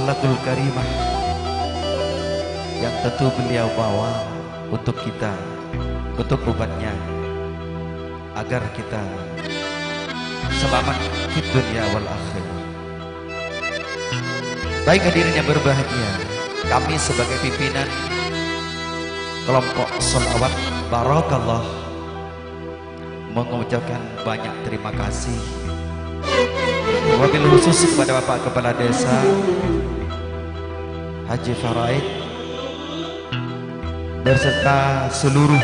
akhlakul karimah yang tentu beliau bawa untuk kita, untuk umatnya, agar kita selamat di dunia wal akhirah. Baik hadirin yang berbahagia, kami sebagai pimpinan kelompok sholawat Barakallah mengucapkan banyak terima kasih wabil khusus kepada Bapak Kepala Desa Haji Faraid berserta seluruh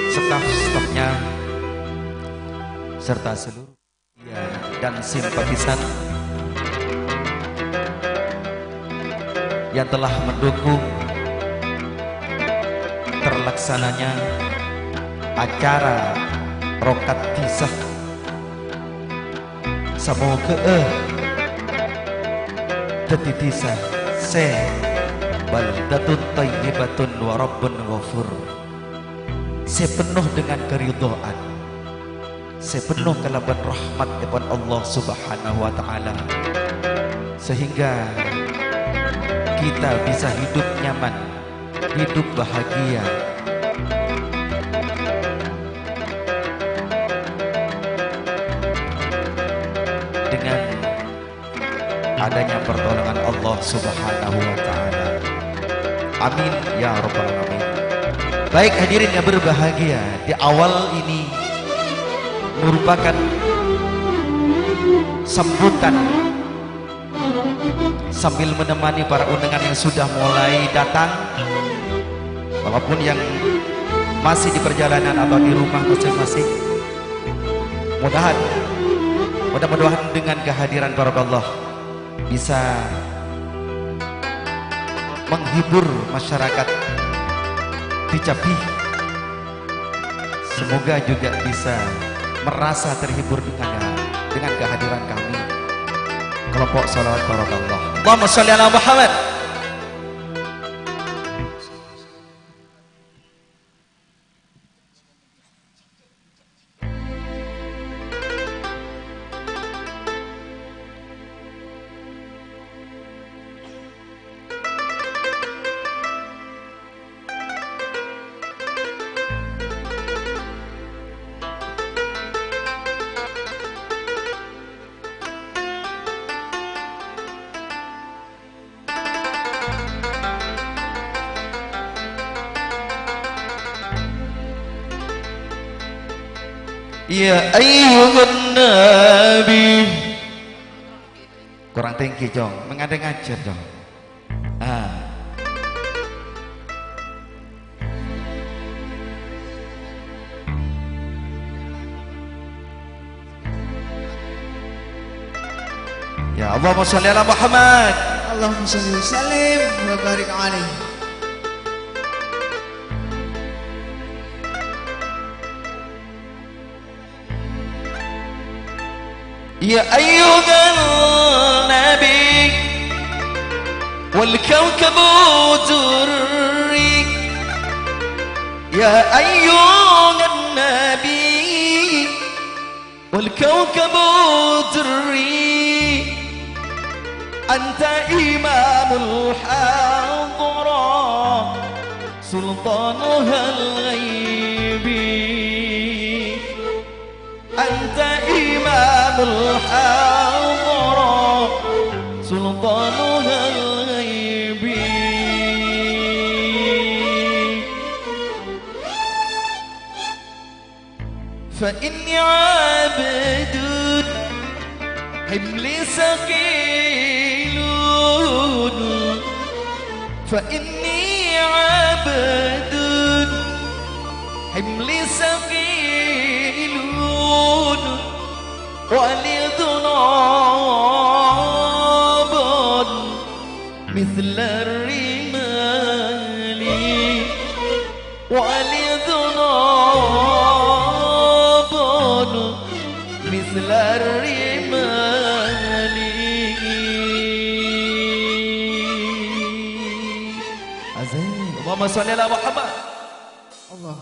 staf-stafnya serta seluruh dan simpatisan yang telah mendukung terlaksananya acara rokat kisah. Semoga tetitisan se baldatun tayyibatun wa rabbun ghafur, sepenuh dengan keridhaan, sepenuh kelaban rahmat daripada Allah Subhanahu wa taala, sehingga kita bisa hidup nyaman, hidup bahagia. Dengan adanya pertolongan Allah Subhanahu wa taala. Amin ya rabbal alamin. Baik hadirin yang berbahagia, di awal ini merupakan sambutan sambil menemani para undangan yang sudah mulai datang, walaupun yang masih di perjalanan atau di rumah masing-masing. Mudah-mudahan dengan kehadiran Barakallah bisa menghibur masyarakat di Capi. Semoga juga bisa merasa terhibur dengan kehadiran kami, kelompok sholawat Barakallah. Allahumma sholli ala Muhammad. Ya ayyuhan nabi, kurang tinggi dong, mengadeng aja dong. Ya Allahumma sholli ala Muhammad. Allahumma sholli wa sallim wa barik alaihi. يا أيها النبي والكوكب دري، يا أيها النبي والكوكب دري، أنت إمام الحضرة سلطانها الغيبي، أنت إمام الحضرة سلطانها الغيبي، فإني عبد حملي ثقيل، فإني عبد حملي ثقيل، ولي ذنوب مثل الرمال، ولي ذنوب مثل الرمال. Azim. Allahumma sholli ala Muhammad. Allah.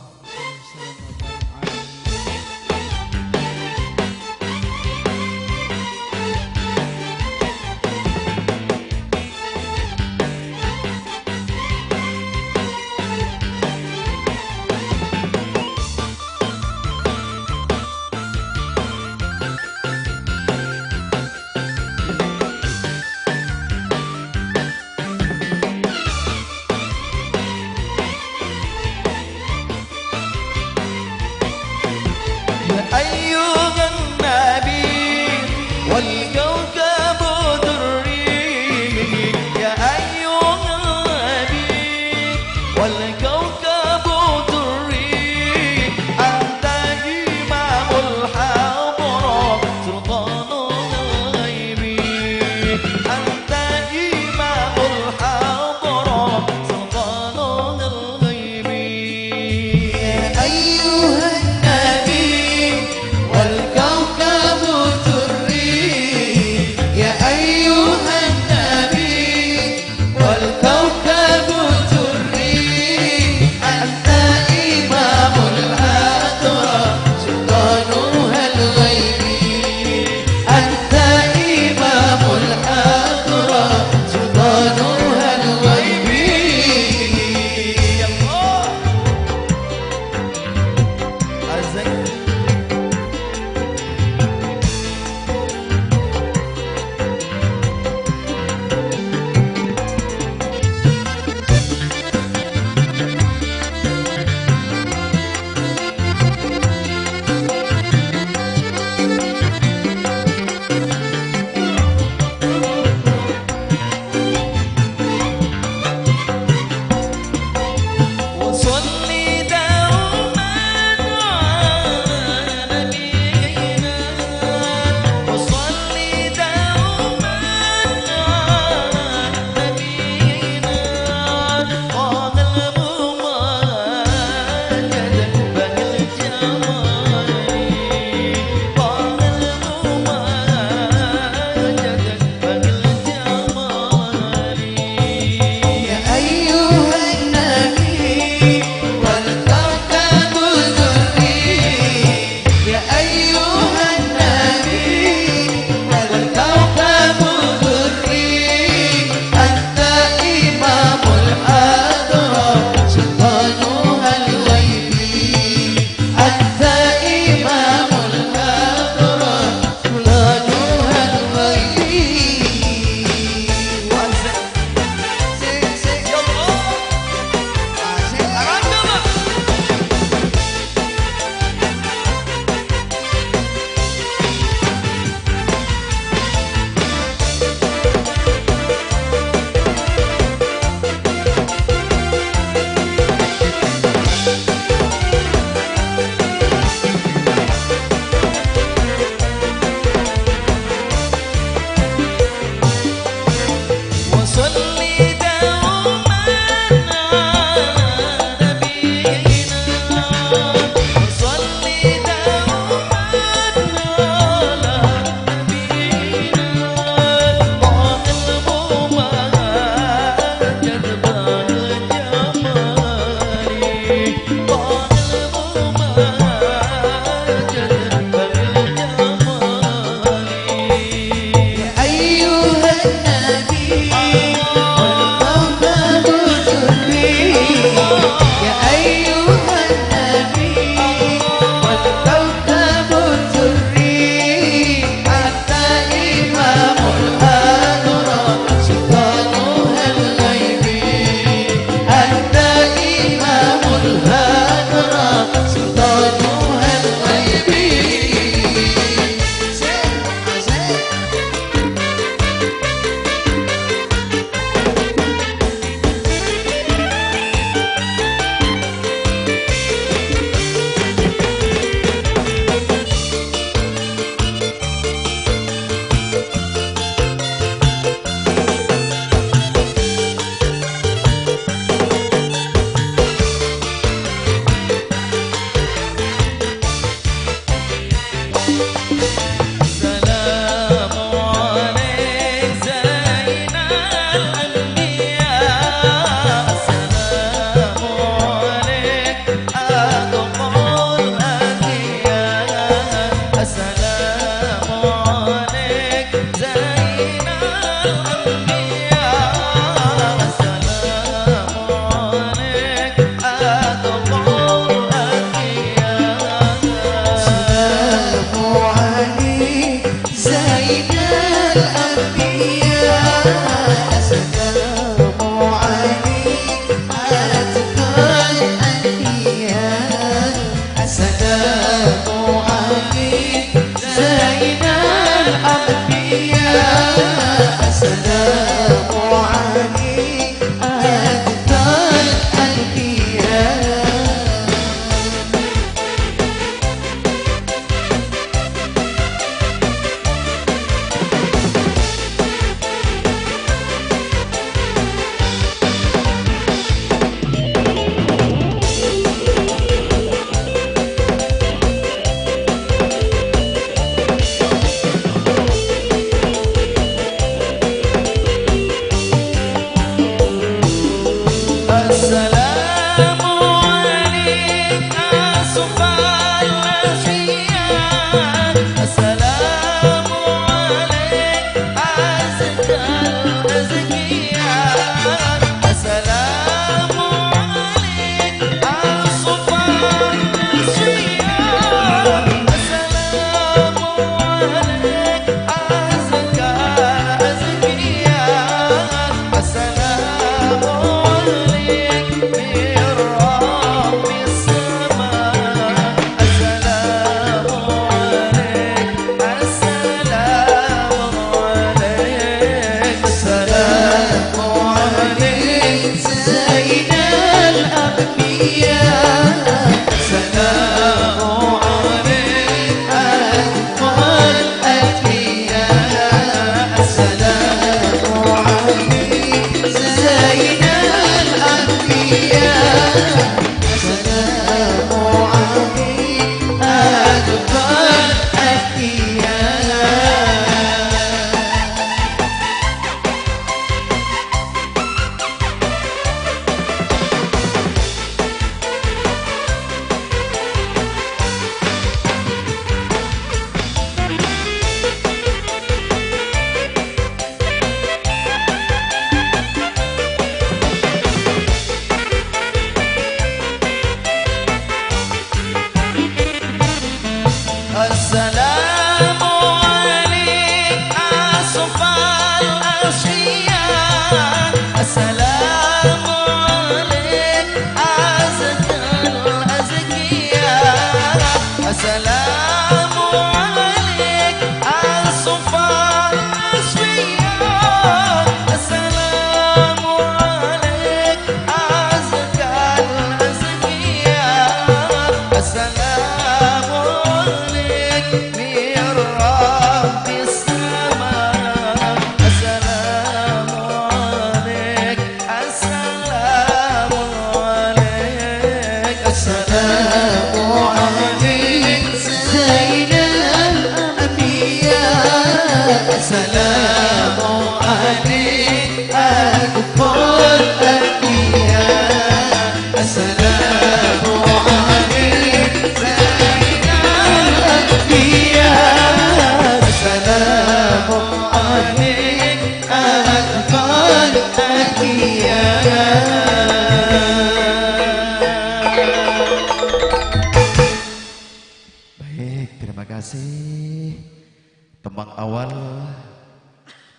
Tembang awal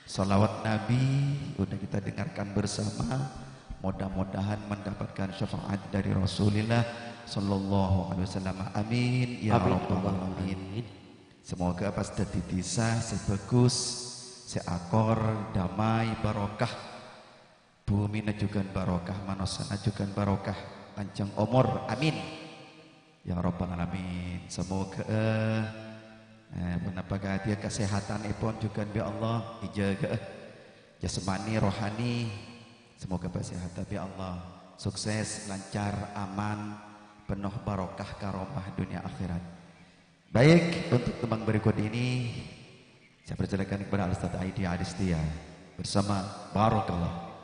salawat Nabi udah kita dengarkan bersama. Mudah-mudahan mendapatkan syafaat dari Rasulullah sallallahu alaihi wasallam. Amin ya rabbal alamin. Semoga pas dadi desa sebagus, seakor, damai, barokah. Bumi juga barokah, manusia juga barokah, panjang umur. Amin ya rabbal alamin. Semoga menapakah dia kesehatan ipun juga bi Allah dijaga jasmani rohani. Semoga kesehatan bi Allah, sukses, lancar, aman, penuh barokah karomah dunia akhirat. Baik, untuk tembang berikut ini saya persilakan kepada Al-Ustaz Aidi Adistia bersama Barokallah.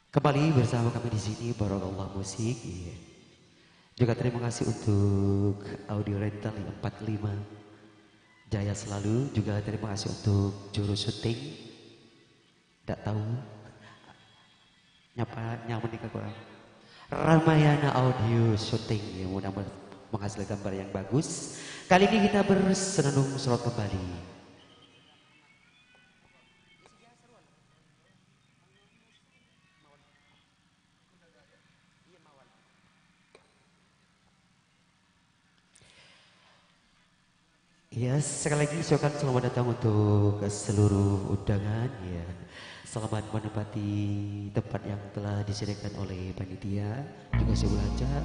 Kembali bersama kami di sini Barokallah Musik. Juga terima kasih untuk audio rental 45 Jaya selalu. Juga terima kasih untuk juru syuting. Tidak tahu nyapa nyaman di kurang Ramayana Audio Syuting yang mudah menghasilkan gambar yang bagus. Kali ini kita bersenandung sholat kembali. Ya, sekali lagi ucapkan selamat datang untuk seluruh undangan ya. Selamat menempati tempat yang telah disediakan oleh panitia juga saya belajar.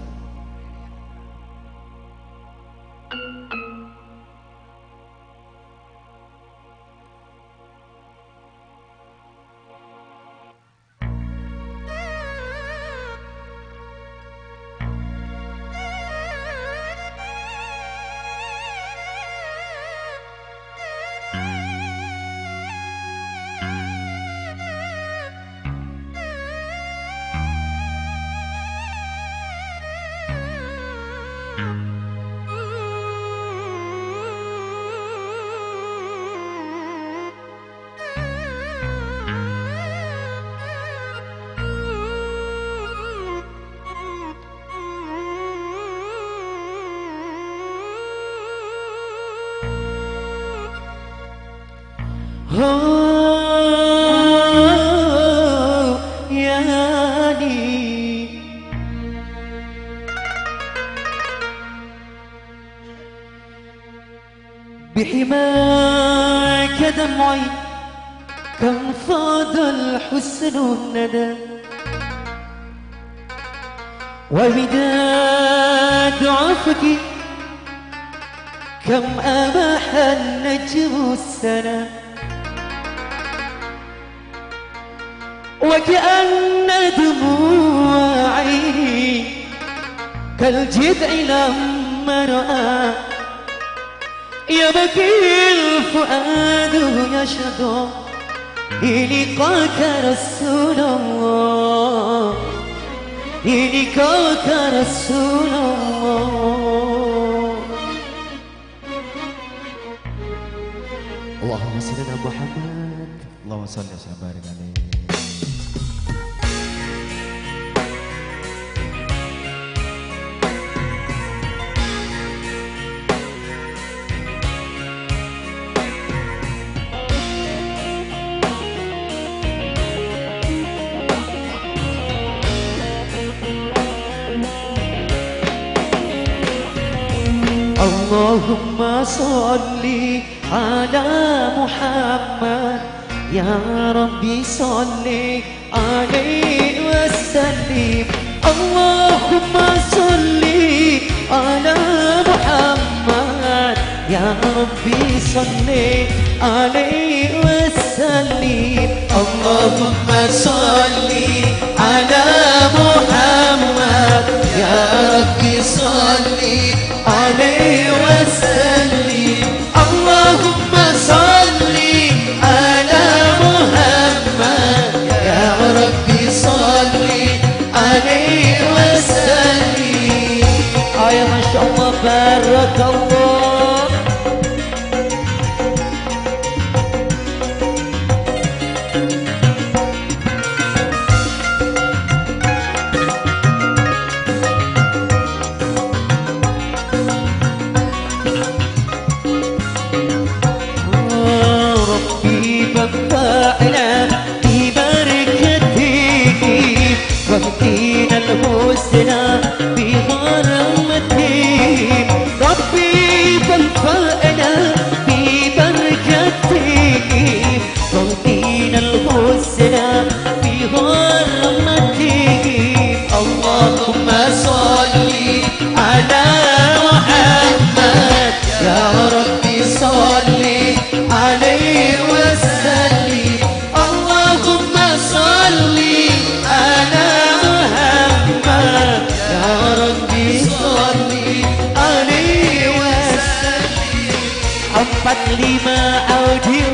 Oh ya di بحماك دمعي كم فاض الحسن الندى ووداد عفك كم أباح النجم السنا وكأن دموع عيني كالجذع لما رأى يبكي الفؤاد يشهد لقاك رسول الله لقاك رسول الله. اللهم صل على محمد. اللهم صل وسلم وبارك عليه. اللهم صل على محمد يا ربي صل عليه وسلم. اللهم صل على محمد يا ربي صل عليه وسلم. اللهم صل على محمد يا ربي صل عليه وسلم. اللهم صل على محمد يا ربي صل عليه وسلم. يا ما شاء الله بارك الله. ربي صل عليه وسلم اللهم صل على محمد يا ربي صل عليه وسلم 45 audio.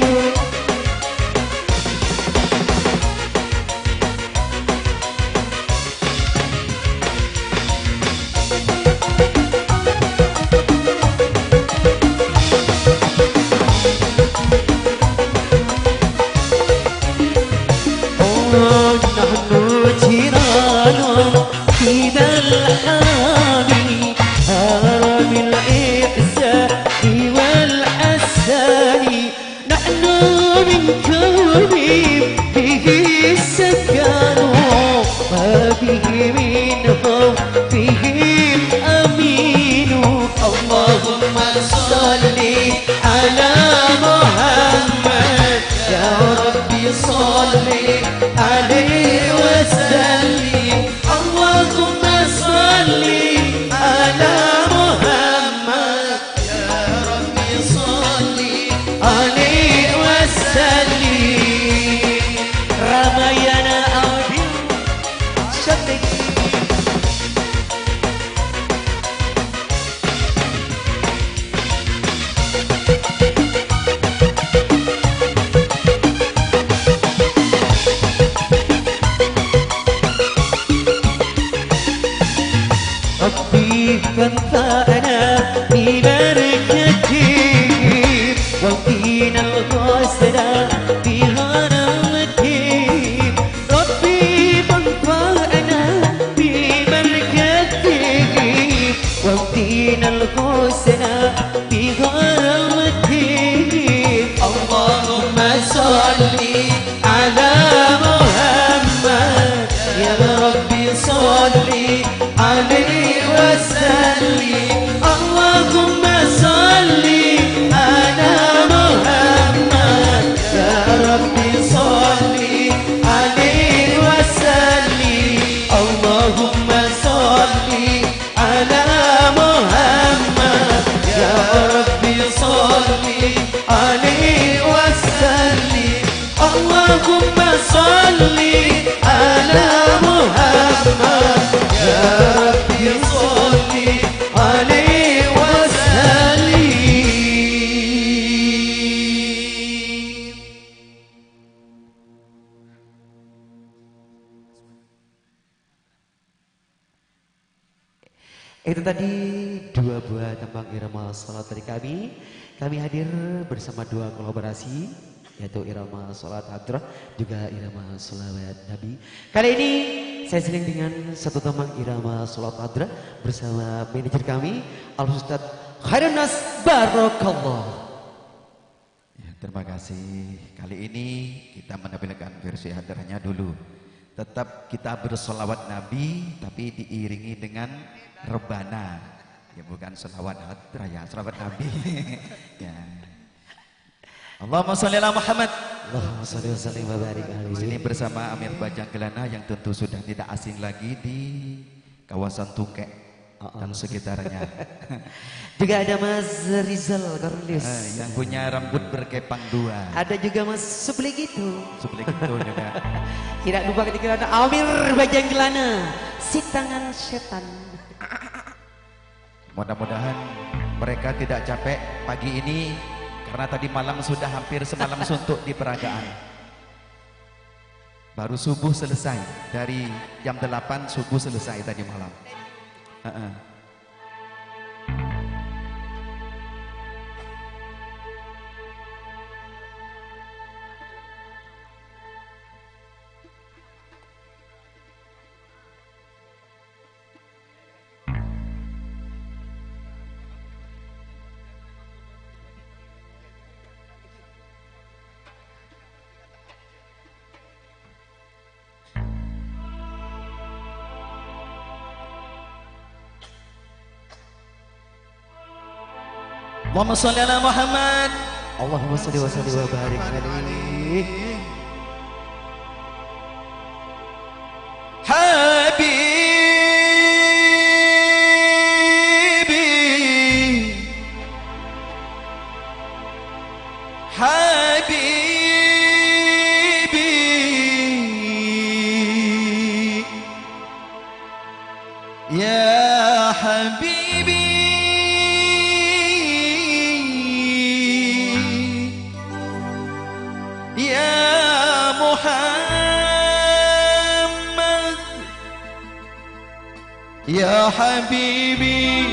Itu tadi dua buah tembang irama salat dari kami. Kami hadir bersama dua kolaborasi, yaitu irama salat hadrah juga irama salawat Nabi. Kali ini saya sedang dengan satu tembang irama salat hadrah bersama manajer kami Al Ustadz Khairun Nas Barakallah. Ya, terima kasih. Kali ini kita menampilkan versi hadrahnya dulu. Tetap kita bersolawat Nabi tapi diiringi dengan rebana, ya bukan selawat hadrah ya, selawat Nabi. Ya. Allahumma sholli ala Muhammad. Allahumma sholli wa sallim wa barik alaihi. Ini bersama Amir Bajanggelana yang tentu sudah tidak asing lagi di kawasan Tungkek dan sekitarnya. Juga ada Mas Rizal Karlis yang punya rambut berkepang dua. Ada juga Mas Sublik itu. Sublik itu juga. Tidak lupa ketika ada Amir Bajanggelana, si tangan setan. Mudah-mudahan mereka tidak capek pagi ini karena tadi malam sudah hampir semalam suntuk di peragaan. Baru subuh selesai, dari jam 8 subuh selesai tadi malam. Allahumma sholli ala Muhammad. Allahumma sholli wa sallim wa barik alaihi. Habibi حبيبي يا حبيبي يا محمد يا حبيبي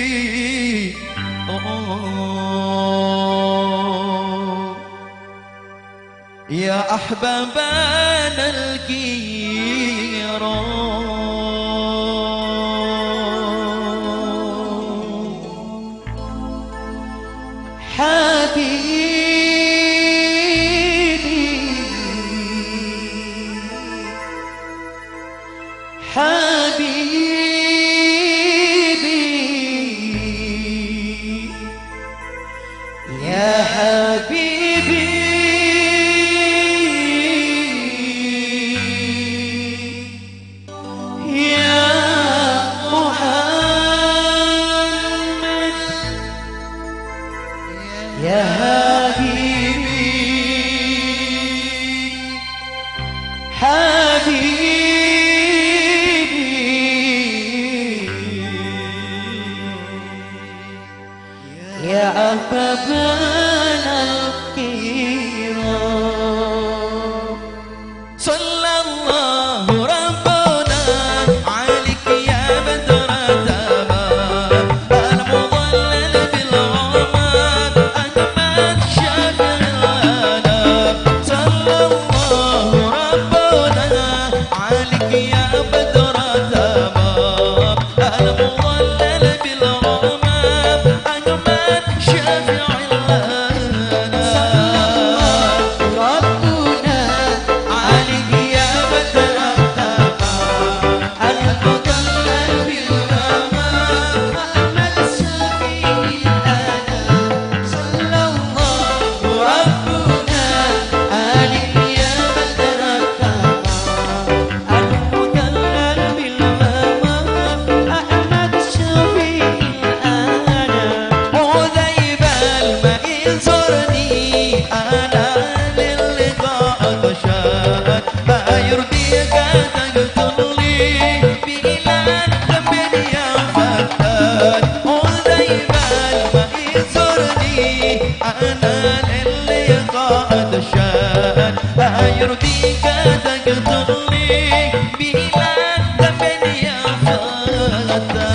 حبيبي يا أحبابنا الكرام حبيبي يا حبيبي يا محمد يا حبيبي يا أحبابنا الكرام صلى الله ربنا عليك يا بدر تمام المضلل بالغمام أجمل شافع الأنام صلى الله ربنا عليك يا بدر تمام المضلل بالغمام أجمل شافع يرضيك تقتلني بلا ذنب يا فتان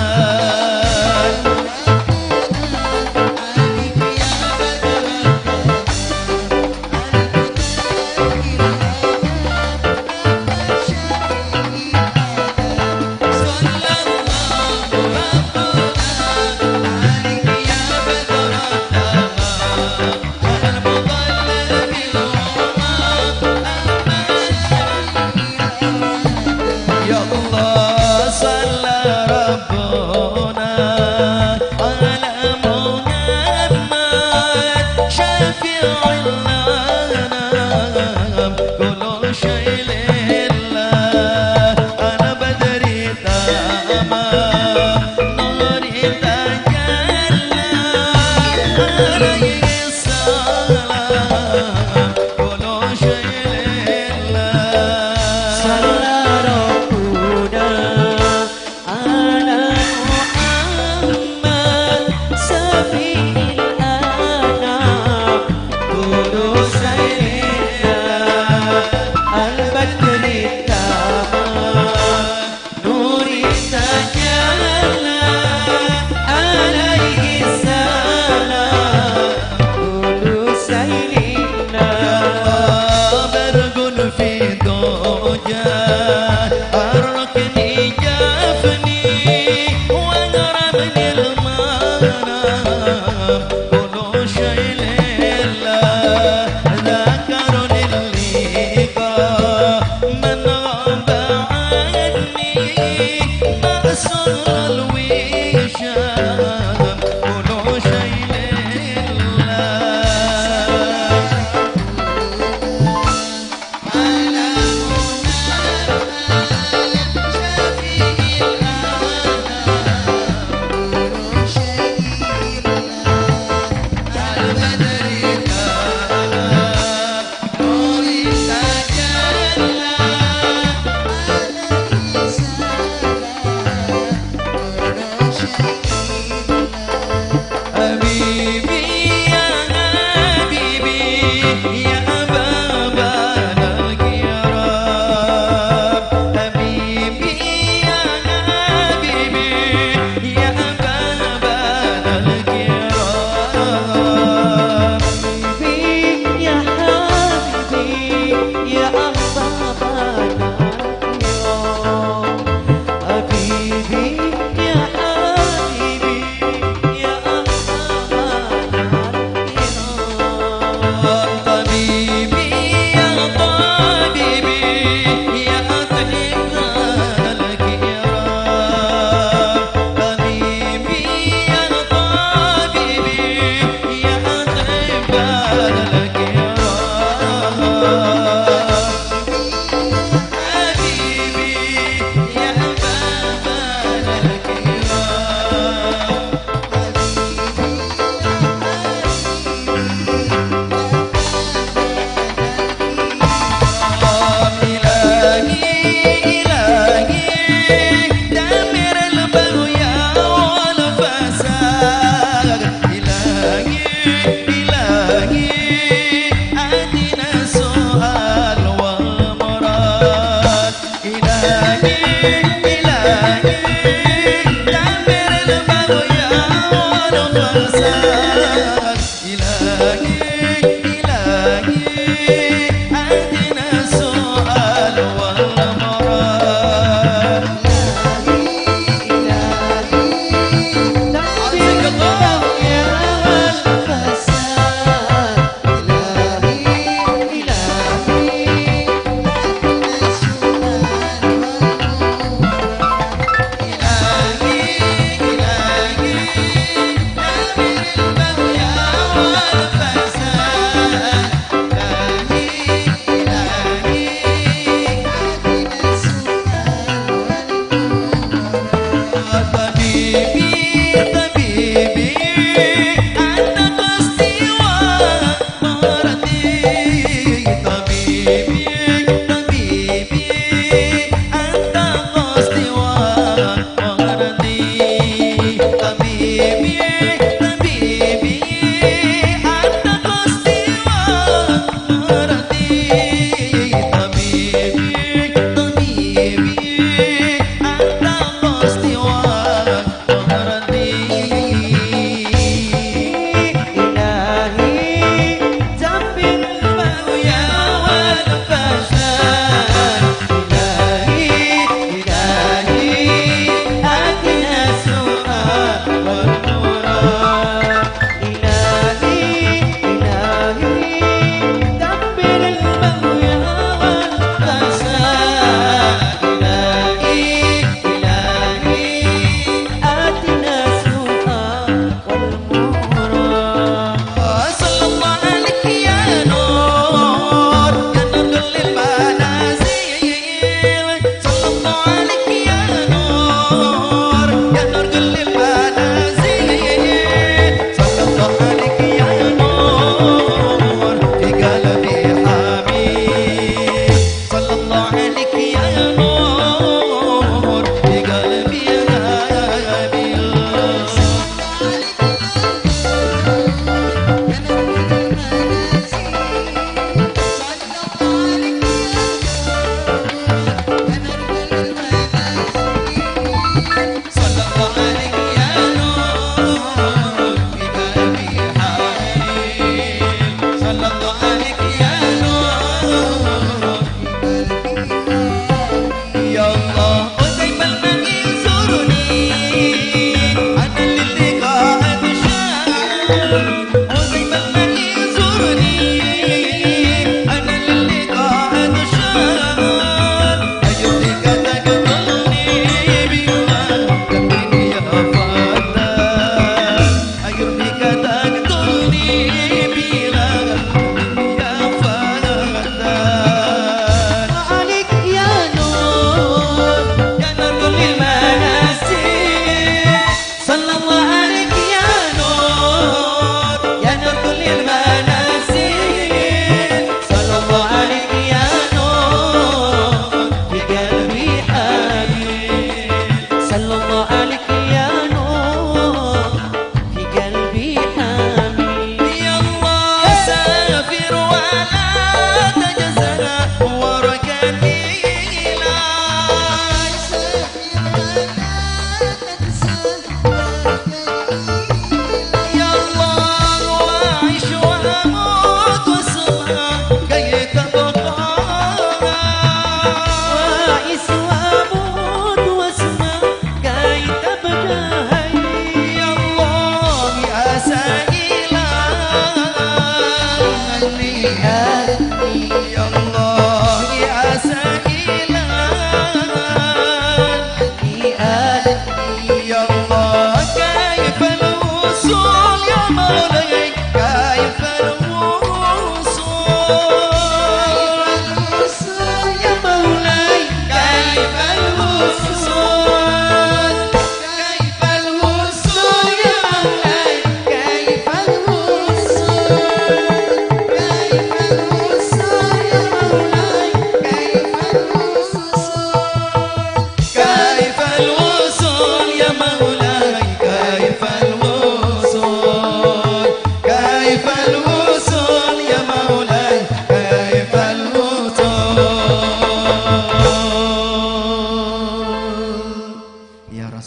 Ayo dikatakan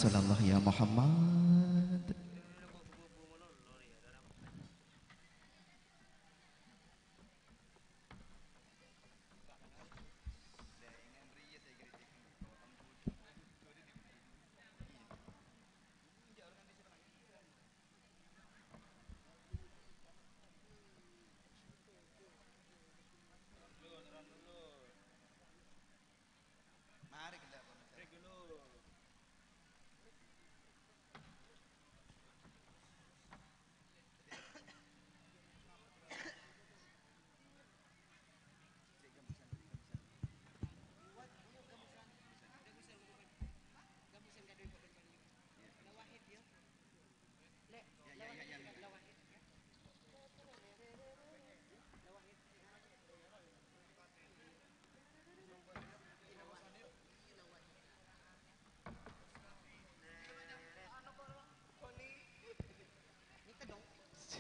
Rasulullah ya Muhammad.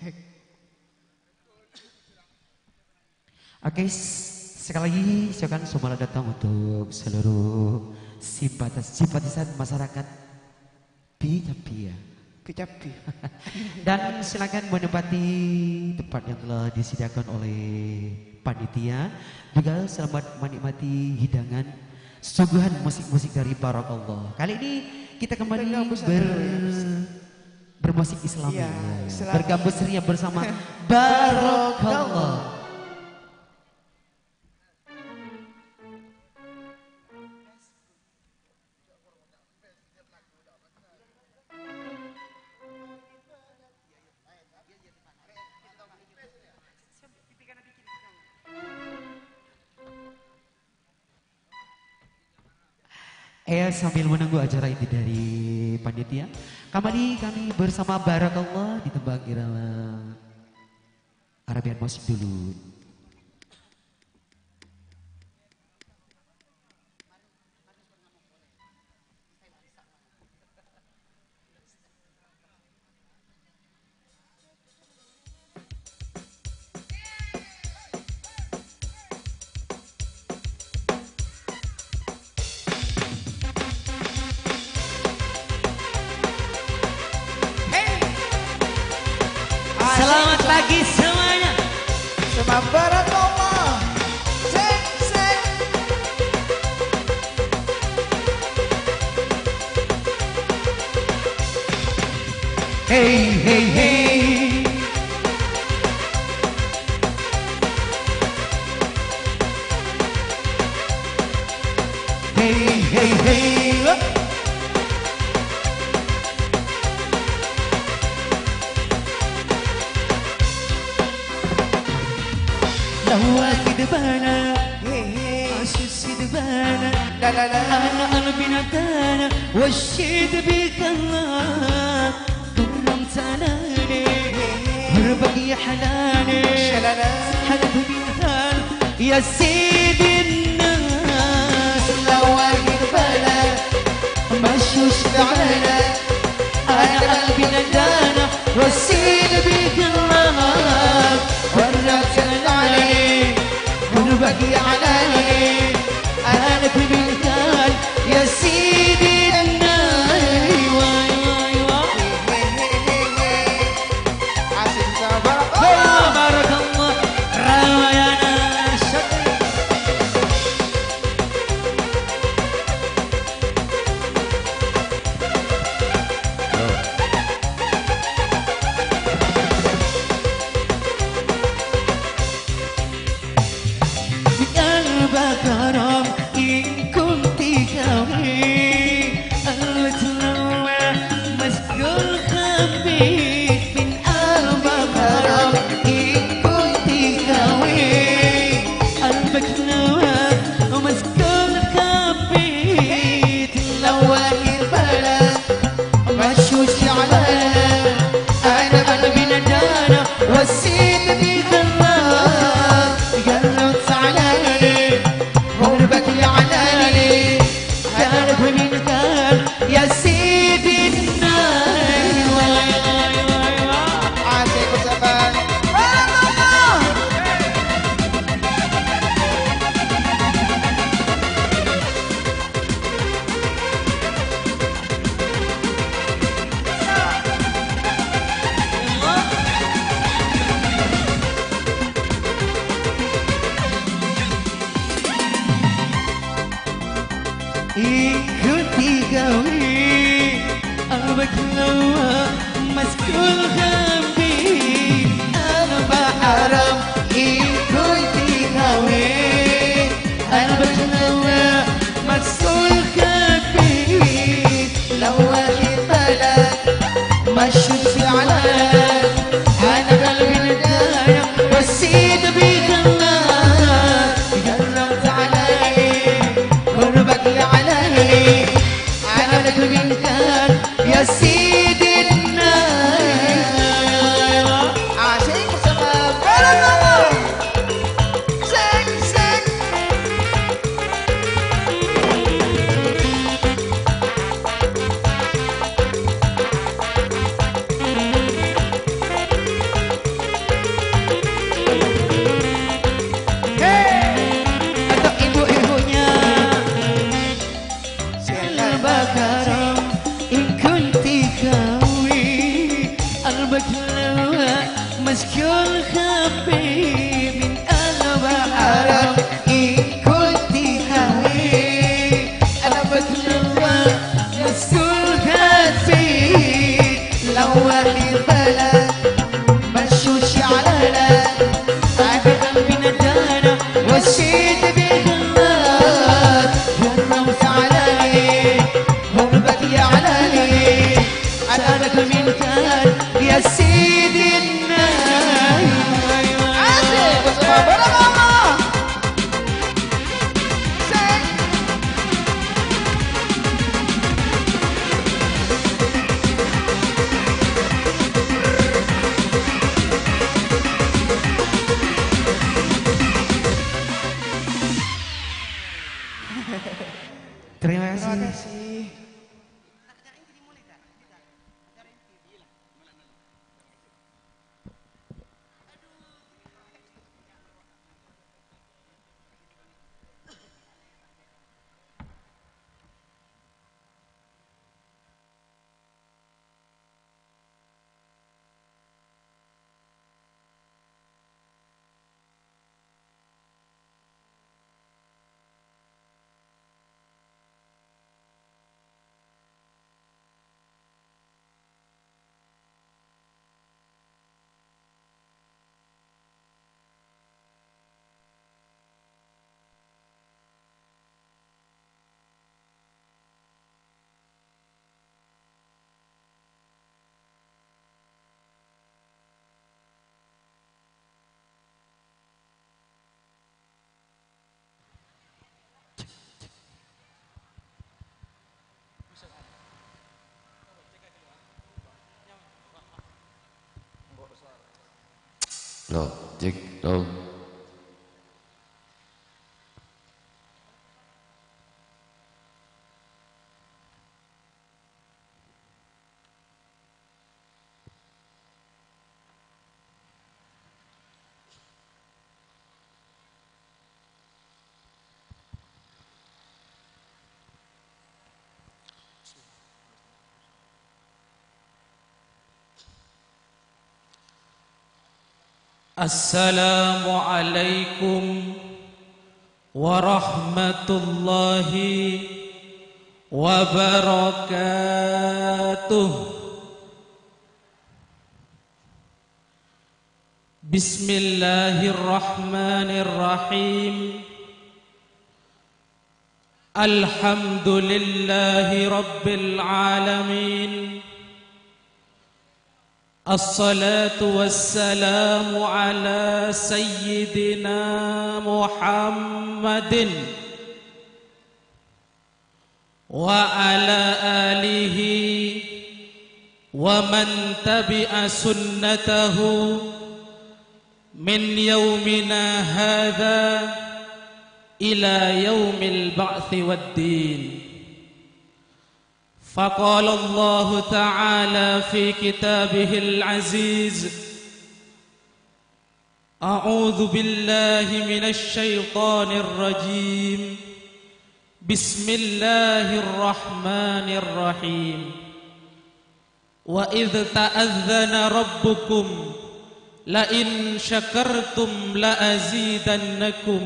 Cek. Oke, sekali lagi saya akan selamat datang untuk seluruh simpatisan masyarakat Pia. Kecapi. Dan silakan menempati tempat yang telah disediakan oleh panitia. Juga selamat menikmati hidangan suguhan musik-musik dari Barakallah. Kali ini kita kembali bermusik Islami, Iya, Islami. bergabung ceria bersama Barakallah. Sambil menunggu acara ini dari panitia, kembali kami bersama Barakallah di tembang irama Arabian Musik dulu. Selamat pagi semuanya. Sembah Barakallah. Cek, cek. Hey, hey, hey. Hey, hey, hey. Lawaki debana, asisi debana, أنا بنتانا والشيد بك الله كرمتناني هربك يا حناني حلف بالهال يا سيدي الناس لواقي البلد مشوش بعنا أنا قلبي ندانا والسيد بك الله وربتناني هربك يا حناني أنا في بالكال يا سيدي الناي واي واي واي Asik sama Barakallah. بارك الله رايانا بقلبك Terima Terima kasih. kasih. Loh, cek dong. Assalamualaikum warahmatullahi wabarakatuh. Bismillahirrahmanirrahim. Alhamdulillahi rabbil alamin. As-salatu wassalamu ala sayyidina Muhammadin wa ala alihi wa man tabi'a sunnatahu min yawmina hadha ila yawmil ba'thi wad-din. فقال الله تعالى في كتابه العزيز أعوذ بالله من الشيطان الرجيم بسم الله الرحمن الرحيم وإذ تأذن ربكم لئن شكرتم لأزيدنكم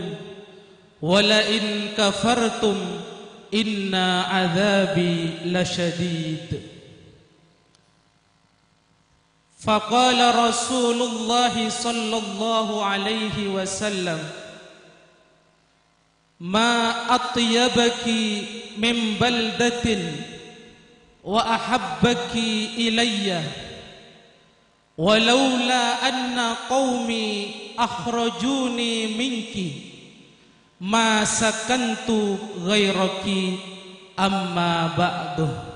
ولئن كفرتم Inna azabi lasyadid. Faqala Rasulullah sallallahu alaihi wasallam, ma atyabaki min baldatin wa ahabbaki ilayya walaula anna qaumi akhrajuni minki ma sakantu ghairaki amma ba'du.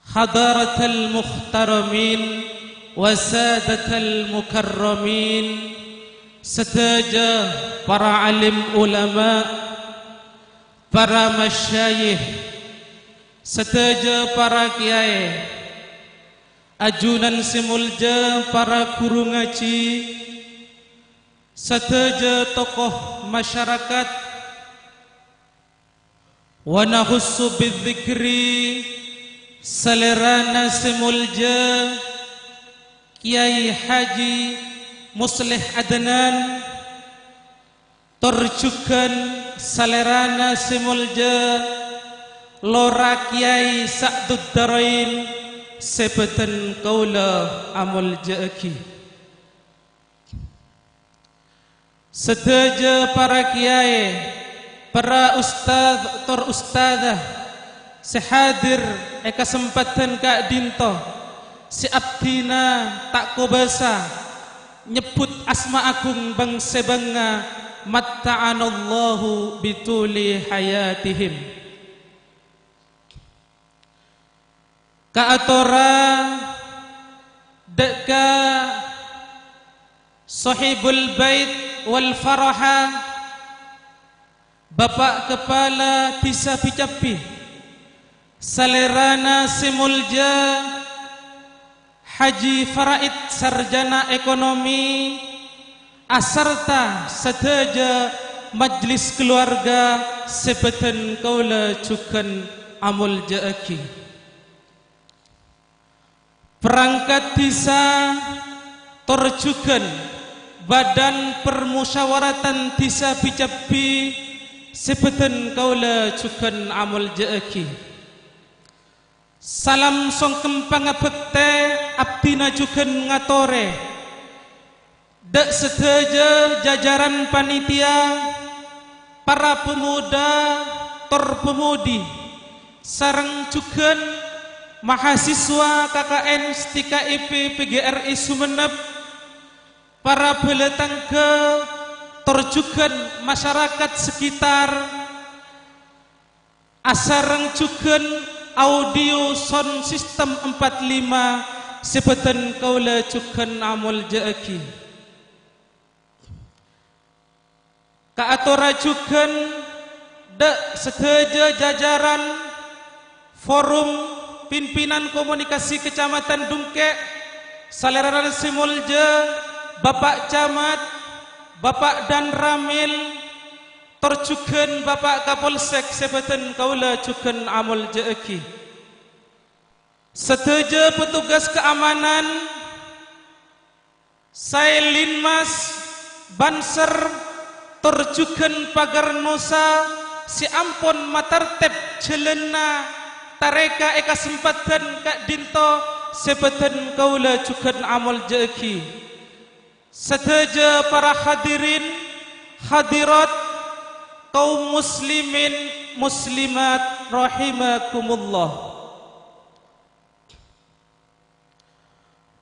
Hadaratal muhtaramin wa sadatal mukarramin, sedaja para alim ulama, para masyayikh, sedaja para kiai, ajunan simulja para guru ngaji, sedaja tokoh masyarakat, wa nahussu bidzikri salerana simulja Kiai Haji Muslih Adnan, torjukan salerana simulja lora Kiai Sa'dud Darain sebeten kaula amul jaaki. Sedaja para kiai, para ustaz tor ustazah sehadir kesempatan Kak Dinto si abdina tak kobasa nyebut asma agung bangsa bangga matta'anallahu bituli hayatihim. Ka atora deka sahibul bait wal faraha, Bapak Kepala Desa Picapi, salerana simulja Haji Faraid Sarjana Ekonomi, asarta sedaja majlis keluarga sebeten kaula cukan amul jaaki. Perangkat desa torjukan Badan Permusyawaratan Desa Picapi sebeten kaula cukan amul jaaki. Salam songkem pangabekte abdina juken ngatore dak sedaja jajaran panitia, para pemuda tor pemudi sareng juken mahasiswa KKN Stika IP PGRI Sumeneb, para beletangga tor juken masyarakat sekitar, asareng juken audio sound system 45 sebeten kaula cukan amul jaaki. Ka atora cukan dak sedaja jajaran forum pimpinan komunikasi Kecamatan Dungkek, salerana simulja Bapak Camat, Bapak Dan Ramil, torjukan Bapak Kapolsek sebeten kaula cukan amul jaaki. Sedaja petugas keamanan, Saelinmas, Banser, torjukan Pagar Nusa, si ampun matartep celena tareka eka sempatan Kak Dinto sebeten kaula cukan amul jaaki. Sedaja para hadirin hadirat kaum muslimin muslimat rahimakumullah.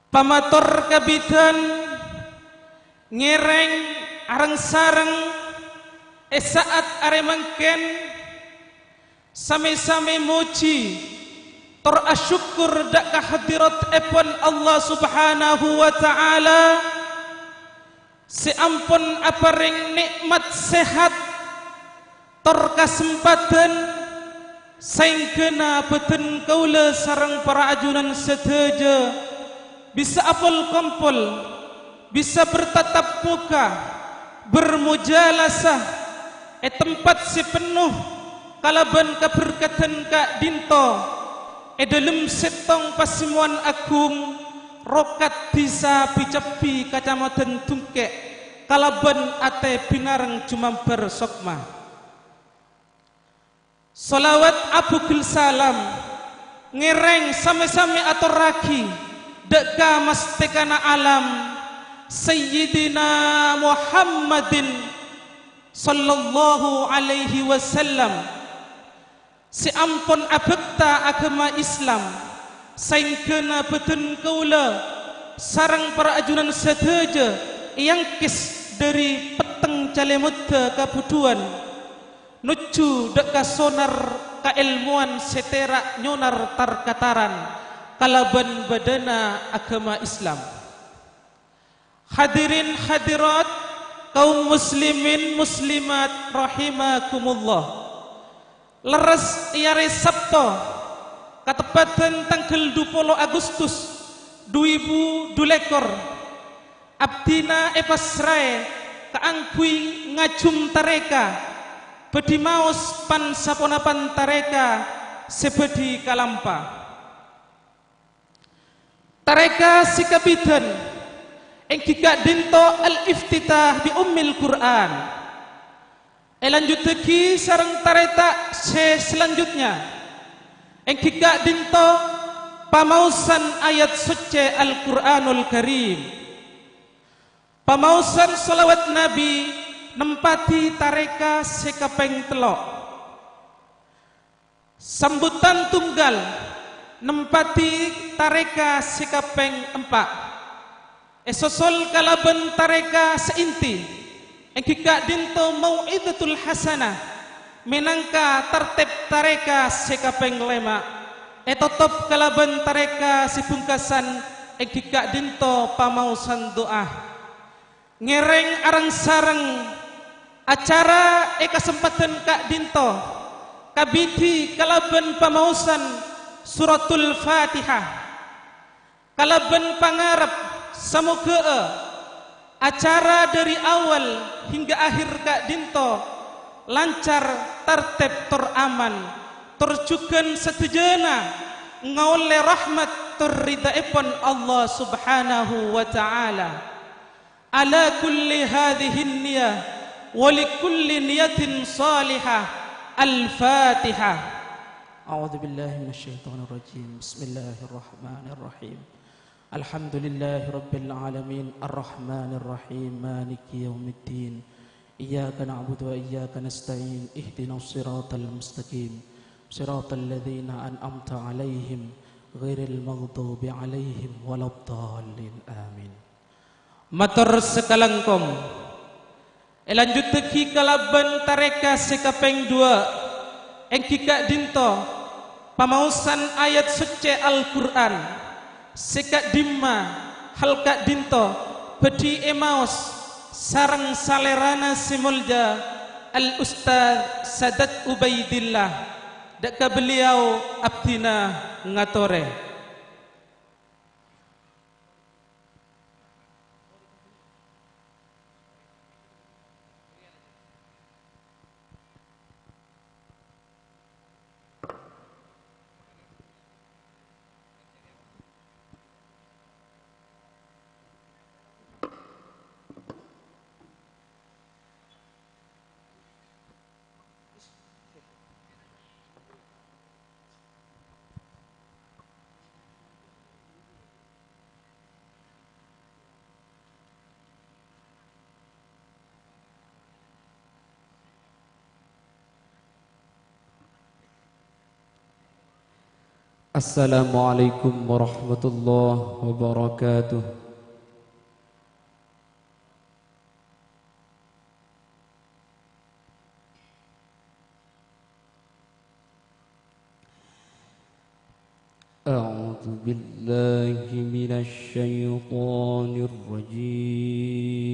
Pamator kabidan ngereng areng sareng saat aremangken sami-sami muji tor asyukur dak kahadirat epon Allah subhanahu wa ta'ala, si ampun aparing nikmat sehat tor kasempatan saingkena beten kaula sareng para ajunan sedaja bisa apel kumpul, bisa bertatap muka, bermujalasah tempat si penuh kalaban keberkatan Kak Dinto dalam setong pasimuan agung rokat desa Picapi Kecamatan Dungkek kalaban ate pinareng Jumambar Sokma. Salawat Abu Gil Salam ngereng sami-sami atur ragi deka mastekana alam Sayyidina Muhammadin sallallahu alaihi wasallam. Si ampun abekta agama Islam saing kena betun kaula sarang para ajunan sedaja yang kis dari peteng calemutta kaputuan nuju deka sonar kailmuan seterak nyonar tarkataran kalaban badana agama Islam. Hadirin hadirat kaum muslimin muslimat rahimakumullah. Leres iare Sabto katepatan tanggal 20 Agustus 2022 abdina epasrae kaangkui ngajum tareka bedimaos pan saponapan tareka sebedi kalampa tareka sikabidan engkika dinto al-iftitah bi ummil Quran. Lanjut lagi sarang tareta selanjutnya engkika dinto pamausan ayat suci Al-Quranul Karim, pamausan salawat Nabi nempati tareka sekapeng telok, sambutan tunggal nempati tareka sekapeng empat, esosol kalaban tareka seinti engkika dinto mau'idatul hasanah menangka tertib tareka sekapeng lema etotop kalaban tareka sipungkasan engkika dinto pamausan doa ngereng arang sarang acara kesempatan kak dinto kabiti kalaban pamausan suratul Fatihah kalaban pangarap samoga acara dari awal hingga akhir kak dinto lancar tertib teraman terjukan setujana ngawle rahmat terridaipun Allah subhanahu wa ta'ala ala kulli hadhihi niyah wa li kulli niyatin salihah al-fatihah. A'udzu billahi minasyaitonir rajim. Bismillahirrahmanirrahim. Alhamdulillahi rabbil alamin arrahmanir rahim maliki yaumiddin iyyaka na'budu wa iyyaka nasta'in ihdinas siratal mustaqim siratal ladzina an'amta 'alaihim ghairil maghdubi 'alaihim waladdallin amin. Matur sekalangkom lanjut teki kalaban tareka sekapeng 2 engkika dinto pamausan ayat suci Al-Qur'an sekak dimma halkak dinto bedi emaos sarang salerana simulja al-ustaz Sadat Ubaidillah deka beliau abdina ngatore. Assalamualaikum warahmatullahi wabarakatuh. A'udzu billahi minasy syaithanir rajim.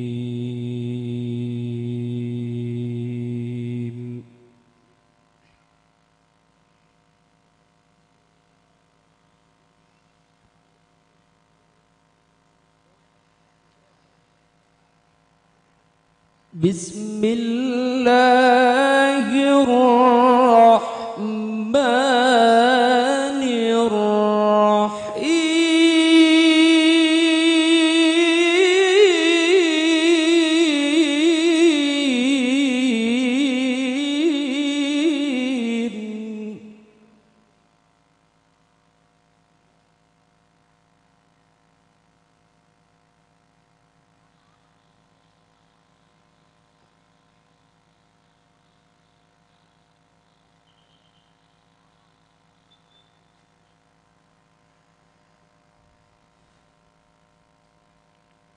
Bismillahirrahmanirrahim.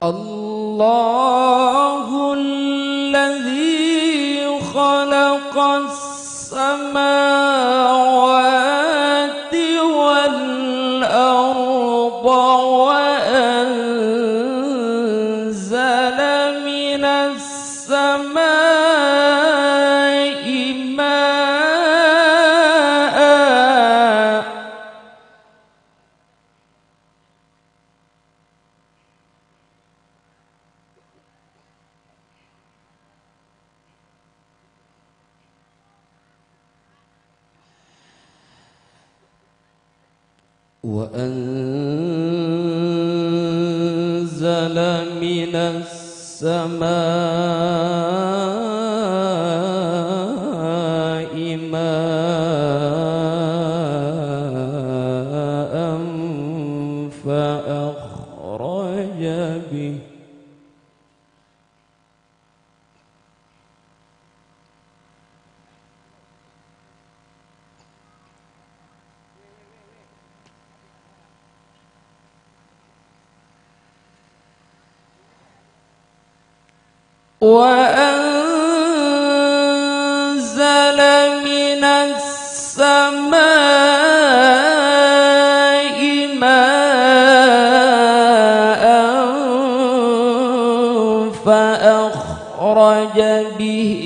الله الذي خلق السماوات والأرض وأنزل من السماء ماء وأنزل من السماء ماء فأخرج به وأنزل من السماء ماء فأخرج به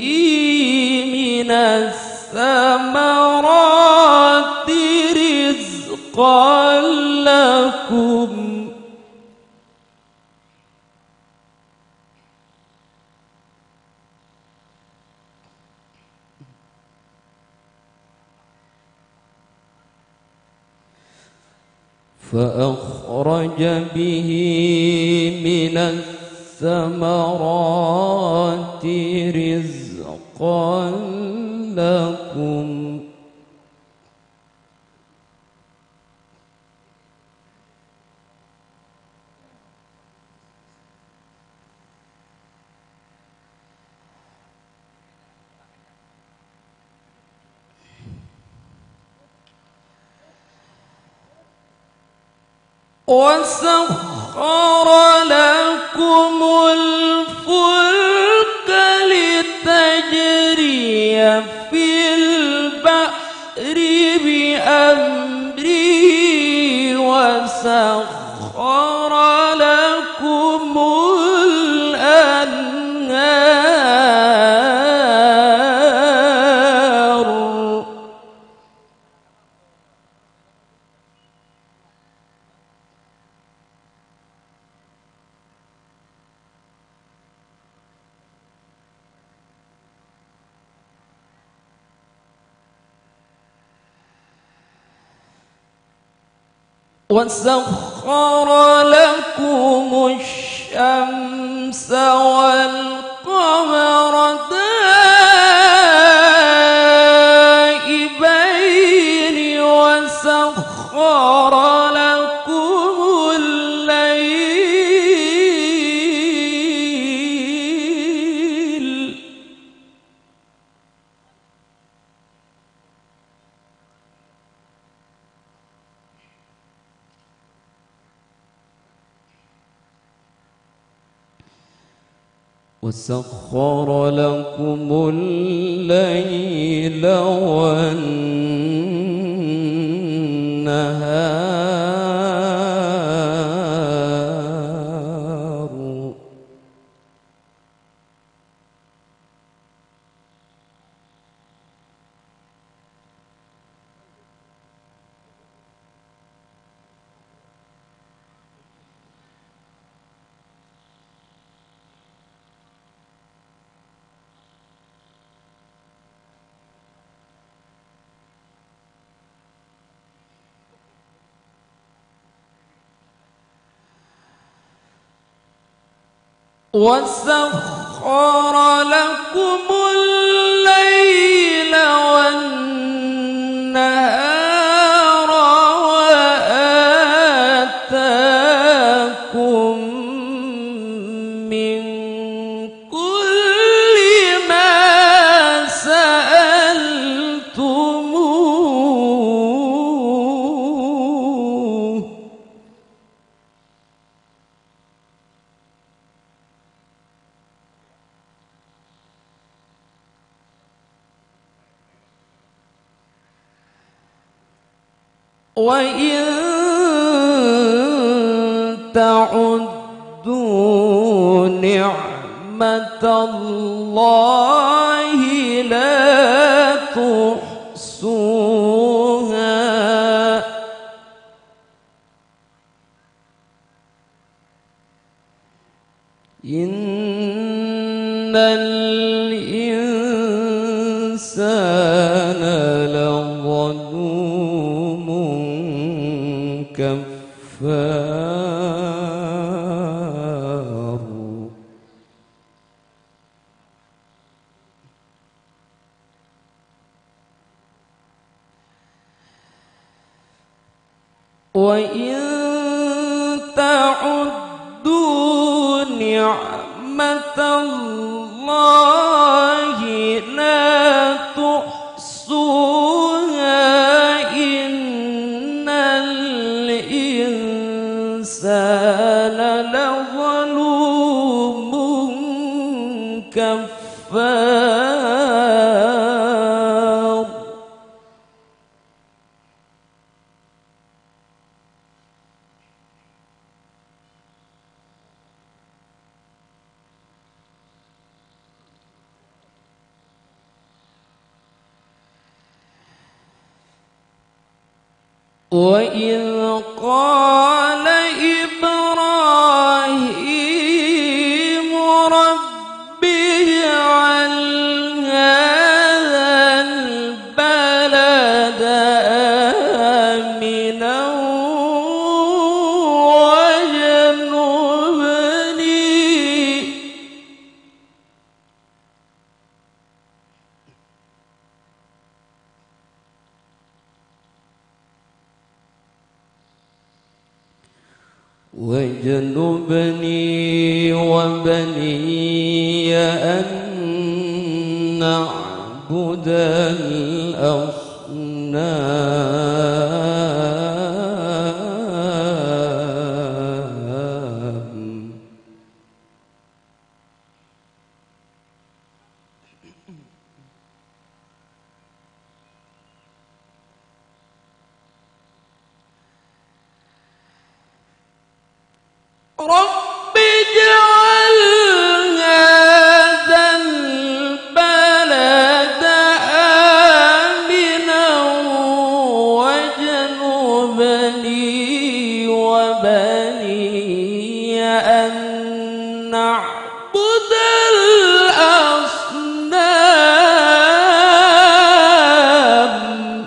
من الثمرات رزقا لكم فأخرج به من الثمرات رزقا لكم وسخر لكم الفلك لتجري في البحر بأمره وسخر لكم الأنهار وسخر لكم الشمس والقمر دائبين وسخر لكم الليل وسخر لكم الليل والنهار وسخر لكم الليل والنهار وآتاكم من كل ما سألتموه وإن تعدوا نعمة الله لا تحصوها إن الإنسان لظلوم كفار وإن تعدوا نعمة الله لا تحصوها إن الإنسان لظلوم كفار وإذ قال إبراهيم رب اجعل هذا البلد آمنا واجنبني وبني أن نعبد الأصنام رب اجعل هذا البلد آمنا واجنبني وبني أن نعبد الأصنام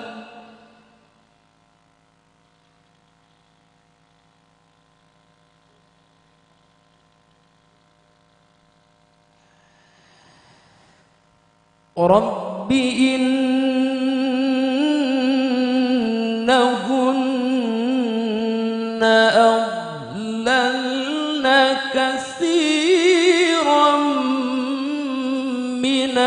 رب إنهن أضللن كثيرا من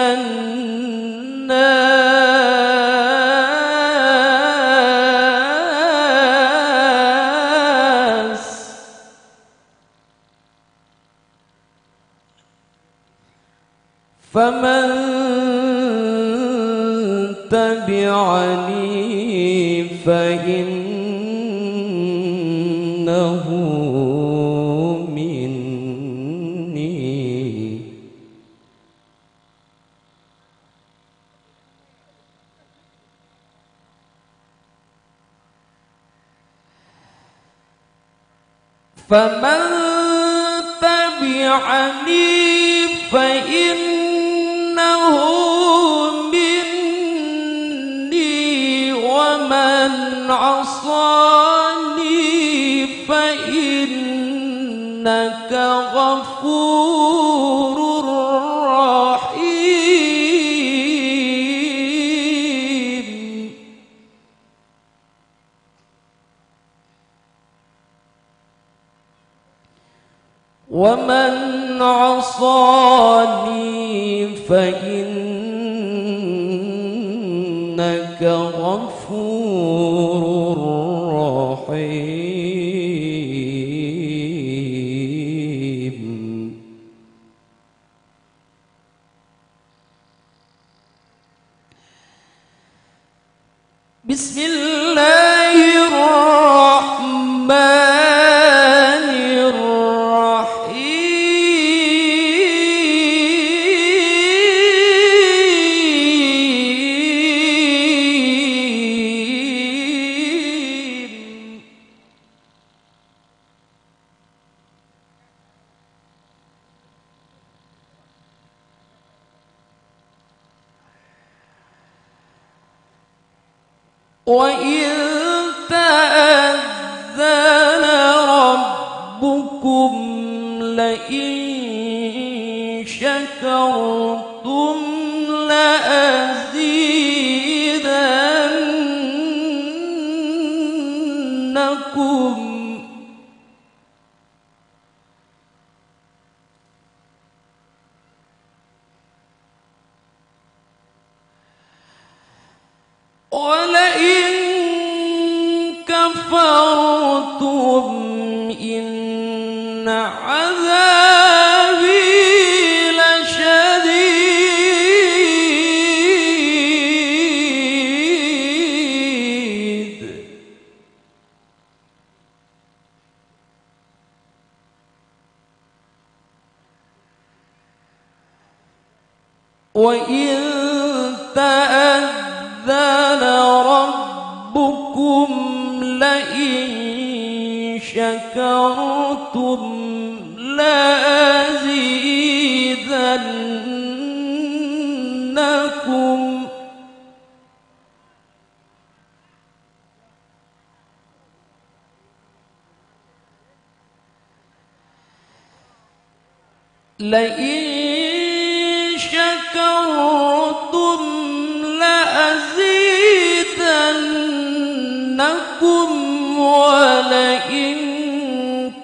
الناس فمن تبعني فإنه مني فمن تبعني فإنه مني ومن عصاني فإنك غفور رحيم ومن عصاني فإنك غفور رحيم بسم الله وإذ تأذن ربكم لئن شكرتم لأزيدنكم ولئن كفرتم إن عذابي لشديد وإن تأذن ربكم لئن شكرتم لأزيدنكم لئن شكرتم لأزيدنكم ولئن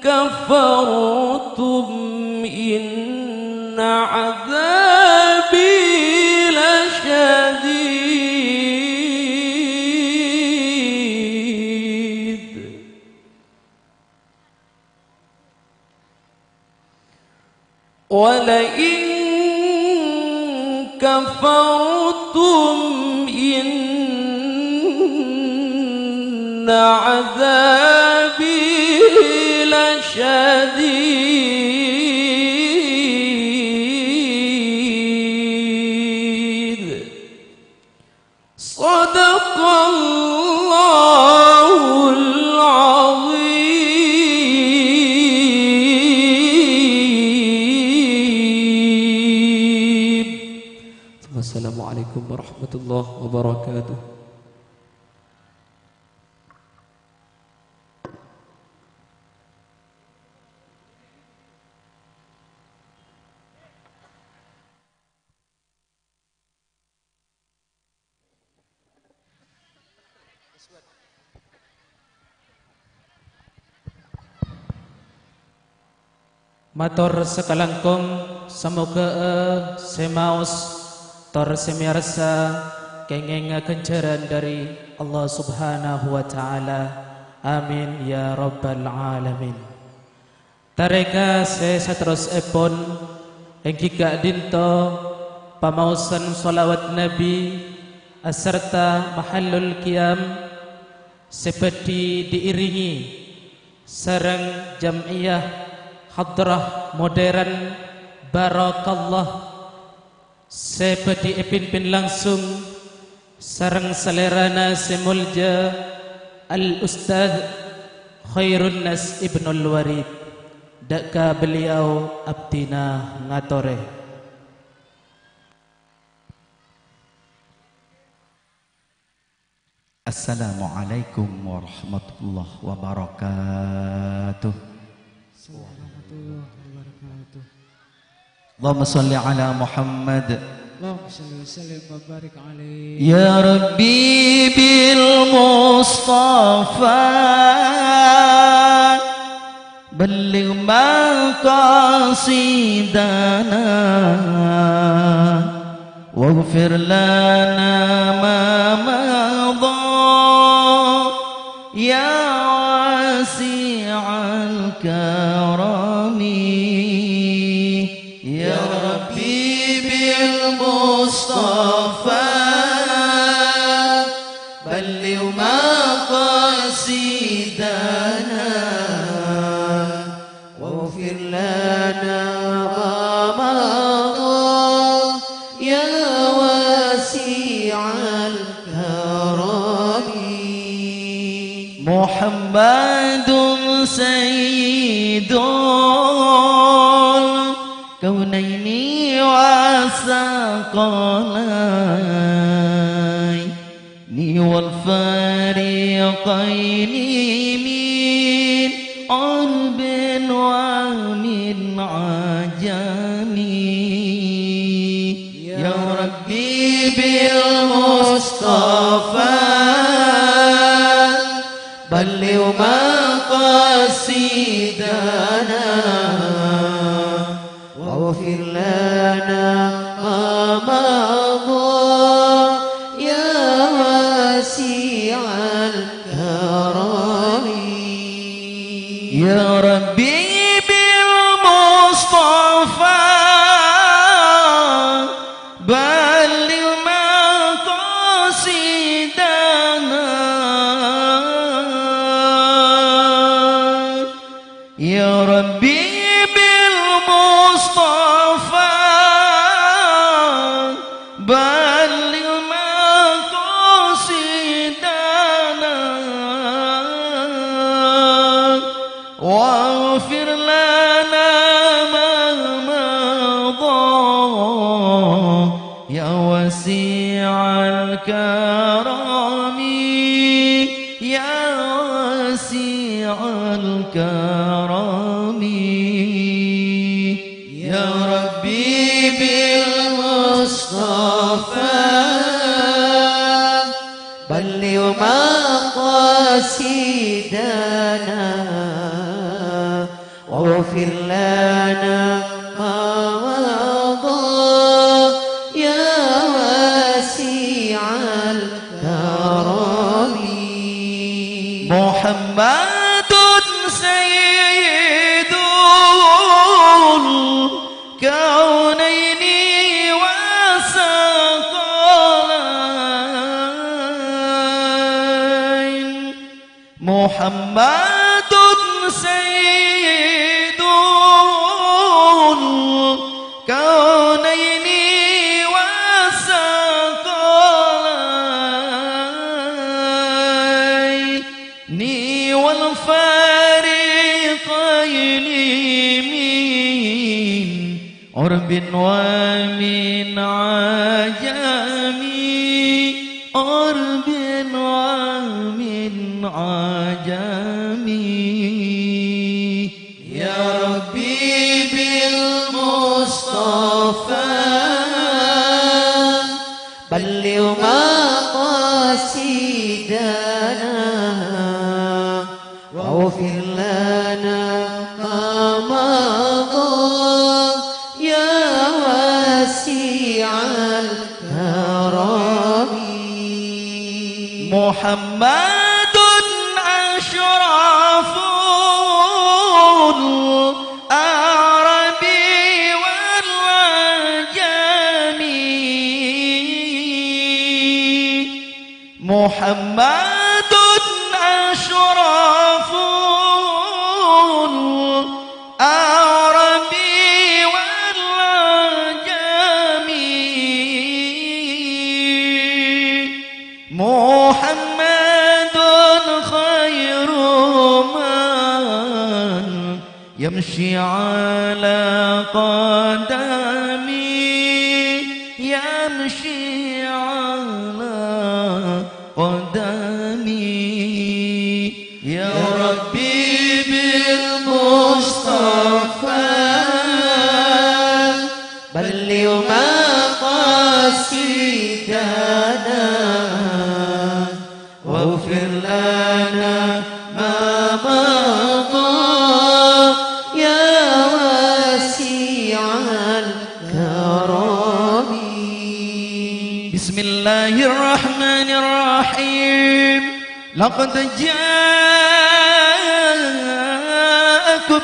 كفرتم إن عذابي لشديد ولئن كفرتم إن عذابي لشديد صدق الله العظيم. السلام عليكم ورحمة الله وبركاته. Matur sekalangkung semoga semaos tor semiarsa kengeng kencaran dari Allah Subhanahu wa taala. Amin ya rabbal alamin. Tareka sesaterus epon engkika dinto pamausan salawat Nabi serta mahallul qiyam seperti diiringi sareng jam'iyah hadrah modern barakallah seperti epin-pin langsung sareng selerana semulja al-ustadz Khairun Nas Ibnul Warid daka beliau abdina ngatore. Assalamualaikum warahmatullahi wabarakatuh. Allahumma salli ala Muhammad. Allahumma salli wa sallim wa barik alaihi. Ya Rabbi bil Mustafa balligh maqasidana waghfir lana ma madha ya wasi'al karami. Ya Rabbi bil Mustafa balligh maqasidana waghfir lana ma madha ya wasi'al karami. Muhammadun sayyidul kaunaini wa saqalaini والفريقين من عرب ومن عجم يا ربي بالمصطفى بلغ مقاصدنا واغفر لنا ما مضى يا واسع الكرم يا ربي بالمصطفى بلغ مقاصدنا يا ربي بالمصطفى بلغ مقاصدنا واغفر لنا ما مضى يا واسع الكرم يا واسع الكرم يا ربي بالمصطفى بلغ مقاصدنا واغفر لنا ما مضى يا واسع الكرم محمد سيد الكونين والثقلين محمد سيد الكونين والثقلين والفريقين من عرب ومن عجم عرب ومن عجم يا ربي بالمصطفى بلغ مقاصدنا واغفر لنا ما مضى يا واسع الكرم محمد أشرف الأعراب والعجم محمد أشرف الأعراب والعجم محمد خير من يمشي على قدمي يمشي على قدمي يا ربي بالمصطفى بلغ مقاصدنا واغفر لنا ما مضى يا واسع الكرم بسم الله الرحمن الرحيم لقد جاءكم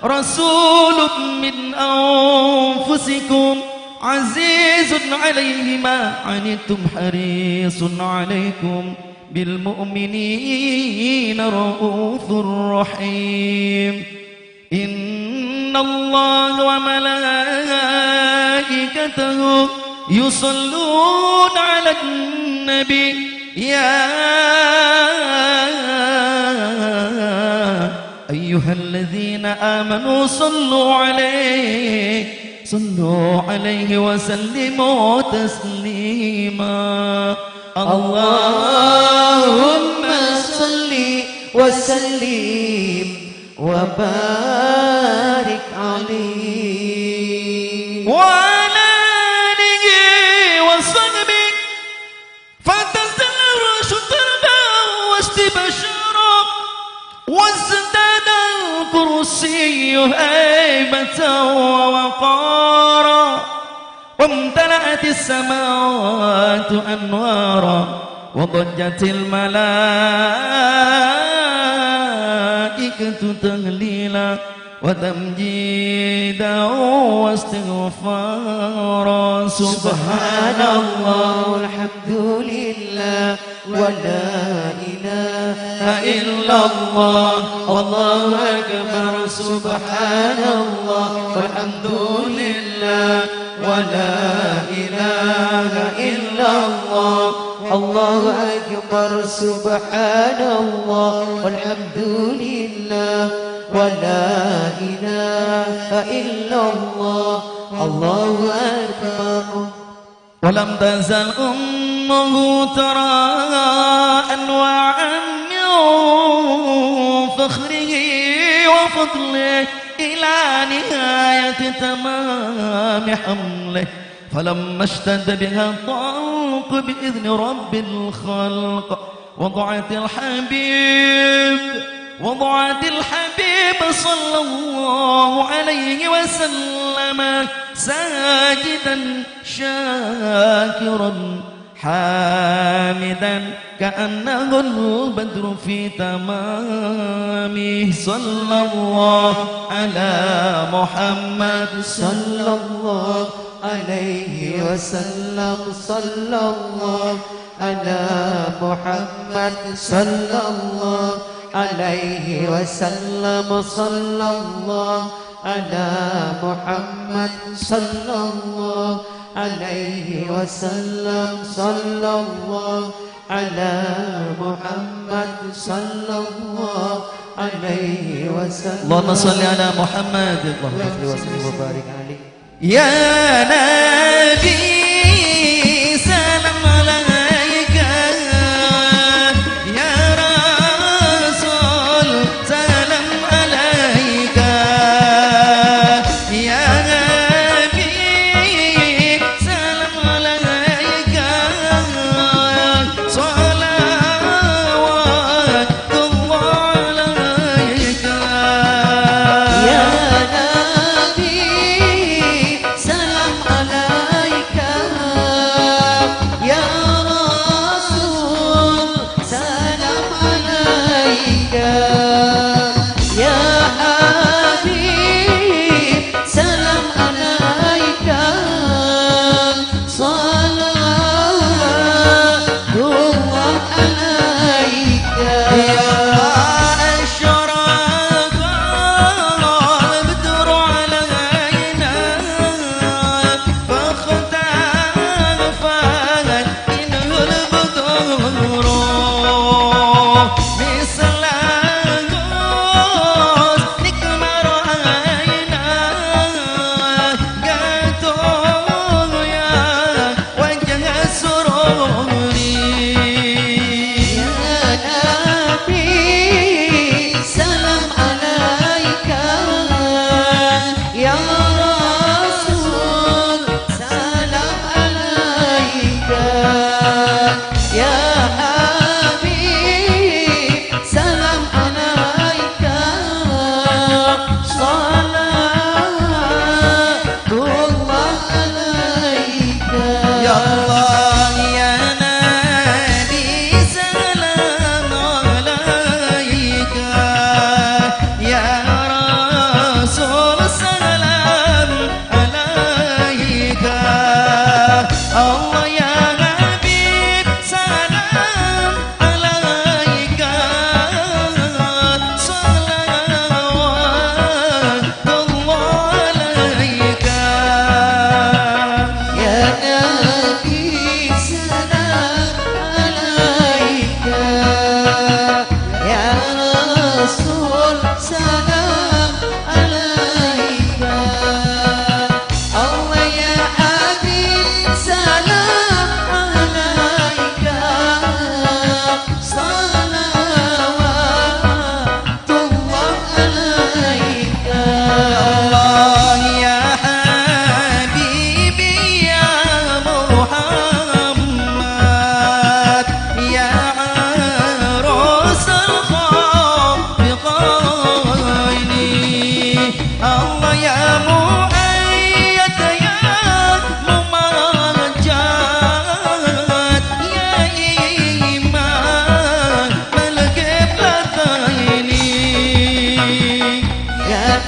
رسول من أنفسكم عزيز عليه ما عنتم حريص عليكم بالمؤمنين رؤوف رحيم إن الله وملائكته يصلون على النبي يا أيها الذين آمنوا صلوا عليه وسلموا تسليما اللهم صل وسلم وبارك عليه وعلى آله وصحبه فتزداد شطرا واستبشارا وازداد الكرسي هيبة ووقارا وامتلأت السماوات أنوارا وضجت الملائكة تهليلا وتمجيدا واستغفارا سبحان الله والحمد لله ولا إله إلا الله والله أكبر سبحان الله والحمد لله ولا إله إلا الله الله أكبر سبحان الله والحمد لله ولا إله إلا الله الله أكبر. ولم تزل أمه ترى أنواعا من فخره وفضله إلى نهاية تمام حمله فلما اشتد بها الضنك بإذن رب الخلق وضعت الحبيب صلى الله عليه وسلم ساجدا شاكرا حامدا كأنه البدر في تمامه صلى الله على محمد صلى الله عليه وسلم صلى الله على محمد صلى الله عليه وسلم صلى الله على محمد صلى الله عليه وسلم صلى الله على محمد صلى الله عليه وسلم. اللهم صل على محمد اللهم صل وسلم وبارك عليه. يا نبي سلام عليك يا رسول سلام عليك يا نبي سلام عليك صلوات الله عليك يا نبي سلام عليك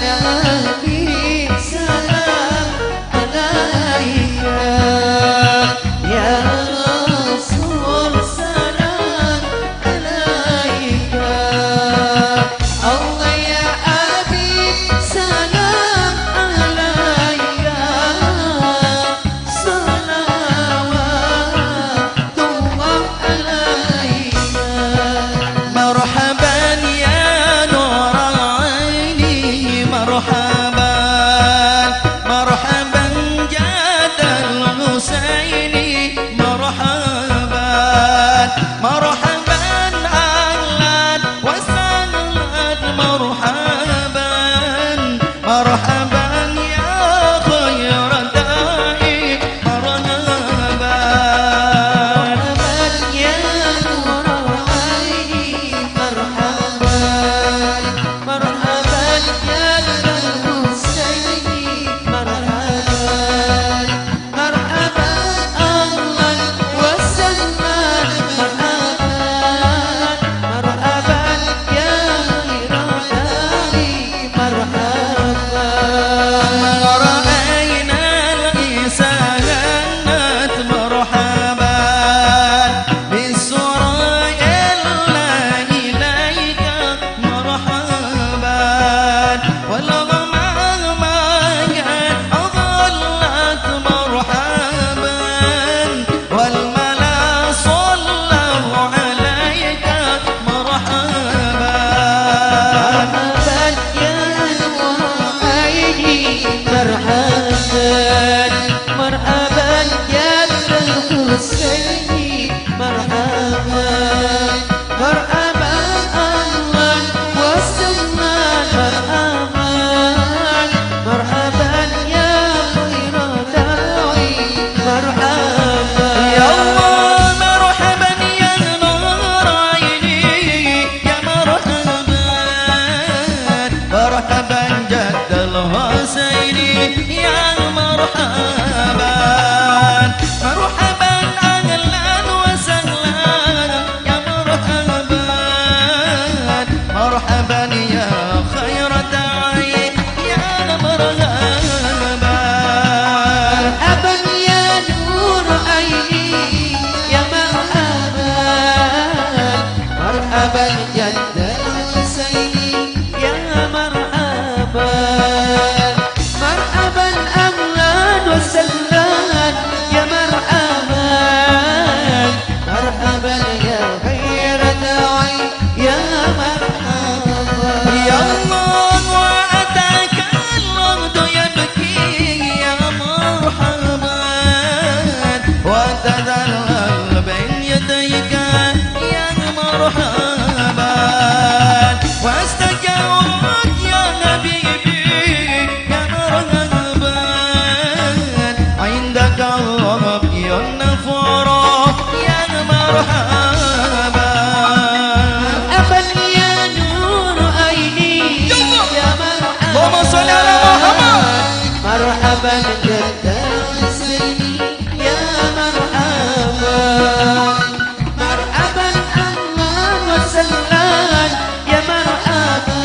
Nabi salam alaika, ya Rasul salam alaika, Allah ya Habib salam alaika, salawatullah alaika. Marhaban ya nur aini, marhaban, marhaban jadal Husaini, marhaban, marhaban ahlan wa sahlan, marhaban, marhaban ya khairan da'i, marhaban. Marhaban ya nur aini, marhaban, marhaban jadal Husaini, marhaban, marhaban ahlan wa sahlan, marhaban, marhaban ya khairan da'i, marhaban. رأينا الإساءات مرحبا بالسراء الله إليك مرحبا والغمام قد أضلت مرحبا والملا صلوا عليك مرحبا مرحبا يا نور عيني، مرحبا، مرحبا يا ابن الحسين، مرحبا، مرحبا أهلا وسهلا، مرحبا، مرحبا يا خير داعي، مرحبا يا الله مرحبا يا نور عيني، يا مرحبا، مرحبا جد الحسيني، يا مرحبا، مرحبا أهلا وسهلا، يا مرحبا، مرحبا يا خير داعي، يا مرحبا. مرحبا يا نور عيني، يا مرحبا، مرحبا جد الحسين، يا مرحبا، مرحبا أهلا وسهلا، يا مرحبا، مرحبا يا خير داعي، يا مرحبا يا الله وأتاك الأرض يبكي، يا مرحبا، وتذلل بين يديك، يا مرحبا، واستجابت يا حبيبي، يا مرحبا، عندك الرب يا النفور، يا مرحبا. مرحبا يا نور عيني، يا مرحبا، اللهم صل على محمد. مرحبا جد الحسين، يا مرحبا، مرحبا أهلا وسهلا، يا مرحبا،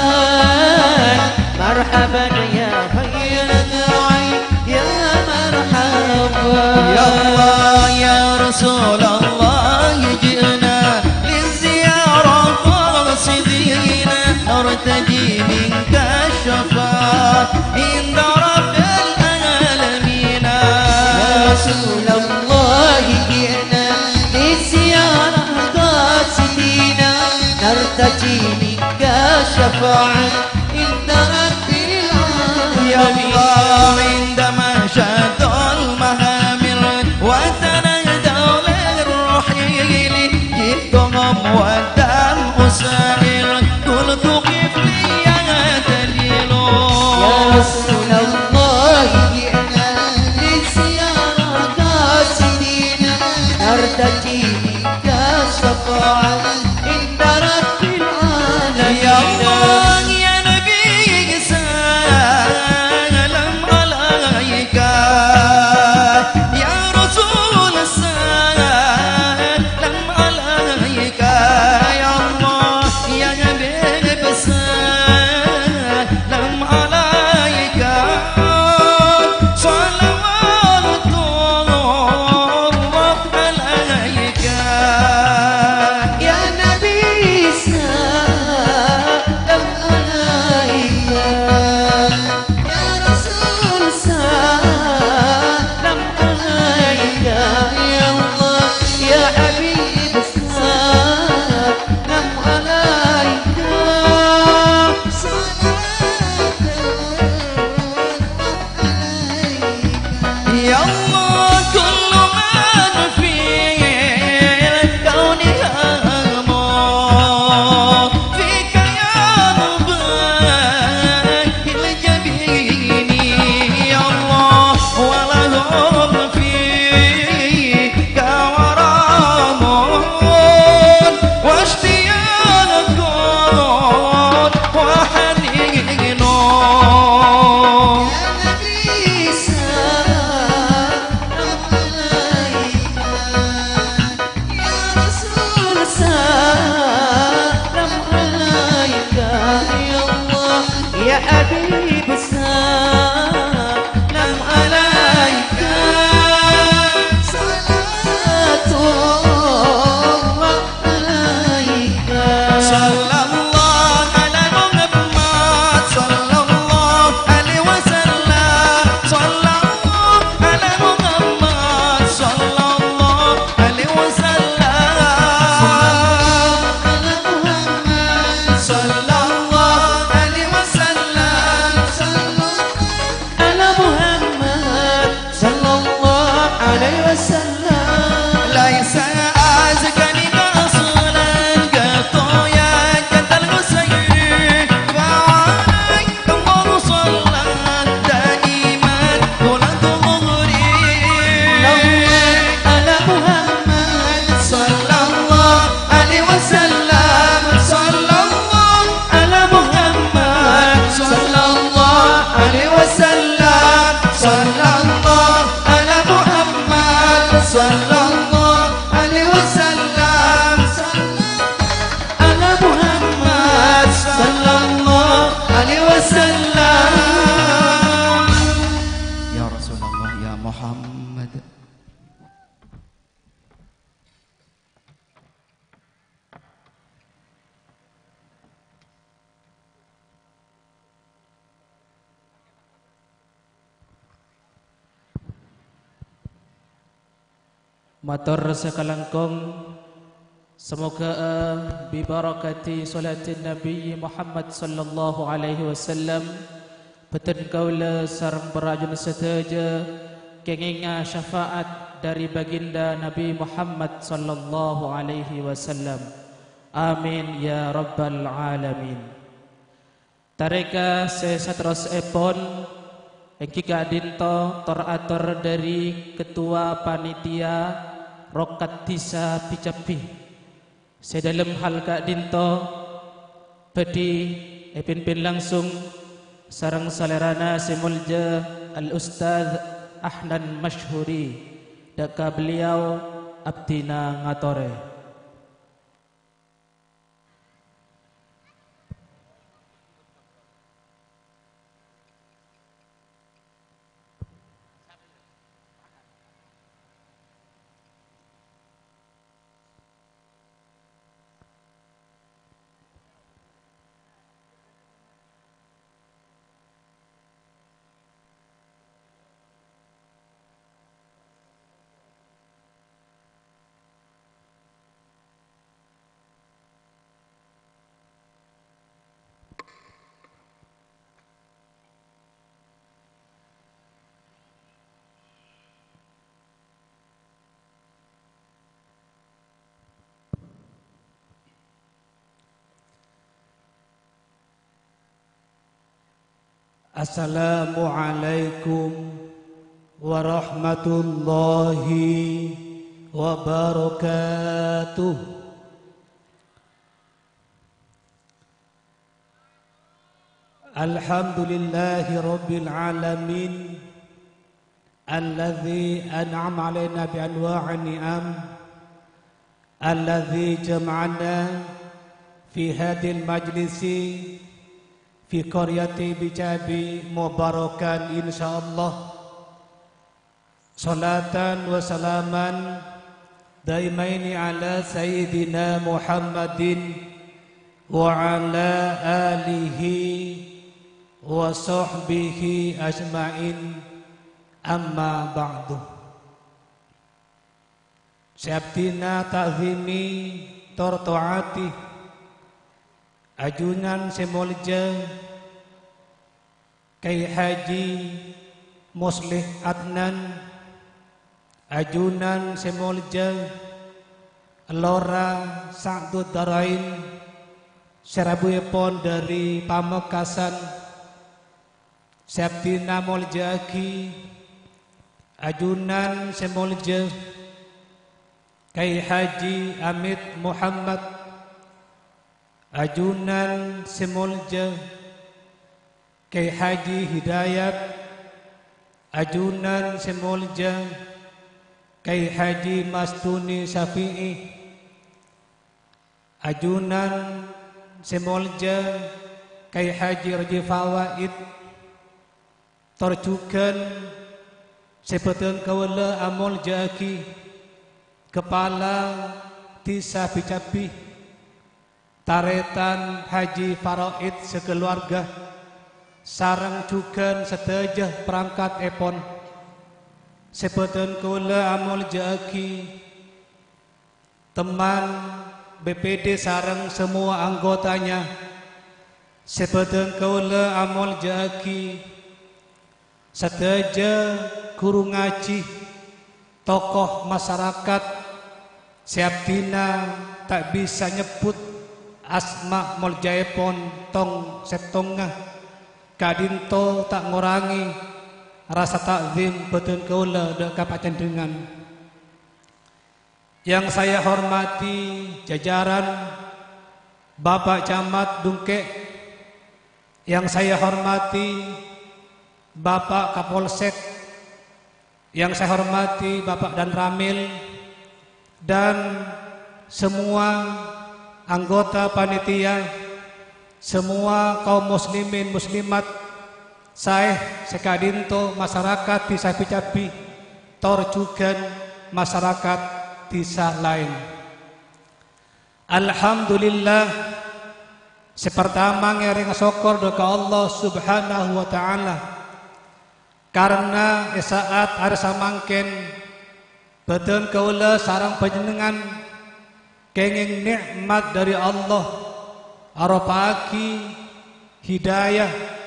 مرحبا يا خير داعي، يا مرحبا يا الله يا رسول الله جئنا للزيارة قاصدين نرتجي منك الشفاعة عند رب العالمين. يا رسول الله جئنا للزيارة قاصدين نرتجي منك شفاعة عند رب يا العالمين. الله عندما شد المهامل وتنادوا للرحيل جئتهم والدمع سائل قلت كيف لي يا دليل. يا رسول الله جئنا للزيارة قاصدين نرتجي منك شفاعة عند رب يا العالمين. الله يا Habib salam alaika salatullah alaika Sallallahu ala Muhammad sallallahu alaihi wasallam sallallahu ala Muhammad sallallahu alaihi wasallam sallallahu alaihi wasallam ala Muhammad sallallahu alaihi wasallam laisa azkani qasran qatoya katal husayn fa alayka Allah sallallahu daiman qulatu mughri ala Muhammad sallallahu alaihi wasallam sallallahu ala Muhammad sallallahu alaihi wasallam sallallahu ala Muhammad sallallahu alaihi wasallam ala Muhammad sallallahu alaihi wasallam ya Rasulullah ya Muhammad. Matur sekalangkung semoga bibarakati salatin Nabi Muhammad sallallahu alaihi wasallam beten kaula sareng perajun sedaja kenginga syafaat dari baginda Nabi Muhammad sallallahu alaihi wasallam. Amin ya rabbal alamin. Tareka sesaterus epon Engkika dinto teratur dari ketua panitia rokat tisa picapi. Sedalam hal kak dinto pedi epin langsung sarang salerana semulja al-ustadz Ahnan Masyhuri daka beliau abdina ngatore. Assalamualaikum warahmatullahi wabarakatuh. Alhamdulillahi rabbil alamin alladzi an'ama alaina bi anwa'in ni'am alladzi jama'ana fi hadhil majlisi fi qaryati bicabi mubarakan insyaallah. Salatan wa salaman daimaini ala sayyidina Muhammadin wa ala alihi wa sahbihi ajma'in, amma ba'du. Sabtina ta'zimi tortoati ajunan semolja Kai Haji Muslih Adnan, ajunan semolja Lora Sa'dud Darain serabuyepon dari Pamekasan. Sabtina Moljaki ajunan semolja Kai Haji Amit Muhammad, ajunan semolja Kai Haji Hidayat, ajunan semolja Kai Haji Mastuni Syafi'i, ajunan semolja Kai Haji Raji Fawaid terjukan sepetan kawala amol jaki kepala tisa picapi taretan Haji Faraid sekeluarga sarang jukan setejah perangkat epon sepetan kawala amol jaki teman BPD sarang semua anggotanya sepetan kaula amol jaki seteja guru ngaji tokoh masyarakat siap dina tak bisa nyebut asma mol jaepon tong setongah kadinto tak ngurangi rasa takzim betul kaula dekat pacendengan. Yang saya hormati jajaran Bapak Camat Dungke, yang saya hormati Bapak Kapolsek, yang saya hormati Bapak Dan Ramil, dan semua anggota panitia, semua kaum muslimin muslimat, saya sekadinto masyarakat di Sapi-Capi, torjugan masyarakat desa lain. Alhamdulillah sepertama ngering syukur doa Allah Subhanahu wa taala karena saat ada samangken betul kaula sarang panjenengan kenging nikmat dari Allah arapaki hidayah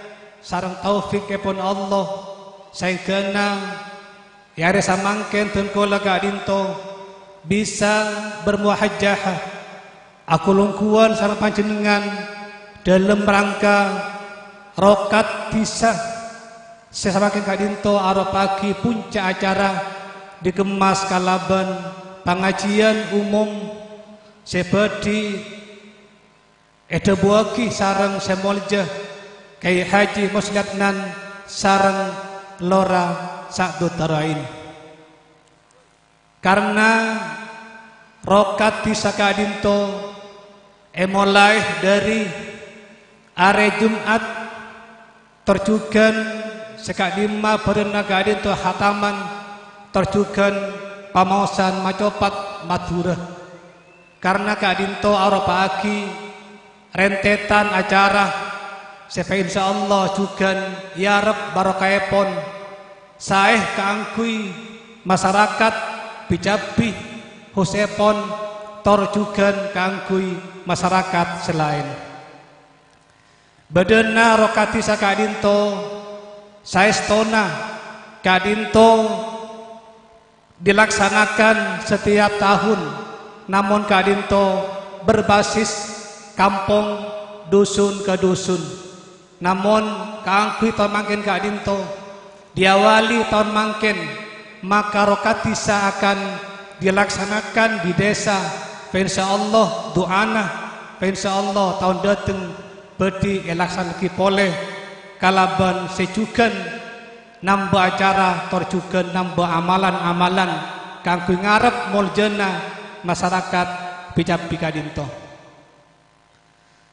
sarang taufik epon Allah saya kena ya ada samangken tun kaula gadinto bisa bermuhajjah aku lungkuan sareng panjenengan dalam rangka rokat bisa sesamakin kadinto aropaki puncak acara dikemas kalaban pengajian umum seperti edebuaki sareng semolja Kai Haji Musliatnan sareng Lora Sakdutarain. Karena rokat di sakadinto mulai dari are Jumat terjugan sekadima berenang kadinto hataman terjugan pamausan macopat Madura karena kadinto aropaki rentetan acara sepe insyaallah jugan ya Rab barokahipun saeh kaangkui masyarakat Picapi Husepon torjugan kangkui masyarakat selain badana rokati sakadinto saestona kadinto dilaksanakan setiap tahun namun kadinto berbasis kampung dusun ke dusun namun kangkui tahun mangkin kadinto diawali tahun mangkin maka rokatisa akan dilaksanakan di desa insyaallah doana insyaallah tahun datang bedi elaksanaki poleh kalaban sejugan nambah acara torjugan nambah amalan-amalan kanggo ngarep muljana masyarakat Picapi kadinto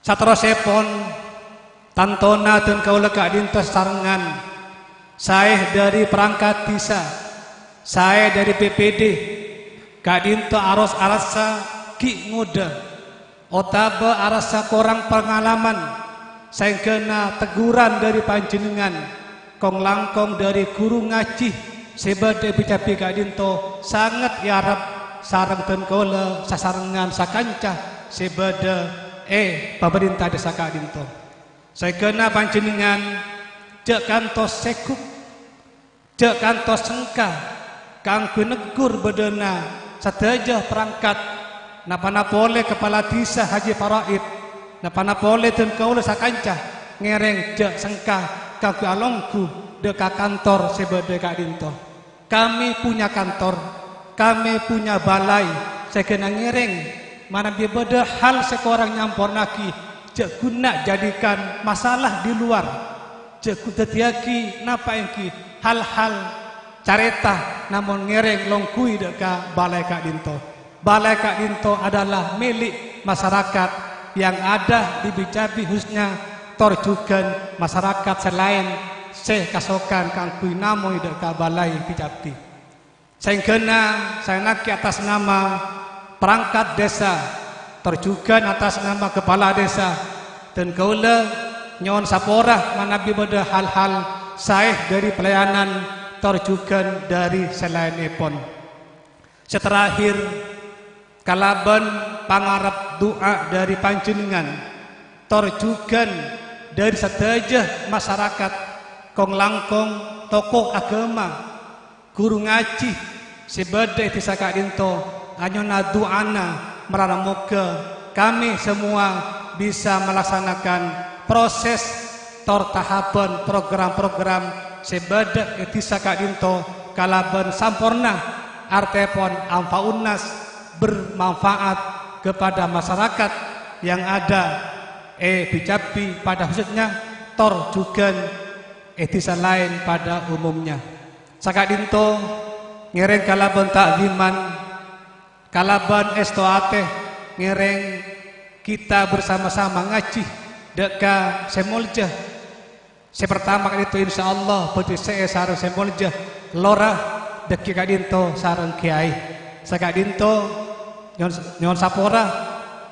saterosipun tantona dan kaula kadinto sarengan saya dari perangkat desa saya dari PPD kadinto aros arasa ki nguda otaba arasa korang pengalaman saya kena teguran dari panjenengan kong langkong dari guru ngaji sebade Picapi kadinto sangat yarap sareng ten kaula sasarengan sakanca sebade pemerintah desa kadinto saya kena panjenengan cek kantos sekup cek kantos sengka kanggo negur bedena sedaya perangkat napana pole kepala desa Haji Faraid napana pole dan kaula sakanca ngereng jak sengka kanggo alongku deka kantor sebade kadinto kami punya kantor kami punya balai saya kena ngereng mana beda hal sekorang nyampor naki jak guna jadikan masalah di luar jak kutetiaki napa engki hal-hal careta namun ngereng longkui deka balai kadinto. Balai kadinto adalah milik masyarakat yang ada di Picapi khususnya torjukan masyarakat selain Syekh kasokan kang kuinamo ida kabalai Picapi. Saya nak atas nama perangkat desa, torjukan atas nama kepala desa, dan kaula nyon sapora manabi pada hal-hal saeh dari pelayanan torjukan dari selain epon. Seterakhir kalaban pangarap doa dari panjenengan torjukan dari sedaya masyarakat kong langkong tokoh agama guru ngaji sebada itisaka dinto anyona doana mararamoga kami semua bisa melaksanakan proses tor tahapan program-program sebada itisaka dinto kalaban sampurna artepon amfaunnas bermanfaat kepada masyarakat yang ada Picapi pada khususnya torjukan etisa lain pada umumnya. Sakadinto ngereng kalaban takziman kalaban estoate ngereng kita bersama-sama ngaji deka semolja. Sepertama itu insyaallah putih saya sareng semolja lora deki kadinto sareng kiai. Sakadinto nyon sapora.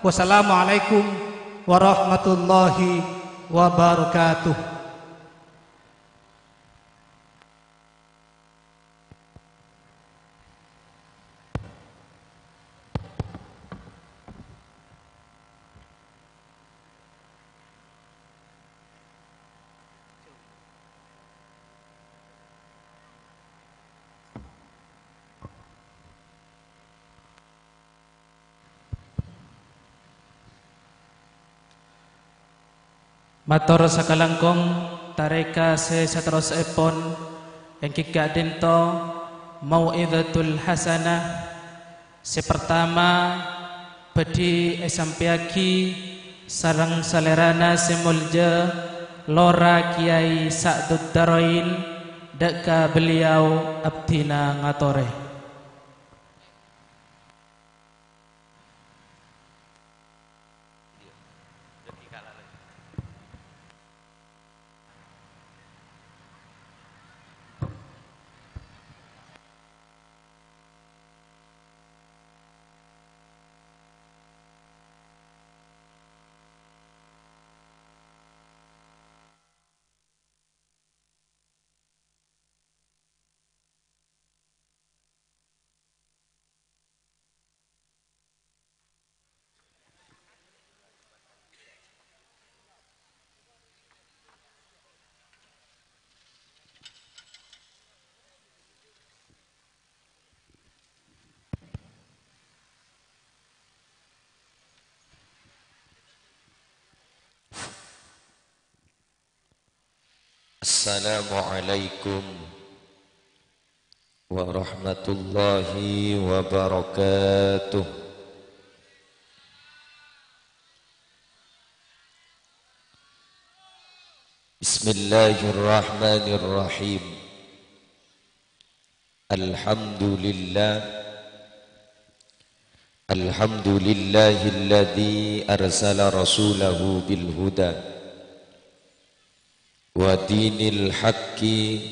Wassalamualaikum warahmatullahi wabarakatuh. Matur sakalangkong tareka se satros epon yang kika dinto mau'izatul hasanah. Sepertama pedi esampiaki sarang salerana semulja lora Kiai Sa'dud Daroin deka beliau abdina ngatore. Assalamualaikum warahmatullahi wabarakatuh. Bismillahirrahmanirrahim. Alhamdulillahilladzi arsala rasulahu bil huda wa dinil haqqi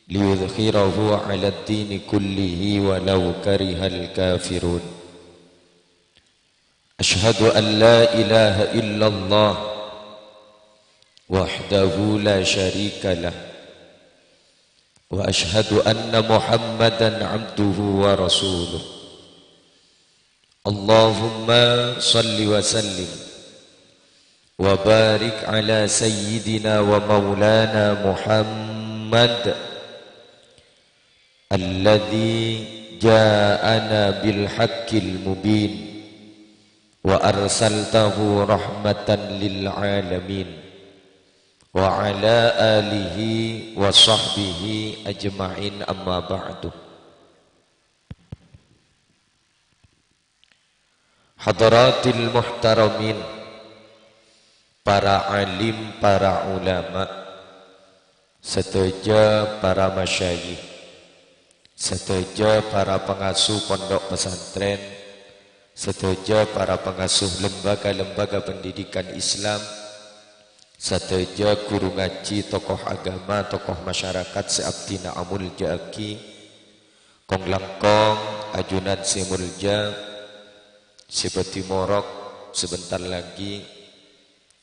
liyudhhirahu 'ala ad-dini kullihi walau karihal kafirun. Ashhadu an la ilaha illallah wahdahu la syarika lah wa ashhadu anna Muhammadan 'abduhu wa rasuluh. Allahumma salli wa sallim wa barik ala sayyidina wa maulana Muhammad alladhi ja'ana bil haqqil mubin wa arsaltahu rahmatan lil alamin wa ala alihi wa sahbihi ajma'in, amma ba'du. Hadaratil muhtaramin, para alim, para ulama, setuju para masyayikh, setuju para pengasuh pondok pesantren, setuju para pengasuh lembaga-lembaga pendidikan Islam, sateja guru ngaji, tokoh agama, tokoh masyarakat seabdina amul jaki, kong langkong ajunan semulja, seperti morok sebentar lagi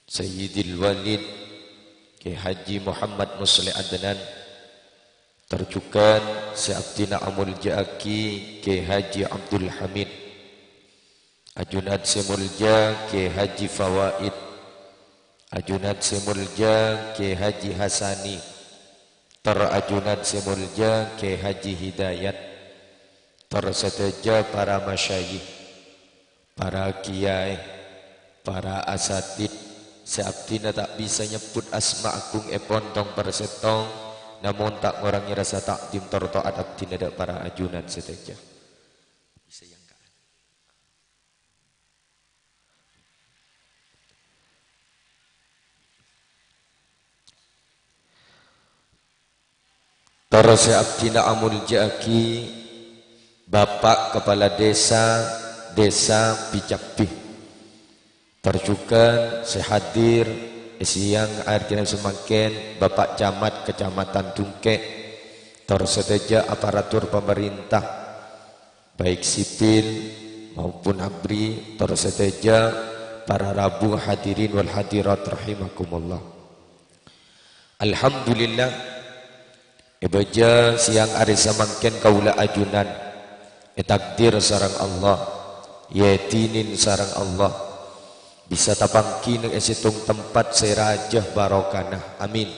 Sayyidil Walid Kiai Haji Muhammad Muslih Adnan, terjukan seabdina amul jaki Kiai Haji Abdul Hamid, ajunan semulja Kiai Haji Fawaid, ajunan semulja Kiai Haji Hasani, terajunan semulja Kiai Haji Hidayat, terseteja para masyayikh, para kiai, para asatid, seabdina tak bisa nyebut asma agung epontong persetong, namun tak ngurangi rasa takdim tortoat abdina dak para ajunan seteja. Terus abdina amul jaki, Bapak Kepala Desa Picapih, terjukan sehadir siang air kena semakin Bapak Camat Kecamatan Tungke, terseteja aparatur pemerintah baik sipil maupun ABRI, terseteja para rabu hadirin wal hadirat rahimakumullah. Alhamdulillah ibaja siang hari semakin kaula ajunan takdir sarang Allah, yatinin sarang Allah, bisa tapangki nang situng tempat serajah barokanah, amin.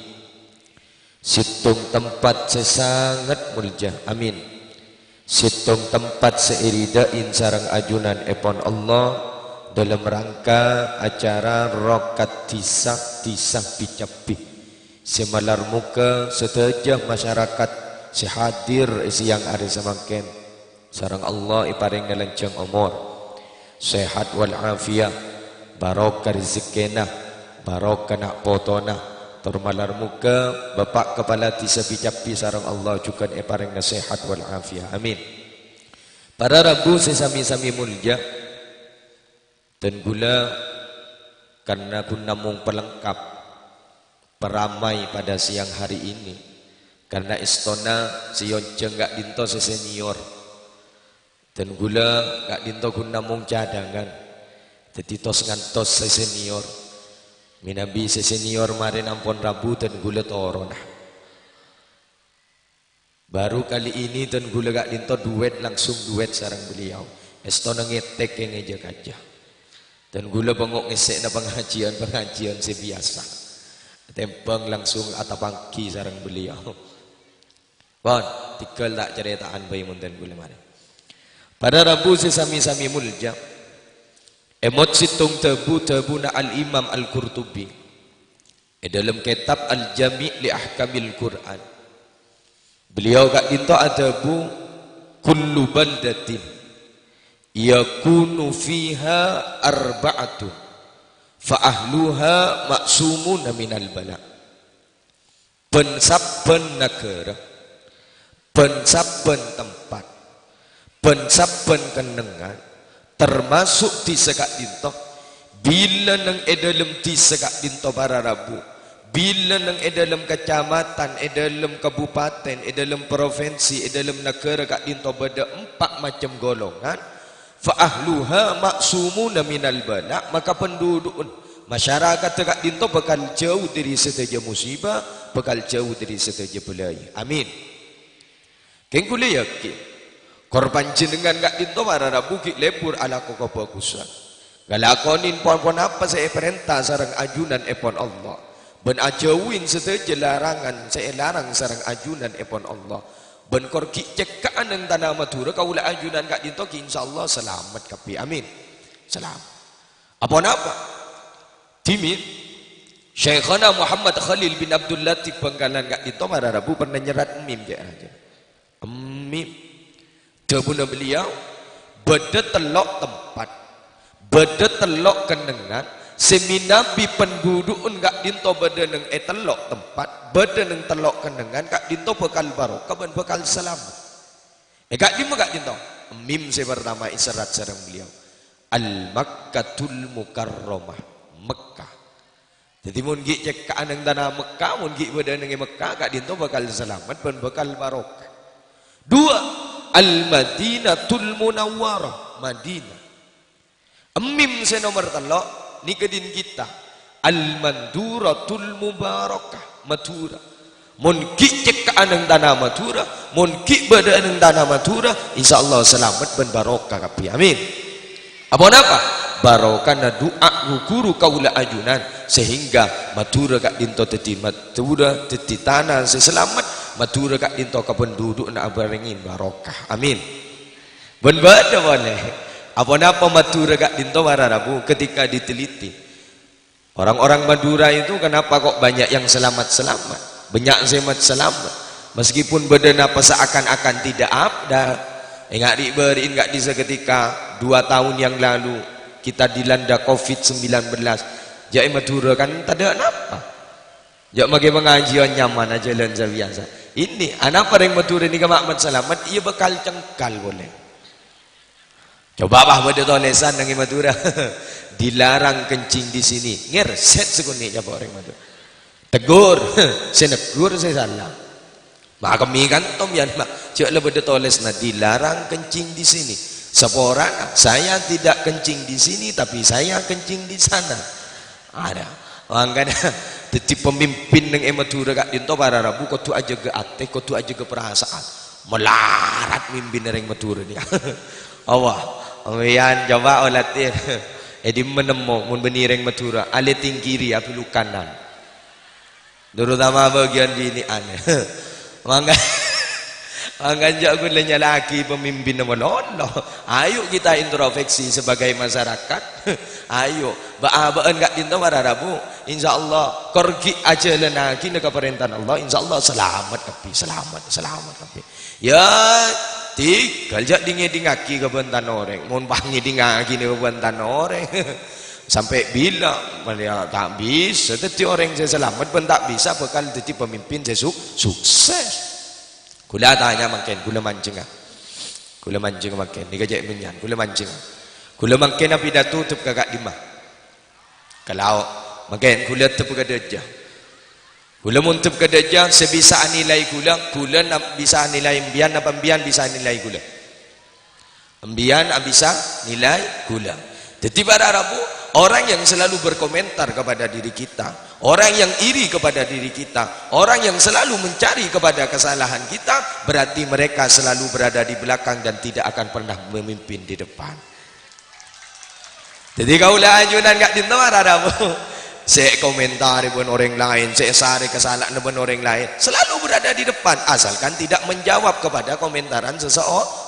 Situng tempat sesangat mulja, amin. Situng tempat seiridain sarang ajunan epon Allah dalam rangka acara rokat tisah picapih semalar muka setajah masyarakat sehadir siang hari semakin sarang Allah iparing ngelancang umur sehat wal afiyah, barokah rezekina, barokah nak potona, termalar muka Bapak Kepala Desa Picapi sarang Allah juga iparing sehat wal afiyah, amin. Para rabu sesami-sami mulja dan gula karena kun namung pelengkap peramai pada siang hari ini, karena istona sionce gak dinto senior dan gula gak dinto kun namung cadangan, jadi tos ngantos senior minabi senior marin ampun rabu dan gula toron. Baru kali ini dan gula gak dinto langsung duet sarang beliau, istona ngetek yang ngejak aja dan gula bengok ngesek na pengajian sebiasa tempang langsung atapangki sarang beliau. Bon, tikal tak ceritaan bayi mundan gula mana. Pada rabu sesami-sami mulja emot situng tebu na al-imam al-Qurtubi dalam kitab al-Jami' li ahkamil Quran beliau kak dinto adabu kullu baldatin yakunu fiha arba'atun fa ahluha maksumuna minal bala. Pensaben negara, pensaben tempat, pensaben kenengan termasuk di sekak dinto bila nang edalem di sekak dinto para rabu, bila nang edalem kecamatan, edalem kabupaten, edalem provinsi, edalem negara kak dinto beda 4 macam golongan, fa ahluha maksumuna minal bala, maka penduduk masyarakat kak dinto bakal jauh dari setiap musibah, bakal jauh dari setiap belaya, amin. Kengkule yakin korban jenengan gak dinto para rabu ki lebur ala koko bagusan galakonin pon apa saya perintah sarang ajunan epon Allah ben ajawin seteja larangan saya larang sarang ajunan epon Allah ben kor ki cekaan yang tanah matura kaula ajunan gak dinto ki insyaallah selamat kapi, amin. Selamat apon apa timin Syekhana Muhammad Khalil bin Abdul Latif Bangkalan gak dinto para rabu pernah nyerat mim dia aja mim debuna beliau beda telok tempat, beda telok kenengan, seminabi penduduk gak dinto beda neng telok tempat, beda neng telok kenengan, kak dinto bekal barokah dan bekal selamat. Gak dinto mim saya pertama isyarat sarang beliau al Makkatul Mukarramah, Mekah. Jadi mun gi cek ka anang tanah Mekah, mun gi beda nang Mekah kak dinto bakal selamat dan bakal barokah. Dua, Al-Madinatul Munawwarah, Madinah. Emim se nomor telok ni kedin kita. Al-Manduratul Mubarakah, Madura. Mun ki cek ka anang tanah Madura, mun ki beda nang tanah Madura, insyaallah selamat dan barokah kapi. Amin. Apa napa? Barokah na doa guru kaula ajunan sehingga Madura kak dinto teti Madura teti tanah seselamat Madura kak dinto ka penduduk na abarengin barokah. Amin. Ben bada boleh. Apa napa Madura kak dinto wararabu ketika diteliti. Orang-orang Madura itu kenapa kok banyak yang selamat-selamat? Banyak selamat. Meskipun beda napa seakan-akan tidak ada. Enggak diberiin enggak di seketika 2 tahun yang lalu kita dilanda COVID-19. Jadi Madura kan tak ada apa. Jak bagi pengajian nyaman aja lensa biasa. Ini anak orang Madura ni kemakmat selamat, ia bakal cengkal boleh. Coba bah beda tulisan nang Madura. Dilarang kencing di sini. Ngerset sekuni apa orang Madura. Tegur, saya negur saya salah. Maka kami kan tom yan mak. Cik le beda tulis na dilarang kencing di sini. Seporang saya tidak kencing di sini tapi saya kencing di sana. Ada. Makanya jadi pemimpin nang Madura kak dinto para rabu kau tu aja ke ate, kau tu aja ke perasaan. Melarat mimpin nang Madura ni. Allah, awian coba olatir. Edi menemu mun benireng Madura, ale tingkiri api lu kanan. Terutama bagian bini aneh. Mangga aku lenya laki pemimpin namun Allah. Ayo kita introspeksi sebagai masyarakat. Ayo baan gak dinto wararabu. Insyaallah korgi aja lenaki neka perintah Allah. Insyaallah selamat tapi selamat tapi. Ya tinggal jak dingaki ke bentan orang. Mun pangi dingaki ke bentan orang. Sampai bila mereka tak bisa jadi orang yang selamat pun tak bisa bakal jadi pemimpin yang sukses. Kula tanya makin kula mancing makin ni kajak menyan kula mancing kula makin api dah tutup kakak dimah kalau makin kula tutup ke dejah kula muntup ke dejah sebisa nilai kula nak bisa nilai embian apa embian bisa nilai kula embian bisa nilai kula. Jadi pada Rabu orang yang selalu berkomentar kepada diri kita, orang yang iri kepada diri kita, orang yang selalu mencari kepada kesalahan kita, berarti mereka selalu berada di belakang dan tidak akan pernah memimpin di depan. Jadi kaulah ajunan gak dinawar Rabu. Saya komentar dengan orang lain, saya sari kesalahan dengan orang lain, selalu berada di depan asalkan tidak menjawab kepada komentaran seseorang.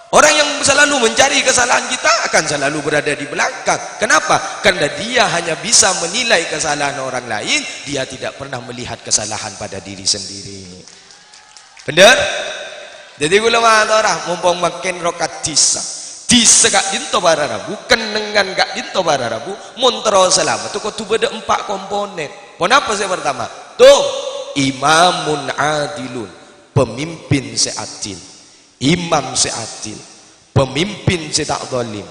Orang yang selalu mencari kesalahan kita akan selalu berada di belakang. Kenapa? Karena dia hanya bisa menilai kesalahan orang lain, dia tidak pernah melihat kesalahan pada diri sendiri. Benar? Jadi kula orang mumpung makin rokat disa gak dinto para Rabu, kenengan gak dinto para Rabu, montro selamat tu kudu beda 4 komponen. Kenapa saya pertama? Tuh, imamun adilun, pemimpin seadil. Imam seadil, pemimpin tak zalim,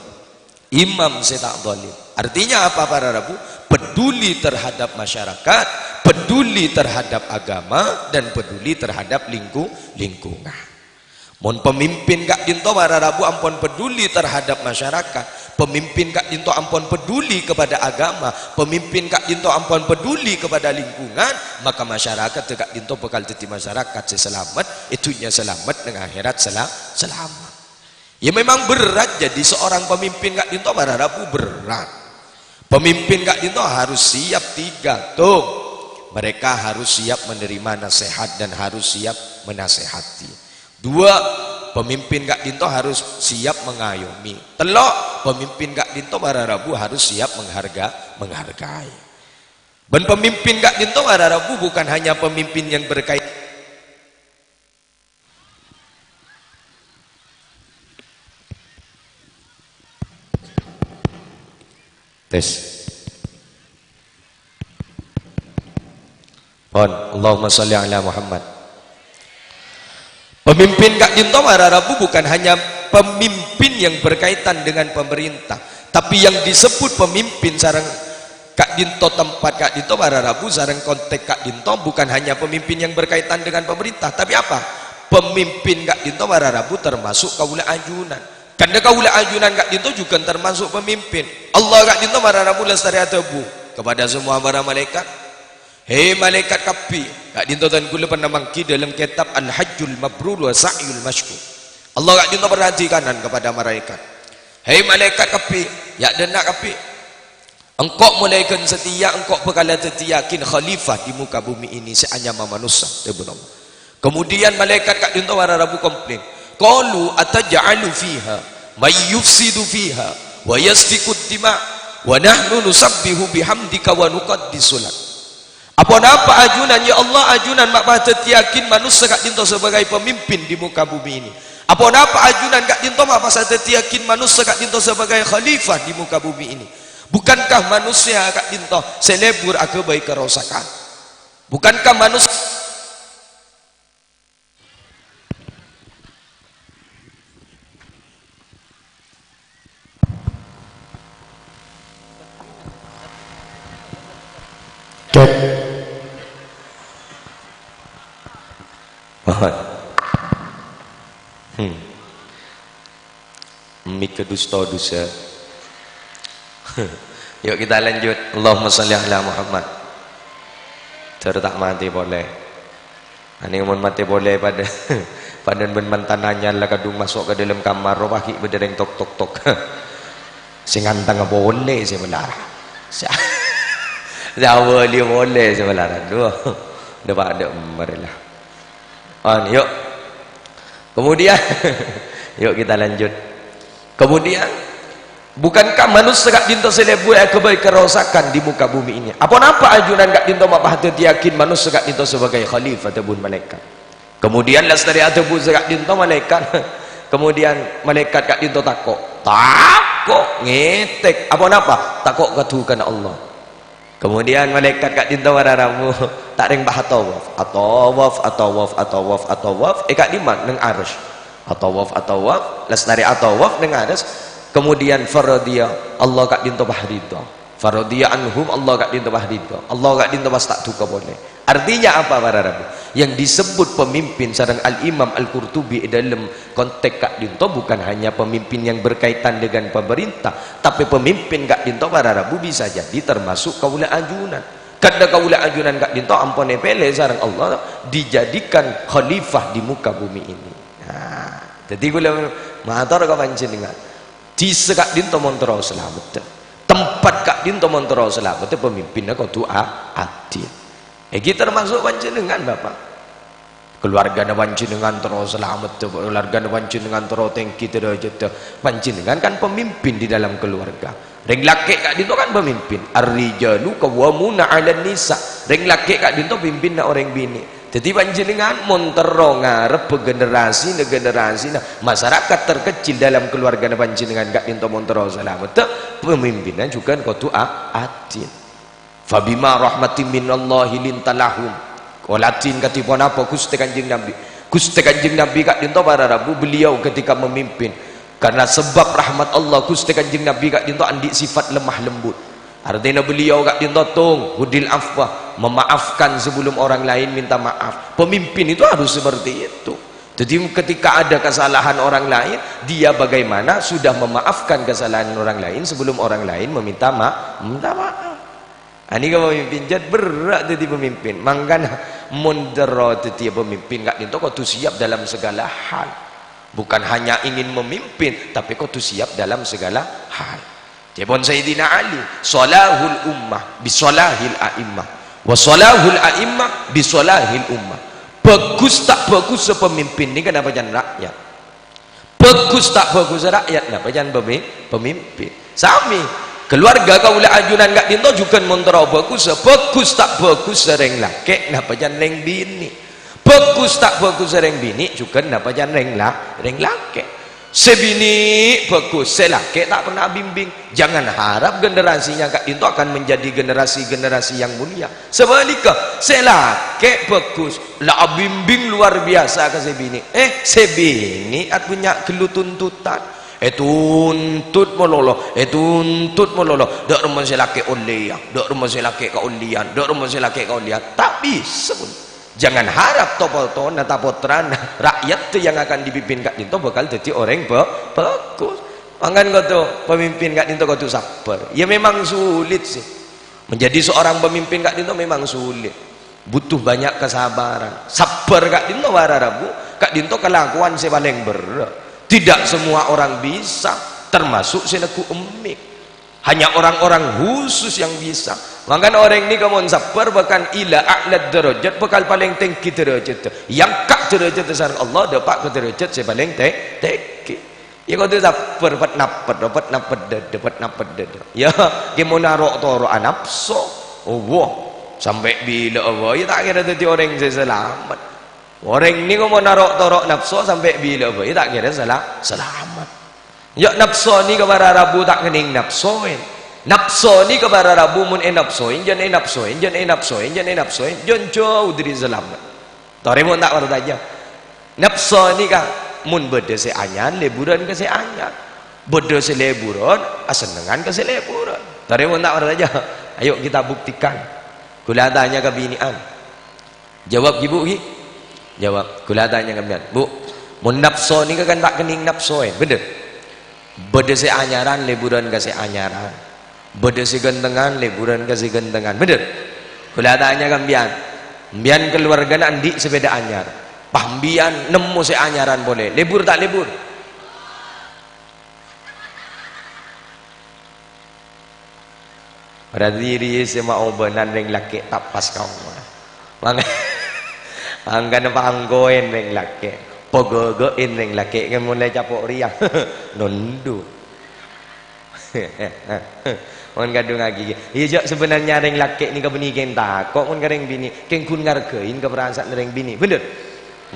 imam tak zalim. Artinya apa para Rabu? Peduli terhadap masyarakat, peduli terhadap agama, dan peduli terhadap lingkungan. Mon pemimpin gak dinto para Rabu ampun peduli terhadap masyarakat, pemimpin gak dinto ampun peduli kepada agama, pemimpin gak dinto ampun peduli kepada lingkungan, maka masyarakat gak dinto bakal jadi masyarakat selamat, itunya selamat dengan akhirat selamat. Ya memang berat jadi seorang pemimpin gak dinto para Rabu berat. Pemimpin gak dinto harus siap 3 tuh. Mereka harus siap menerima nasihat dan harus siap menasehati. 2, pemimpin gak dinto harus siap mengayomi. 3, pemimpin gak dinto para Rabu harus siap menghargai. Dan pemimpin gak dinto para Rabu bukan hanya pemimpin yang berkait tes. Allahumma sholli ala Muhammad. Pemimpin gak dinto para Rabu bukan hanya pemimpin yang berkaitan dengan pemerintah, tapi yang disebut pemimpin sarang Kak Dinto tempat Kak Dinto para Rabu sareng kontek Kak Dinto bukan hanya pemimpin yang berkaitan dengan pemerintah, tapi apa? Pemimpin Kak Dinto para Rabu termasuk kaula ajunan. Karena kaula ajunan Kak Dinto juga termasuk pemimpin. Allah Kak Dinto para Rabu lestari atebu kepada semua para malaikat. Hei malaikat kapi, Kak Dinto dan kula pernah mangki dalam kitab Al-Hajjul Mabrur wa Sa'yul Mashkur. Allah Kak Dinto perhatikan kepada malaikat. Hei malaikat kapi, ya denak kapi. Engkau mulaikan setia, engkau berkala setiakin khalifah di muka bumi ini seanyama manusia. Kemudian malaikat Kak Dinto para Rabu komplain. Qalu ataj'alu fiha may yufsidu fiha wa yasfiku dima wa nahnu nusabbihu bihamdika wa nuqaddisu lak. Apa ajunan ya Allah, ajunan mak setiakin manusia Kak Dinto sebagai pemimpin di muka bumi ini. Apa ajunan Kak Dinto mak setiakin manusia Kak Dinto sebagai khalifah di muka bumi ini. Bukankah manusia Kak Dinto selebur akibat kerosakan? Bukankah manusia Mika dusta dosa. Yuk kita lanjut. Allahumma salli ala Muhammad. Cara tak mati boleh. Ani mun mati boleh pada pada mantananya lah kadung masuk ke dalam kamar pagi bedereng tok tok tok. Sing antang boleh sebelah. Jawa dia boleh sebelah. Dua. Dapat ada marilah. Yuk. Kemudian yuk kita lanjut. Kemudian bukankah manusia Kak Dinto selebu akibat kerosakan di muka bumi ini? Apa ajunan Kak Dinto mabah yakin manusia Kak Dinto sebagai khalifah ataupun malaikat? Kemudian lestari ataupun Kak Dinto malaikat. Kemudian malaikat Kak Dinto takok ngetek. Apa takok ketukan Allah. Kemudian malaikat Kak Dinto wararamu tak ring bah atawaf Kak Diman neng arus atawaf lestari atawaf neng arus. Kemudian faradiyah Allah Kak Dinto bahridho, faradiyah anhum Allah Kak Dinto bahridho, Allah Kak Dinto pas tak duka boleh. Artinya apa para Rabu? Yang disebut pemimpin sareng Al-Imam Al-Qurtubi dalam konteks Kak Dinto bukan hanya pemimpin yang berkaitan dengan pemerintah, tapi pemimpin Kak Dinto para Rabu bisa jadi termasuk kaula ajunan. Karena kaula ajunan Kak Dinto ampone pele sareng Allah dijadikan khalifah di muka bumi ini. Nah, jadi kula matur ka panjenengan di Kak Dinto montoro selamat tempat Kak Dinto montoro selamat pemimpinnya kudu adil. Kita termasuk panjenengan Bapak keluarga panjenengan terus selamat keluarga panjenengan terus tengki derajat panjenengan kan pemimpin di dalam keluarga. Ring laki Kak Dinto kan pemimpin. Ar-rijalu qawwamuna 'alan nisa. Ring laki Kak Dinto pimpin orang bini. Jadi panjenengan montero ngarep generasi masyarakat terkecil dalam keluarga panjenengan Kak Dinto montero selamat pemimpinnya juga kudu adil. Fabima rahmatin minallahi lintalahum. Kolatin katipun apa Gusti Kanjeng Nabi. Gusti Kanjeng Nabi Kak Dinto para Rabu beliau ketika memimpin karena sebab rahmat Allah Gusti Kanjeng Nabi Kak Dinto andi sifat lemah lembut. Artinya beliau Kak Dinto hudil afwah, memaafkan sebelum orang lain minta maaf. Pemimpin itu harus seperti itu. Jadi ketika ada kesalahan orang lain, dia bagaimana sudah memaafkan kesalahan orang lain sebelum orang lain meminta maaf. Ini kalau pemimpin jad berat jadi pemimpin. Mangkana mondero jadi pemimpin Kak Dinto kau siap dalam segala hal. Bukan hanya ingin memimpin, tapi kau siap dalam segala hal. Jepun Sayyidina Ali, salahul ummah bisolahil a'immah, wa salahul a'immah bisolahil ummah. Bagus tak bagus sepemimpin ini kenapa jangan rakyat? Bagus tak bagus rakyat kenapa jangan pemimpin? Sami keluarga kaula ajunan Kak Dinto juga montoro bagus tak bagus sering laki kenapa jangan reng bini? Bagus tak bagus sering bini juga kenapa jangan reng laki? Sebini bagus, selaki tak pernah bimbing. Jangan harap generasinya Kak Dinto akan menjadi generasi-generasi yang mulia. Sebaliknya, selaki bagus, lah bimbing luar biasa ke sebini. Sebini at punya gelu tuntutan. tuntut mololo, tuntut mololo. Dak rumah selaki ulian, dak rumah selaki kaulian, dak rumah selaki kaulian. Tak bisa pun. Jangan harap topotona tapotrana rakyat tu yang akan dipimpin Kak Dinto bakal jadi orang bagus. Angkan kau tu pemimpin Kak Dinto kau tu sabar. Ya memang sulit sih. Menjadi seorang pemimpin Kak Dinto memang sulit. Butuh banyak kesabaran. Sabar Kak Dinto wararabu. Kak Dinto kelakuan saya paling berat. Tidak semua orang bisa, termasuk selaku emmik. Hanya orang-orang khusus yang bisa. Maka orang ini kamu sabar bahkan ila a'lad derajat bakal paling tinggi derajat. Yang kak derajat besar Allah dapat ke derajat saya paling tinggi. Ya kau tu sabar dapat napet dada. Ya gimana narok toro anapso. Oh wah sampai bila Allah ya tak kira jadi orang yang selamat. Orang ni kau mau narok torok nafsu sampai bila apa? Ya tak kira selamat. Ya nafsu ni kepada Rabu tak kening nafsuin. Nafsu ni kepada Rabu mun nafsuin, jangan nafsuin, jangan jauh dari selamat. Tore mun tak baru saja. Nafsu ni kah mun beda se anyar, leburan ke se anyar. Beda se leburan, asenengan ke se leburan. Tore mun tak baru saja. Ayo kita buktikan. Kula tanya ke binian. Jawab ibu ki. Jawab, kula tanya kalian, Bu, mun nafsu ni kan tak kening nafsuin, bener? Beda se anyaran, leburan ke se anyaran. Beda se gentengan, leburan ke se gentengan, bener? Kula tanya kalian, mbian keluarga nanti sepeda anyar. Pambian nemu se anyaran boleh, lebur tak lebur? Pada diri semua obanan ring laki tak pas kau. Anggan panggoin ring laki, pogogoin ring laki, kan mulai capok riang, nundu. Mon kadung lagi. Iya sebenarnya ring laki ni kebini kenta, kok mon ring bini, keng kun ngargein keperasaan ring bini, bener?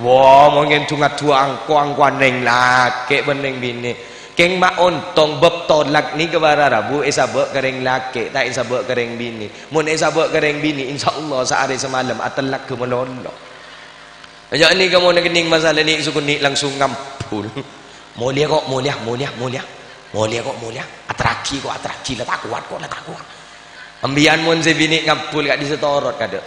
Wah, mungkin cungat tua angkuan ring laki bening bini. Keng mak ontong bab tolak ni kepada Rabu esabek kering laki, tak esabek kering bini. Mon esabek kering bini, insyaallah sehari semalam atalak ke melolok. Ajak ni kamu nak kening masalah ni sukun ni langsung ngampul. Mulia kok mulia. Mulia kok mulia. Atraki lah tak kuat. Ambian mun se bini ngampul kak di setorot kada.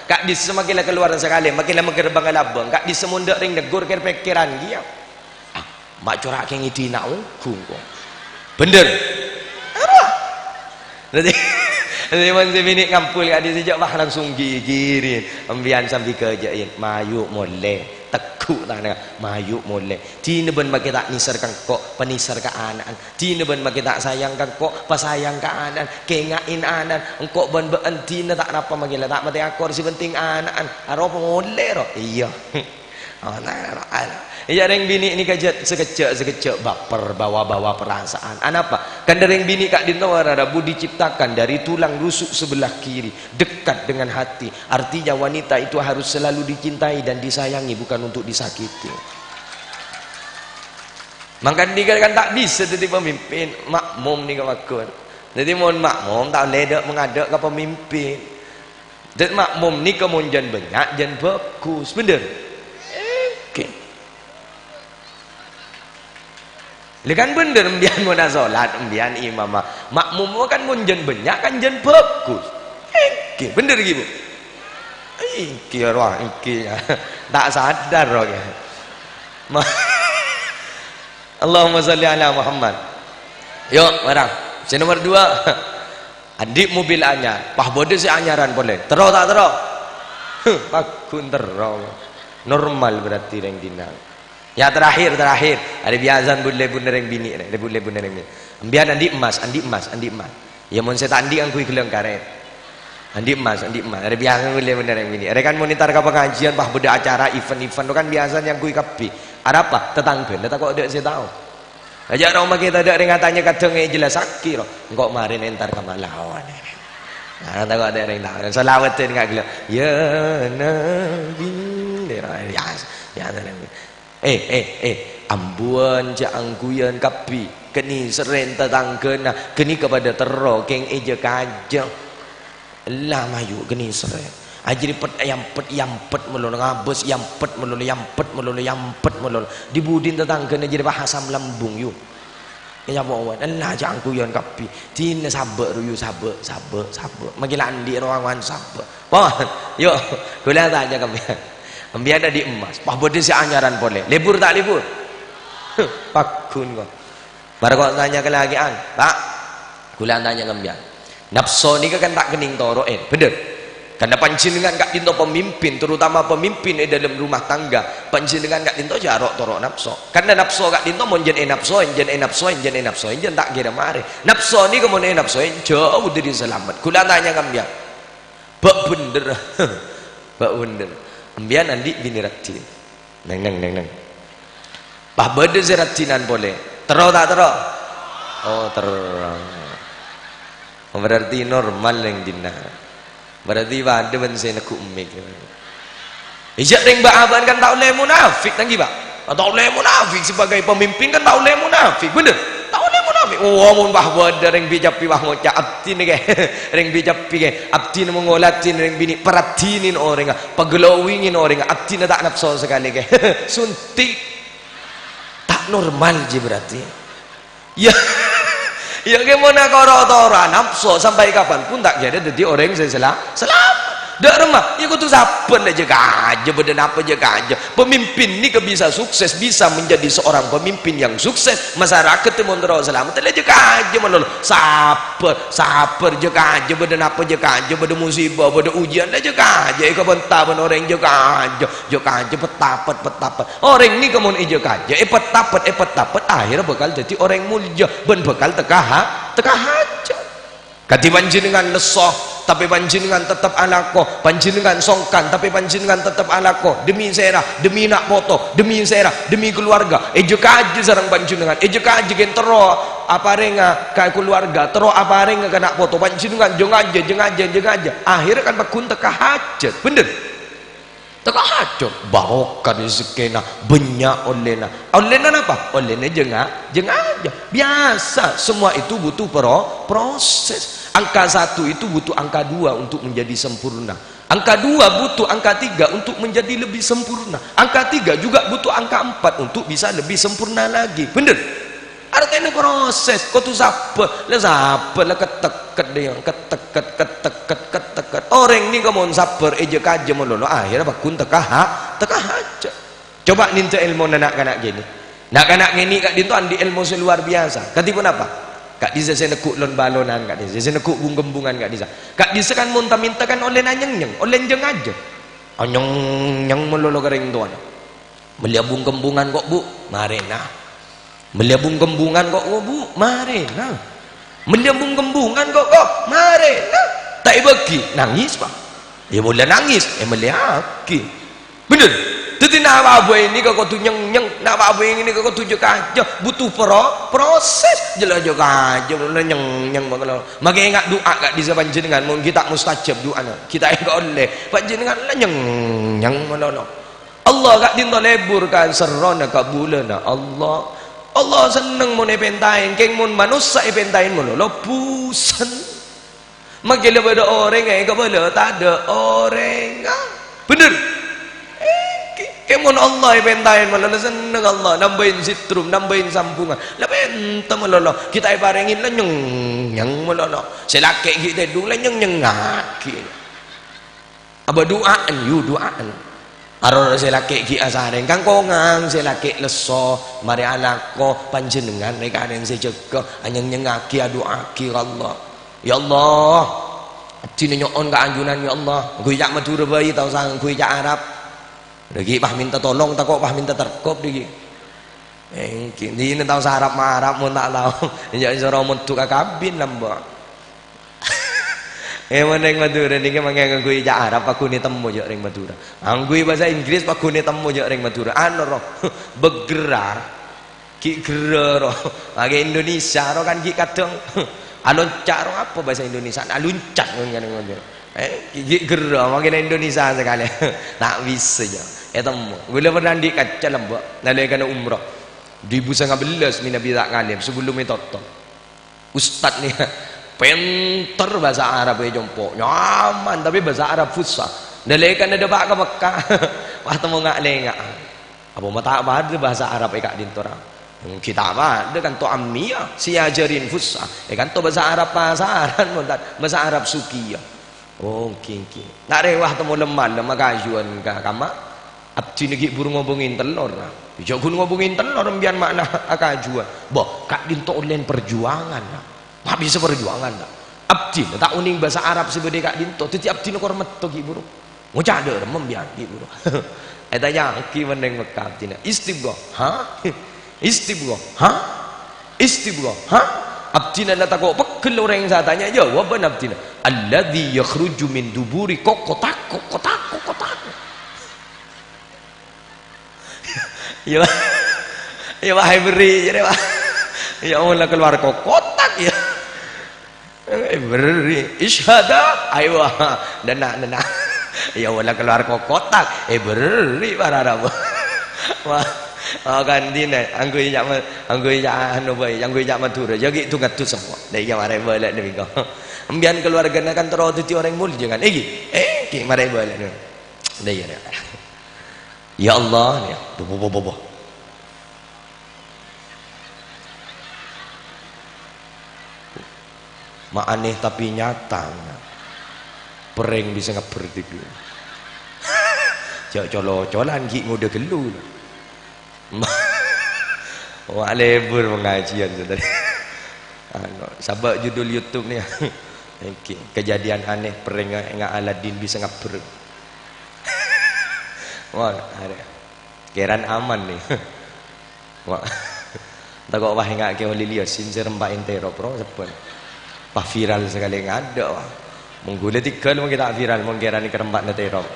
Kak di semakin keluar sekali, makin lama gerbang labang. Kak di semundak ring negur pikiran dia. Mak corak ke ngidi nak unggung kok. Bener. Apa? Jadi mun se bini ngampul kak di sejak bah langsung gigirin. Ambian sambil kerjain. Mayu moleh. Tekuk tanah mayu moleh. Tina ben bagi tak nisar kang kok penisar ke anak. Tina ben bagi tak sayang kang kok pasayang ke anak. Kengain anak. Engkok ben tina tak apa magila tak mati akor si penting anak. Aro moleh ro. Iya. Oh nah. Iya ring bini ini sekejap baper bawa perasaan. Apa? Kan ring bini kak Dinto Rabu diciptakan dari tulang rusuk sebelah kiri, dekat dengan hati. Artinya wanita itu harus selalu dicintai dan disayangi, bukan untuk disakiti. Maka dia kan tak bisa jadi pemimpin makmum ni kawan. Jadi mohon makmum tak ledek mengadek ke pemimpin. Dan makmum ni kemunjan banyak dan bagus, bener. Lekan bener mbian mau salat, mbian imam makmum kan munjen banyak kan jen bagus. Iki bener gitu. Iki roh iki tak sadar roh ya. Allahumma sholli ala Muhammad. Yuk barang. Si nomor 2. Adik mobil anyar. Pah bode si anyaran boleh. Tero tak tero? Pakun tero. Normal berarti ring dinang. Ya terakhir ada biazan boleh yang bini boleh yang bini ambian andi emas ya mun saya andi ang kui keleng karet andi emas ada biazan boleh yang bini ada kan monitor ke pengajian bah beda acara event kan biazan yang kui kapi ada apa tetangga tak kok ada saya tahu aja rumah kita ada ringatannya kadang jelas sakit loh engkau marin entar ke malawan nah tak kok ada ring tahu salawatin enggak gila ya nabi ya ambuan jangan guyan kapi keni seren tetangga nah keni kepada tero keng eja kajang lah mayu keni seren ajri pet yampet melulu ngabes yampet melulu di budin tetanggane jadi bahasa lambung yu ya bawa nah jangku yon kapi tin sabar yu sabar magilandi rawangan sabar pon yuk kula tanya kami ada di emas pak bodi si anyaran boleh libur tak libur pakun kok baru kok tanya ke lagi pak kula tanya kami nafsu ni kan tak kening toroen bener karena panjenengan kak dinto pemimpin terutama pemimpin dalam rumah tangga panjenengan kak dinto jarok torok nafsu karena nafsu kak dinto mon jen nafsu jen tak kira mare nafsu ni kemon nafsu jauh dari selamat kula tanya kami bak bener ambian andi bini ratin neng bah bede zeratinan boleh terus tak terus oh terus berarti normal yang dina berarti ada bensin aku umik ijak ring baaban kan tak boleh munafik tanggi pak tak boleh munafik sebagai pemimpin kan tak boleh munafik bener tak boleh munafik oh mun bahwa ada ring bijapi bahwa cak abdi ni ke ring bijapi ke abdi ni mengolatin ring bini peratinin orang pagelowingin orang abdi ni tak nafsu sekali ke suntik tak normal je berarti ya ya gimana koro-tora nafsu sampai kapanpun tak jadi orang yang selamat dak remah ya kudu saben aja aja beden apa aja pemimpin ni bisa sukses bisa menjadi seorang pemimpin yang sukses masyarakat temu terus selamat aja aja melulu sabar aja beden apa aja beden musibah beden ujian aja aja kebentar ben orang aja petapet orang ni kemun aja petapet akhirnya bakal jadi orang mulia ben bakal tekah aja kati panjenengan lesoh tapi panjenengan tetap alako panjenengan songkan tapi panjenengan tetap alako demi serah demi nak foto demi serah demi keluarga ejek aja sareng panjenengan ejek aja gen tero apa renga ka keluarga tero apa renga ka nak foto panjenengan jeng aja akhirnya kan bakun tekah hajat bener tekah hajat barokah rezekina banyak olena apa olena jeng aja biasa semua itu butuh proses angka 1 itu butuh angka 2 untuk menjadi sempurna angka 2 butuh angka 3 untuk menjadi lebih sempurna angka 3 juga butuh angka 4 untuk bisa lebih sempurna lagi bener artinya proses kau tu sabar lah keteket dia keteket orang ni kamu sabar ejek aja melulu akhirnya bakun tekah aja coba ninta ilmu nak gini nak gini kak dinto andi ilmu seluar biasa katipun apa kak disa saya nekuk lon balonan kak disa saya nekuk bungan kak disa kan minta kan oleh nanyeng oleh jeng aja anyeng melolo kering tuan meliabung kembungan kok bu marena meliabung kembungan kok bu marena meliabung kembungan kok marena tak bagi nangis pak ya mulai nangis meliaki bener jadi nak apa ini kau tu nyeng nak apa ini kau tu aja butuh proses jelas juga aja nyeng bangalo maka ingat doa kat di zaman jenengan mun kita mustajab doa kita enggak oleh panjenengan lah nyeng menolong Allah kat dinto leburkan serona kabulana Allah seneng mun epentain keng mun manusia epentain mun lo pusen maka lebih ada orang yang boleh tak ada orang bener kemun Allah pentain malah seneng Allah nambahin sitrum nambahin sampungan lah benta malah kita ibarengin lah nyeng malah selake kita dulu lah nyeng ngaki apa doaan aror selake ki asareng kang kongang selake leso mari alako panjenengan nek karen sejego anyeng ngaki doaki Allah ya Allah abdi nyoon ka anjunan ya Allah gue jak Madura bayi tau sang gue jak Arab lagi pah minta tolong tak kok pah minta terkop lagi ini tahu sarap marap mun tak tahu ya isoro metu ka kabin lambok meneng Madura niki mangke nganggo jak Arab aku ni temu yo ring Madura anggo bahasa Inggris aku ni temu yo ring Madura ro begerar ki gerer lagi Indonesia ro kan ki kadang aluncat ro apa bahasa Indonesia aluncat ngono gigi gerah makin Indonesia sekali tak bisa ya temu gula pernah di kaca lembak nalai kena umrah 2019 Nabi tak ngalim sebelum itu ustad nih pinter bahasa Arab ya jompo nyaman tapi bahasa Arab fusah Dalekan ada bak ke Mekah. Wah temu ngak lengak. Apa mata apa ada bahasa Arab ikak dintora. Kita apa ada kan to ammiyah siajarin fusah. Kan to bahasa Arab pasaran bahasa Arab sukiyah. Oh king. Nak rewah temu lemah kajuan ka kama. Abdi negi burung ngobongin telur. Bijak gun ngobongin telur mbian makna kajuan. Boh kak dinto online perjuangan. Wah bisa perjuangan dah. Abdi tak uning bahasa Arab sebede kak dinto. Titi abdi nukor meto ki burung. Ngucader membian ki burung. Eta yangki meneng Mekah abdi istibgo. Ha? Istibgo. Ha? Istibgo. Ha? Abdi nanda takok pekel orang satanya jawaban abdi. Alladzi yakhruju min duburi kotak. Ya. Ya wahai beri ya Pak. Ya Allah keluar kotak ya. Beri isyhada ayo dana. Ya Allah keluar kotak beri para rabu. Wah ganti nih anggo ya anu bae anggo ya Madura jadi itu ngatut semua dari mare balik demi kau ambian keluarga kan terus itu orang mulia kan ki mare balik dari ya Allah ya bobo mak aneh tapi nyata pereng bisa ngeberti dulu colo-colan ki ngode gelu wah lebur pengajian saudara sabak judul YouTube nih kejadian aneh pereng enggak Aladin bisa ngaper wah ada keran aman nih wah tak kok wah enggak ke Olilio sincer mbak intero pro sepun wah viral sekali ngada wah menggule tiga lu kita viral menggerani kerempat netero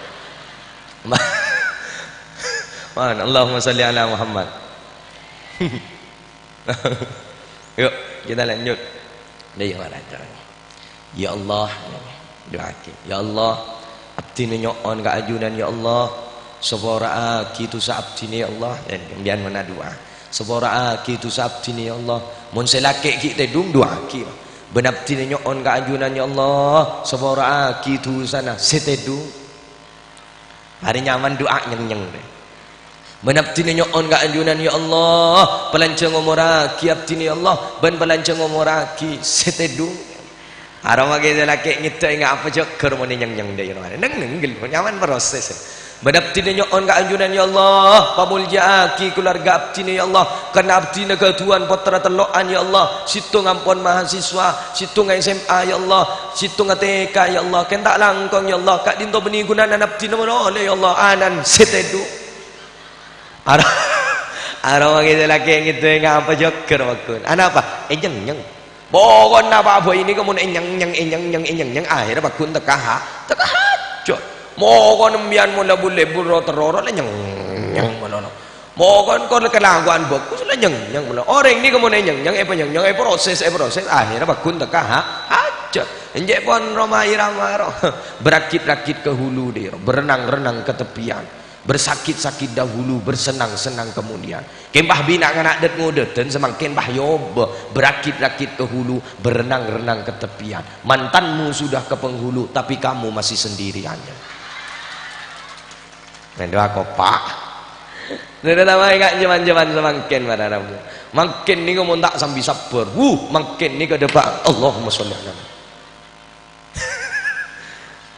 Allahumma salli ala Muhammad. Yuk kita lanjut. Ya Allah doakan. Ya Allah abdi nyoon ka ajunan ya Allah sepora aki tu sabdi ya Allah dan kemudian mana doa. Sepora aki tu sabdi ya Allah mun selake ki tedung doa ki. Benabdi nyoon ka ajunan ya Allah sepora aki tu sana setedung. Hari nyaman doa nyeng deh. Benabdi nyoon ka anjunan ya Allah pelanceng umuraki abdi ya Allah ben pelanceng umuraki setedung arama ge laki ngite enggak apa joker mun nyeng deh neng gel nyaman proses benabdi nyoon ka anjunan ya Allah pamuljaaki keluarga abdi ya Allah kana abdi ketuan putra teloan ya Allah situng ampun mahasiswa situng SMA ya Allah situng TK ya Allah kentak langkong ya Allah kak dinto beni gunanan abdi oleh ya Allah anan setedung Arah gitu laki gitu enggak apa joker wakun. Anak apa? Nyeng. Pokon apa ini kamu nyeng akhirnya bakun tekah. Cok. Mohon mbian mula boleh buro teroro nyeng mula. Mohon kau kelakuan bagus lah nyeng mula. Orang ini kamu nyeng proses akhirnya bakun tekah. Cok. Enjek pon Roma irama berakit-rakit ke hulu dia, berenang-renang ke tepian. Bersakit-sakit dahulu, bersenang-senang kemudian. Kembah bina anak det ngudeten semakin bah yoba, berakit-rakit ke hulu, berenang-renang ke tepian. Mantanmu sudah ke penghulu, tapi kamu masih sendirian. Mendoa kopak. Nada nama enggak jaman-jaman semakin pada rabu. Makin ni kamu tak sambil sabar. Makin ni ke depan. Allahumma sholli ala.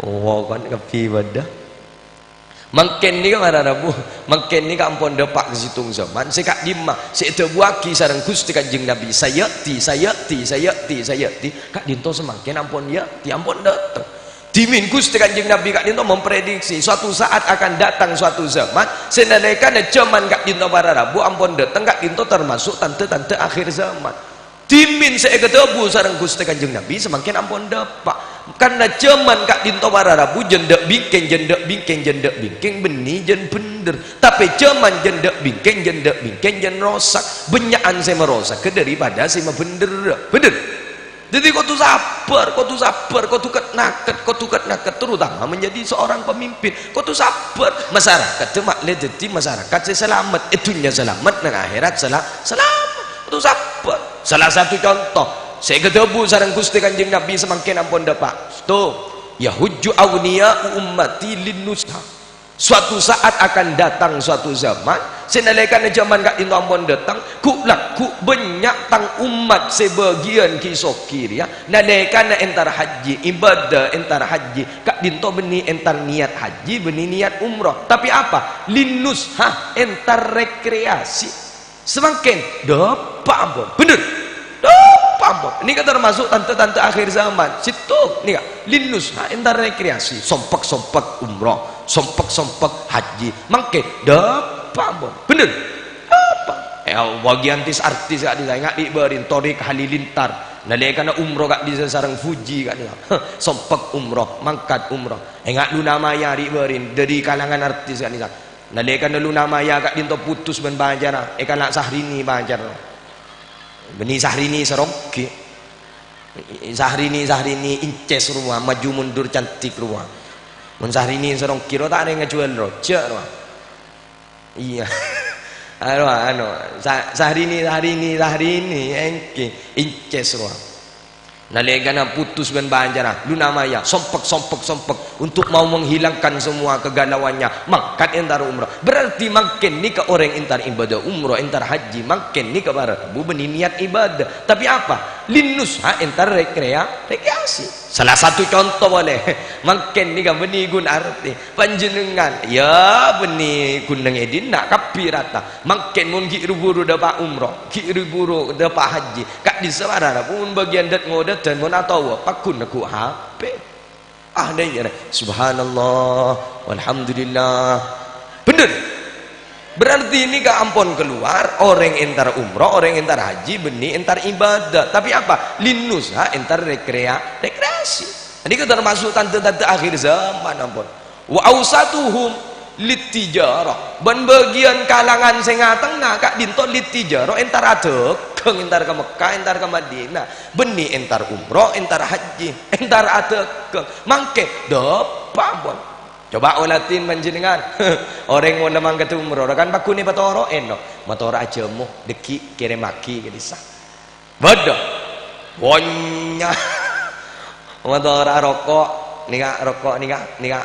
Oh kan kepi badah. Makin ni kan ada rabu, makin ni kan ampun depak ke situng zaman. Sekak dimah, sekak buaki sarang Gusti Kanjeng Nabi. Sayati. Kak dinto semakin ampun ampun datang. Dimin Gusti Kanjeng Nabi kak dinto memprediksi suatu saat akan datang suatu zaman. Senalaikan zaman kak dinto para rabu ampun datang kak dinto termasuk tante-tante akhir zaman. Dimin saya ketemu sarang Gusti Kanjeng Nabi semakin ampun depak. Karena zaman kak dinto para rabu jendek bingkeng benih jen bener tapi zaman jendek bingkeng jen rosak benyaan saya merosak ke daripada saya bener jadi kau tu sabar kau tu naket terutama menjadi seorang pemimpin kau tu sabar masyarakat cuma lihat jadi masyarakat saya selamat itunya selamat dan akhirat selamat kau tu sabar salah satu contoh saya ketemu sarang Gusti Kanjeng Nabi semakin ampun dapat tuh yahujju awniya ummati linnusha. Suatu saat akan datang suatu zaman, senalekan zaman kat dinto ampun datang, ku laku banyak tang umat sebagian kisokir ya. Nalekan entar haji ibadah entar haji kat dinto beni entar niat haji beni niat umrah. Tapi apa? Linnusha entar rekreasi. Semakin dapat ampun. Bener. Ampun. Ini kan termasuk tante-tante akhir zaman. Situ nih kan linnusha entar rekreasi, sompek-sompek umrah, sompek-sompek haji. Mangke dapat ampun. Bener. Apa? Bagian artis gak disayang diberin torik halilintar. Nalekan umrah gak bisa sarang Fuji gak dia. Sompek umrah, mangkat umrah. Enggak Luna Maya diberin dari kalangan artis gak disayang. Nalekan Luna Maya gak dinto putus ben banjar. Nak Sahrini banjar. Beni Sahrini serongki, Sahrini inces rumah, maju mundur cantik rumah. Mun Sahrini serongki ro tak ada ngejual rojak rumah. Iya, Sahrini engke inces rumah. Nalegana putus ben banjara, Luna Maya sompek untuk mau menghilangkan semua kegalauannya. Makan entar umrah. Berarti makin ni ke orang entar ibadah umrah, entar haji, makin ni ke barat. Bu beni niat ibadah. Tapi apa? Linnusha entar rekreasi. Salah satu contoh boleh. Makin ni ke beni gun arti panjenengan. Ya beni guneng edin nak kapirata. Makin mun buru dapat umrah, buru dapat haji. Kak di sebarang pun bagian dat ngodat dan mun atau pakun aku HP. Ada ya. Subhanallah, walhamdulillah. Bener. Berarti ini gak ampun keluar orang entar umrah, orang entar haji, beni entar ibadah. Tapi apa? Linnusha entar rekreasi. Ini kan termasuk tante-tante akhir zaman ampun. Wa ausatuhum litijarah. Ben bagian kalangan sing tengah kak dinto litijarah entar adekeng entar ke Mekah, entar ke Madinah. Beni entar umrah, entar haji, entar adekeng. Mangke dapat ampun. Coba olatin panjenengan. Orang mau nemang ke umroh kan bakune batoro eno. Motor aja mu deki kirim maki ke desa. Bodoh. Bonya. Motor rokok nika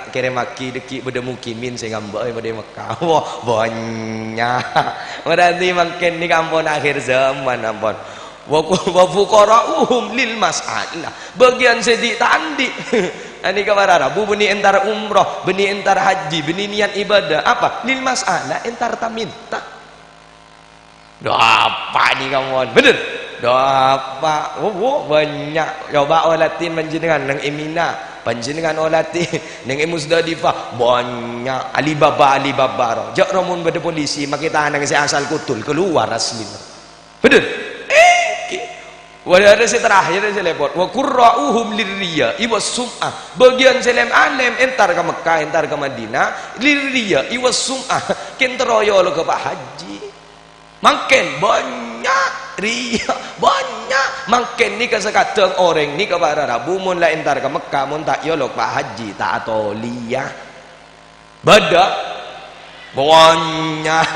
kirim maki deki beda mukimin sehingga mbak beda Mekah. Wah, bonya. Berarti makin nika ampun akhir zaman ampun. Wa fuqara'uhum lil mas'alah. Bagian sedik tandi. Ani kabarara bu beni entar umrah, beni entar haji, beni niat ibadah apa? Lil mas'alah entar taminta. Doa apa ni kawan? Bener. Doa apa? Oh, banyak. Coba olatin panjenengan nang Emina, panjenengan olatin nang Musdalifah banyak. Alibaba ro. Jak romun bade polisi makita nang si asal kutul keluar asli. Bener. Ada si terakhir si lepot. Wa qurra'uhum lirriya iwas sum'ah. Bagian selem alem entar ke Mekah, entar ke Madinah, lirriya iwas sum'ah. Kenteroyo lo ke Pak Haji. Makin banyak riya, banyak. Makin ni kesekadang orang ni ke para Rabu mun la entar ke Mekah, mun tak yo lo Pak Haji tak atoliyah. Badak banyak.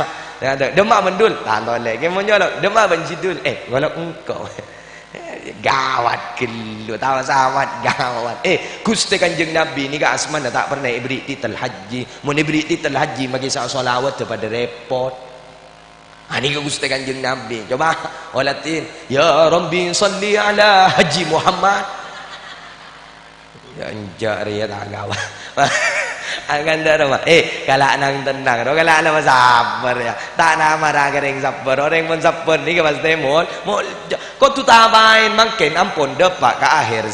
Demak mendul, tak tolek. Kemonyo lo demak bencidul. Golok engkau. Gawat kelu tahu sahabat gawat. Gusti Kanjeng Nabi ni ka asman tak pernah beri titel haji. Mun beri titel haji bagi salawat kepada repot. Ani ka Gusti Kanjeng Nabi. Coba olatin ya Rabbi salli ala Haji Muhammad. Ya anjari ya tak gawat. Akan darah kalak nang tenang ro kalak nama sabar ya tak nama raga yang sabar orang pun sabar ni ke pasti mul kau tu tambahin makin ampun dapat ke akhir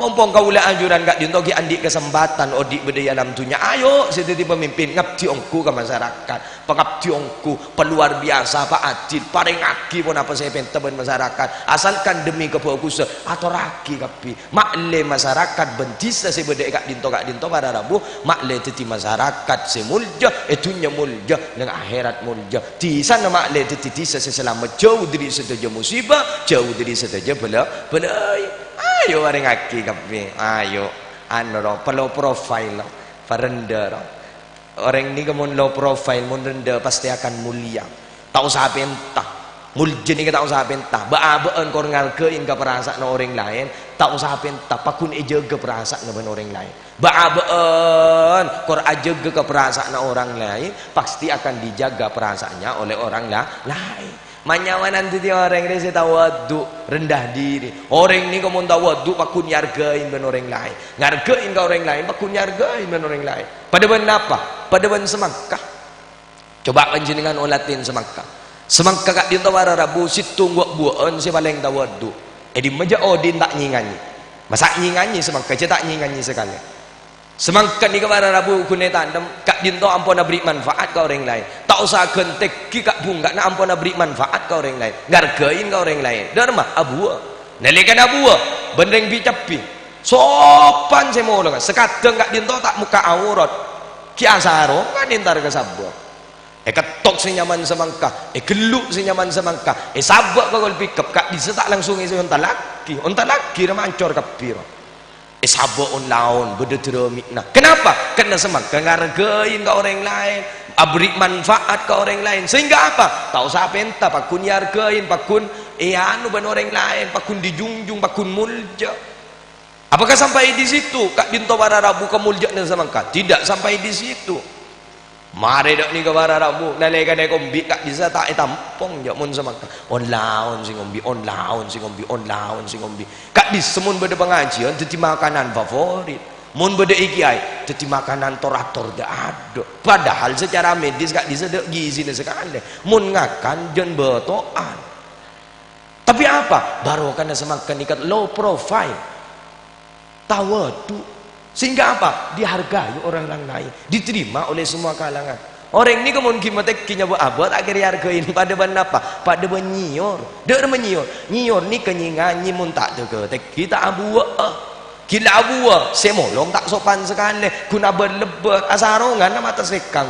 pompong kau ulah anjuran kak dinto ki andik kesempatan odik berdaya dalam dunia. Ayo setiap pemimpin ngabdi ongku ke masyarakat, pengabdi ongku peluar biasa Pak Adil paling aki pun apa saya penteben masyarakat asalkan demi kebagusan atau raki kapi makle masyarakat bentisa si berdaya kak dinto pada Rabu makle teti masyarakat semulja etunya mulja dengan akhirat mulja di sana makle teti disa selamat jauh dari setiap musibah jauh dari setiap belai. Ayo orang aki kapi, ayo ro perlu profile rendah orang ni kemun low profile mun rendah pasti akan mulia. Tak usah pentah mulja ni tak usah pentah baabaan kor ngarkein ke perasaan orang lain tak usah pentah pakun jaga perasaan orang lain baabaan kor ajaga ke perasaan orang lain pasti akan dijaga perasaannya oleh orang lain. Manyawanan tu dia orang ni saya tawaduk rendah diri. Orang ni kamu tawaduk pakun nyargain ben orang lain. Ngargain ke orang lain pakun nyargain ben orang lain. Pada ben apa? Pada ben Semakkah. Coba panjenengan olatin Semakkah. Semakkah kat dia tawara Rabu situ buat-buan si paling tawaduk. Di meja odin tak nyinganyi. Masa nyinganyi Semakkah je tak nyinganyi sekali. Semangkat ni kemana Rabu kunai tandem kak dinto ampun beri manfaat ke orang lain tak usah gentek ki kak bunga na ampun beri manfaat ke orang lain ngargain ke orang lain derma abua nalikan abua bendeng bicapi sopan semua orang sekadang kak dinto tak muka aurat ki asaro kan intar ke sabwa ketok si nyaman semangka geluk si nyaman semangka sabak kau pikap kak bisa tak langsung isi onta laki ramancor kapiro sabok on laun berdetera mikna. Kenapa? Karena Semakkah ngargain ke orang lain, beri manfaat ke orang lain. Sehingga apa? Tak usah penta, pakun yargain, pakun anu ban orang lain, pakun dijunjung, pakun mulja. Apakah sampai di situ? Kak dinto para Rabu ke mulja dan Semakkah? Tidak sampai di situ. Mari dak ni ke para Rabu, nalai kadai kombi kak bisa tak tampong jak mun Semakkah. On laun sing ngombi, on laun sing ngombi, on laun sing ngombi. Kak dis semun beda pengajian jadi makanan favorit. Mun beda ikiai jadi makanan torator dak ada. Padahal secara medis kak bisa dak gizi sekali. Mun ngakan jen betoan. Tapi apa? Baru karena Semakkah nikat low profile. Tawadu. Sehingga apa? Dihargai orang lain, diterima oleh semua kalangan. Orang ini kemun kimatek kinya buat abad akhir hargain pada ban apa? Pada ban nyior. Deur menyior. Nyior ni kenyingan nyimun tak deketek kita abua. Gila abua, semolong tak sopan sekali. Guna berlebat asarongan nama atas sekang.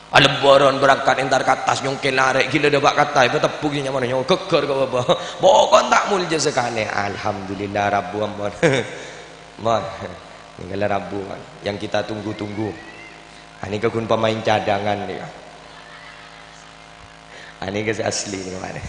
Lebaran berangkat entar ke atas nyongkel larek gila debak kata ibu tepuknya mana nyong keker ke bawah. Pokok tak mulja sekali. Alhamdulillah Rabbu ampun. Mon, tinggal Rabu man. Yang kita tunggu-tunggu. Ini kekun pemain cadangan dia. Ini ke asli ni kemarin.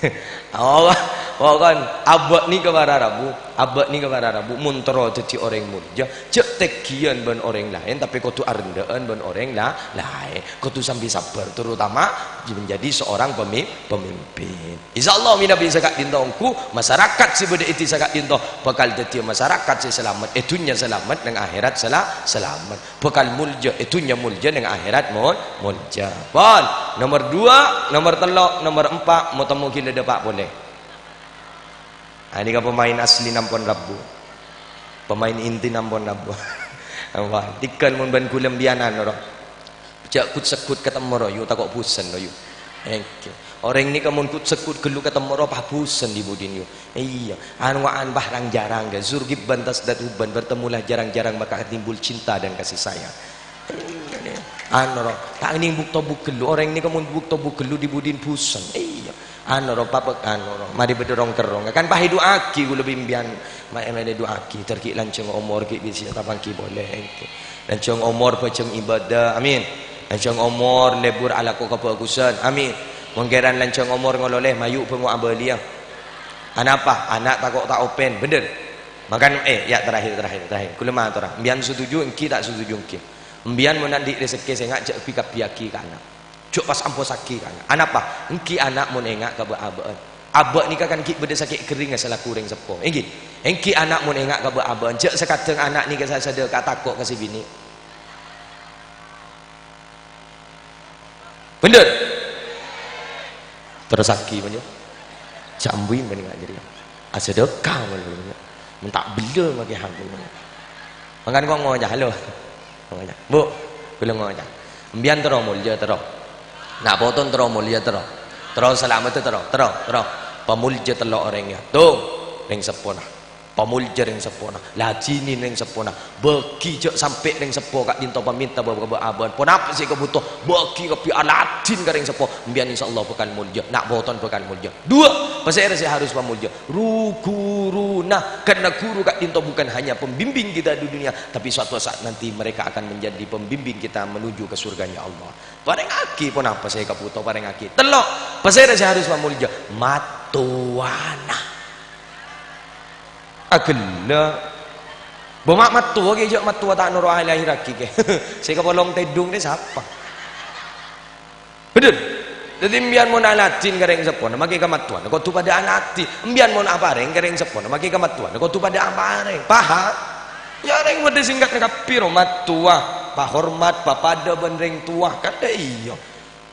Oh kan, abad ni ke para Rabu, muntro jadi orang murja, cek tekian ben orang lain, tapi kau tu arendaan ben orang lain. Kau tu sambil sabar, terutama menjadi seorang pemimpin. Insyaallah mina bisa kak dintongku, masyarakat si beda itu sakak dintoh, bakal jadi masyarakat si selamat, itunya selamat dengan akhirat selamat. Bakal mulja, itunya mulja dengan akhirat mulja. Bon, nomor 2, nomor 3, nomor 4, mau temu gila depak boleh. Ini kan pemain asli nampon Rabu, pemain inti nampon Rabu. Wah, tikan mun ban kulam bianan orang. Jak kut sekut ketemu royu takok pusen royu. Orang ini kamu kut sekut gelu ketemu roh pusen di budin yu. Iya, anuan bahrang jarang ga zurgib bantas datuban bertemulah jarang-jarang maka timbul cinta dan kasih sayang. Roh, tak ini bukto bukelu orang ini kamu bukto bukelu di budin pusen. Iya. Roh papa roh mari berdorong kerong kan pahi doa ki gue lebih bian mari doa ki terki lancung umur ki bisa tapang ki boleh lancung umur pecem ibadah amin lancung umur lebur ala ko kebagusan amin menggeran lancung umur ngololeh mayu pengu abalia anak apa anak takok tak open bener makan ya terakhir kulema tora mbian setuju engki tak setuju engki mbian menandi rezeki saya ngajak pikap piaki ke anak cuk pas ampo sakit kan anak apa engki anak mun engak ka abaan abak ni kan ki beda sakit kering salah kuring sepo engki anak mun engak ka abaan cek sekadeng anak ni ka sada ka takok ka si bini bener terus sakit banyak jambuin ben ngak jadi asedekah banyak mentak bela maki hang mangan kok ngoja halo ngoja bu kula ngoja mbian tero mulja tero nak potong terus mulia terus selamat terus pemulja telok orangnya tuh ring sepona pamulja ning sepona lajini ning sepona beki jek sampai ning sepo kak dinto paminta beberapa aban pun apa sih kebutuh beki kepi aladin ka ning sepo mbian insyaallah pekan mulja nak boton pekan mulja dua pasal saya harus pamulja guruna karena guru kak dinto bukan hanya pembimbing kita di dunia tapi suatu saat nanti mereka akan menjadi pembimbing kita menuju ke surganya Allah bareng aki pun apa saya kebutuh bareng aki telok pasal saya harus pamulja matuana agella bomak matua ke jok matua tak nuru ahli akhiraki ke saya kepolong tedung ni siapa betul jadi mbian mau nalatin kareng sepon maki kamatuan kau tu pada anati mbian mau apareng kareng sepon maki kamatuan kau tu pada apareng paham ya reng wede singkat nak piro matua pahormat papada benreng tua kan iya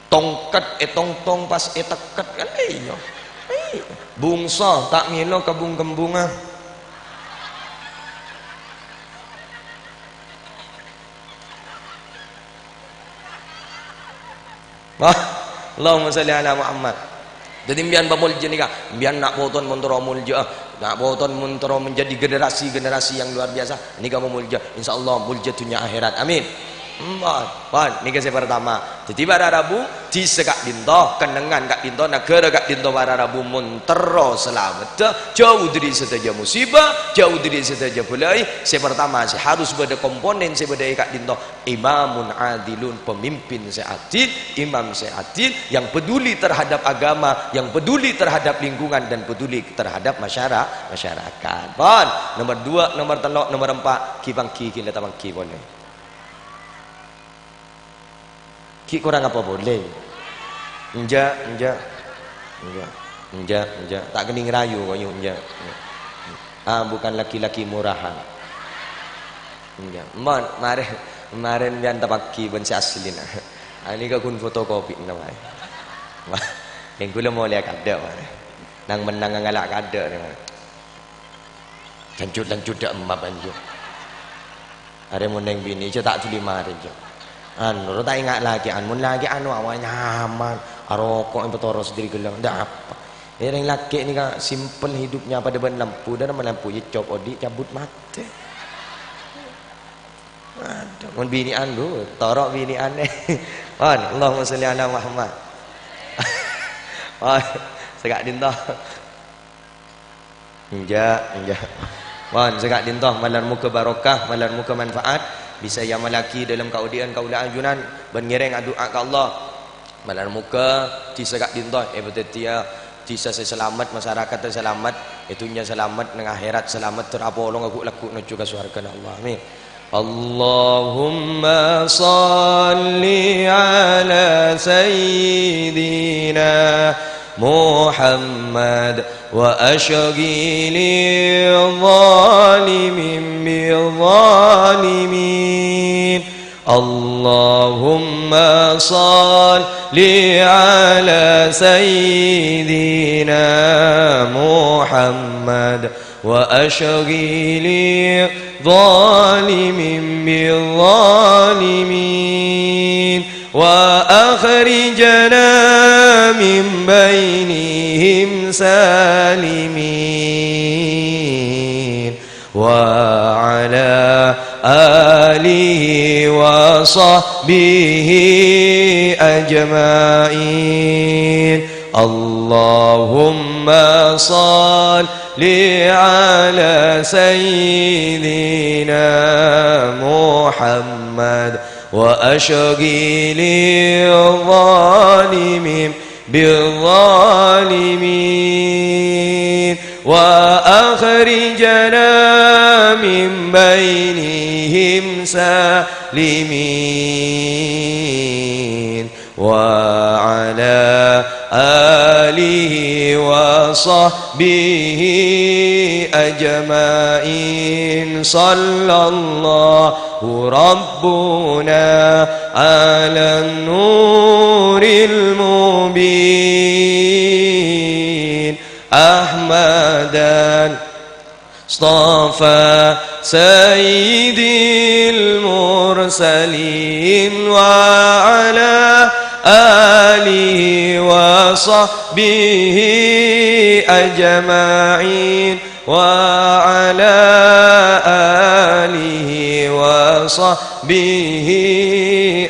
tongkat tong pas teket kan iya bungsa tak ngilo kebung kembunga Allahumma salli ala Muhammad. Jadi mbian pamulja ni kak, mbian nak boton montoro mulja, nak boton montoro menjadi generasi yang luar biasa. Ini kamu mulja, insyaallah mulja dunia akhirat. Amin. Pan, ini saya pertama. Jadi pada Rabu di sekak dinto, kenengan kak dinto, negara kak dinto pada Rabu montero selamat. Jauh dari setiap musibah, jauh dari setiap belai. Saya pertama, saya harus pada komponen saya pada kak dinto. Imamun adilun, pemimpin saya adil, imam saya adil, yang peduli terhadap agama, yang peduli terhadap lingkungan dan peduli terhadap masyarakat. Pan, nomor 2, nomor 3, nomor 4, kibangki kita tabangki boleh. Ki kurang apa boleh? Enjak. Tak kening rayu koyo enjak. Bukan laki-laki murahan. Enjak. Kemarin bian tabaki ben asli nah. Ini ka kun fotokopi namai. Yang kula mau lihat kada mare. Nang menang ngalak kada ni. Lanjut dak emap anjo. Are muneng bini je tak tuli mare je. Anu tak ingat lagi mun lagi anu awak nyaman rokok yang betoro sendiri gelang ndak apa yang laki ni kan simple hidupnya pada ban lampu dan lampu je cop odi cabut mati aduh mun bini anu torok bini aneh Allahumma sholli ala Muhammad segak dintoh enjak segak dintoh malar muka barokah malar muka manfaat bisa yang melaki dalam kaudian kaulaan junan berngereng doa ke Allah malar muka di segak dintoh betetia disa selamat masyarakat selamat itunya selamat nang akhirat selamat terapolong aku laku nuju ka surga Allah amin Allahumma salli ala sayyidina Muhammad wa ashghili zalimin bil zalimin Allahumma salli ala sayyidina Muhammad wa ashghili zalimin bil zalimin wa akhrijna min bainihim salimin wa ala alihi wa sahbihi ajma'in Allahumma salli ala sayyidina Muhammad wa ashghili zalimin بالظالمين وأخرجنا من بينهم سالمين وعلى آله وصحبه أجمعين صلى الله ربنا على النور المبين أحمدا اصطفى سيد المرسلين وعلى آله وصحبه أجمعين وعلى آله وصحبه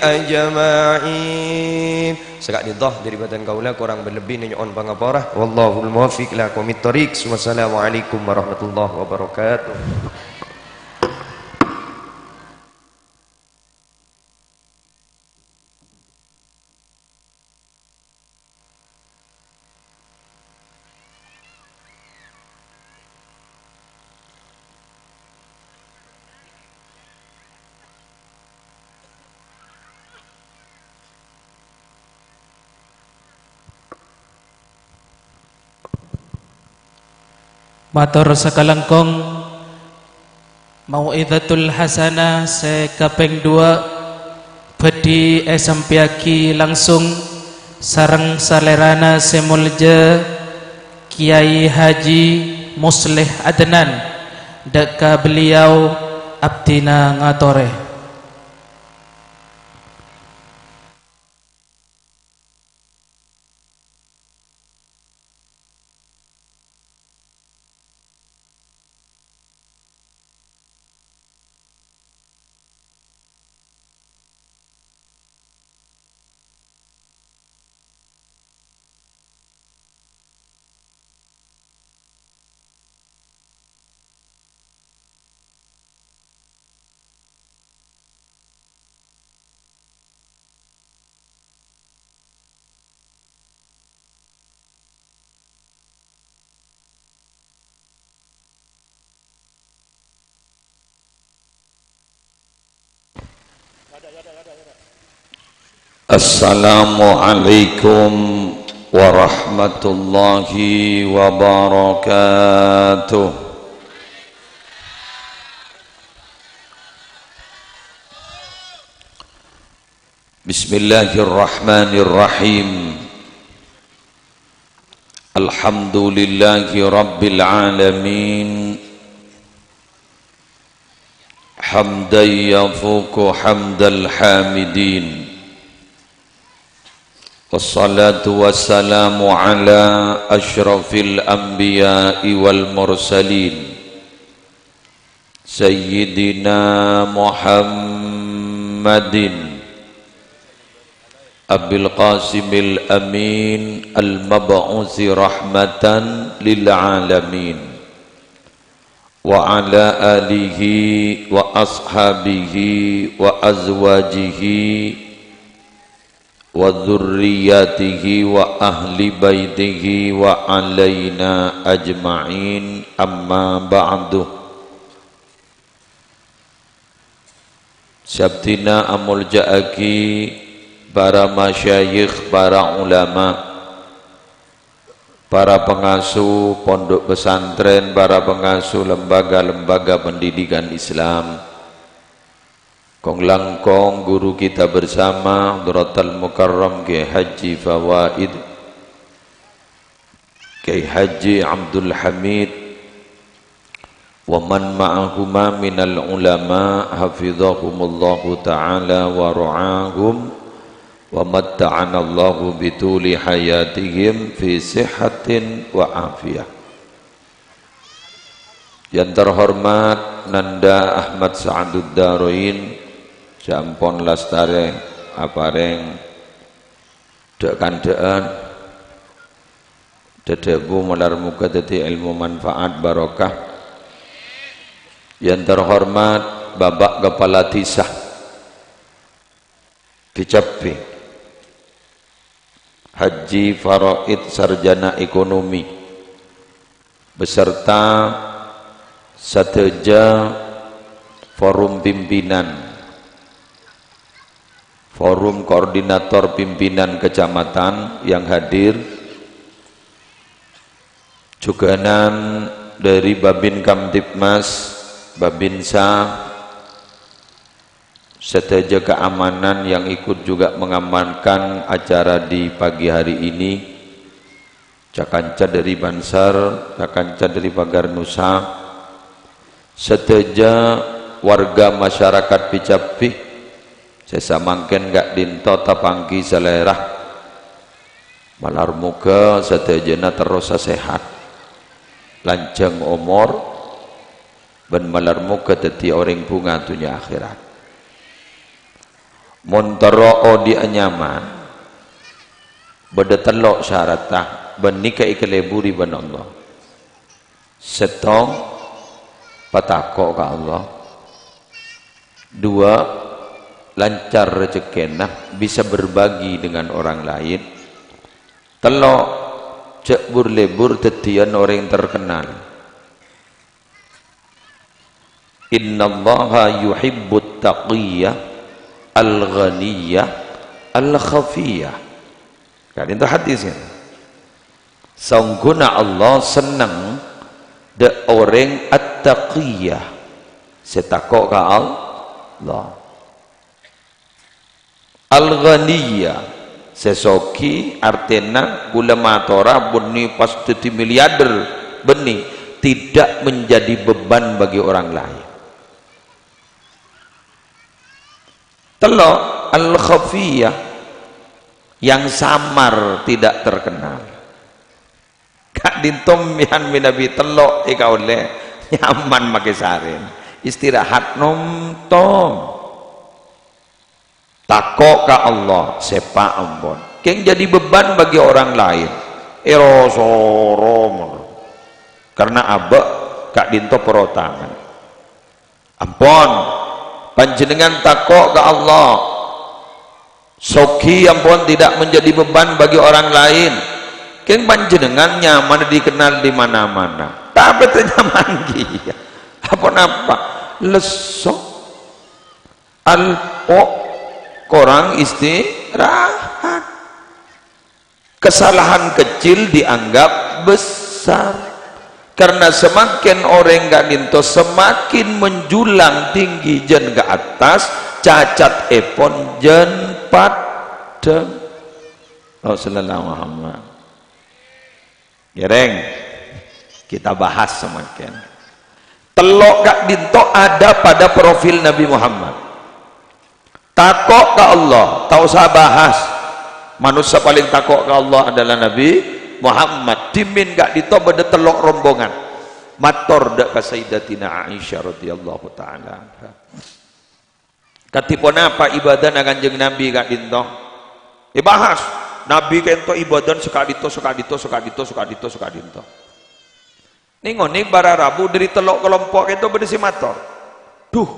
أجمعين. Sekak dintoh dari badan kaula kurang berlebih nyon pangaporah. Wallahul muwaffiq ila aqwamit thoriq. Wassalamualaikum warahmatullahi wabarakatuh. Matur sakalangkong mau'izatul hasanah sekaping 2 pedi sampiaki langsung sareng salerana semulja Kiai Haji Muslih Adnan deka beliau abdina ngatore. Assalamualaikum warahmatullahi wabarakatuh. Bismillahirrahmanirrahim. Alhamdulillahi rabbil alamin. Hamdan yafuku hamdal hamidin. Wassalatu wassalamu ala ashrafil anbiya'i wal mursalin Sayyidina Muhammadin Abil Qasimil Amin Al-Mab'uthi rahmatan lil alamin wa ala alihi wa ashabihi wa azwajihi wa dzurriyyatihi wa ahli baitihi wa alaina ajma'in, amma ba'du. Sabtina amul ja'aki para masyayikh, para ulama, para pengasuh pondok pesantren, para pengasuh lembaga-lembaga pendidikan Islam, kong langkong guru kita bersama Hadratul Mukarram Kiai Haji Fawaid, Kiai Haji Abdul Hamid, wa man ma'ahuma minal ulama hafizahumullahu ta'ala wa ru'ahum wa matta'ana Allahu bituli hayatihim fi sihatin wa afiyah. Yang terhormat Nanda Ahmad Sa'adud Daroin Jampon lastare apareng dekan-dekan dedebu melar muka dadi ilmu manfaat barokah. Yang terhormat Bapak Kepala Desa Kicapi Haji Faraid Sarjana Ekonomi beserta sateja forum pimpinan, forum koordinator pimpinan kecamatan yang hadir, juga dari Babin Kamtibmas, Babinsa, seteja keamanan yang ikut juga mengamankan acara di pagi hari ini, Cakanca dari Bansar, Cakanca dari Pagar Nusa, seteja warga masyarakat Picapi, saya mangken gak dinto tapangki selerah malar muka setejana terus sehat lanjang umur ben malarmu kedati orang bunga dunia akhirat. Montoro di anyaman bedetelok syaratah benika ikeleburi ben Allah setong patako ka Allah, dua lancar rezekinya bisa berbagi dengan orang lain, telok cek burlebur tetian orang yang terkenal. Innallaha yuhibbut taqiyah al-ghaniyah al-khafiyah. Kan itu hadisnya. Sungguhnya Allah senang de orang at-taqiyah, setakok ka Allah. Al-ghaniyah sesoki artinya gula matora bunyi pas teti miliarder benih tidak menjadi beban bagi orang lain. Telok al-khafiyah yang samar tidak terkenal. Kak dintom yang minabi telok ika oleh nyaman make saren istirahat nom-tom takok ka Allah sepa ampun keng jadi beban bagi orang lain erosorom karena abek kak dinto perotangan ampun panjenengan takok ke Allah soki ampun tidak menjadi beban bagi orang lain keng panjenengan nyaman dikenal di mana-mana tapi nyaman dia apa-apa lesok alpo korang istirahat kesalahan kecil dianggap besar karena semakin orang gak dinto semakin menjulang tinggi jen ke atas cacat epon jen padem Rasulullah Muhammad gereng kita bahas semakin telok gak dinto ada pada profil Nabi Muhammad takok ke Allah tak usah bahas manusia paling takok ke Allah adalah Nabi Muhammad dimin gak dito beda telok rombongan mator dak ka Sayyidatina Aisyah radhiyallahu taala katipun apa ibadah na Kanjeng Nabi gak dinto dibahas Nabi kento ibadah sekadito ningoni bara Rabu dari telok kelompok kento beda si mator duh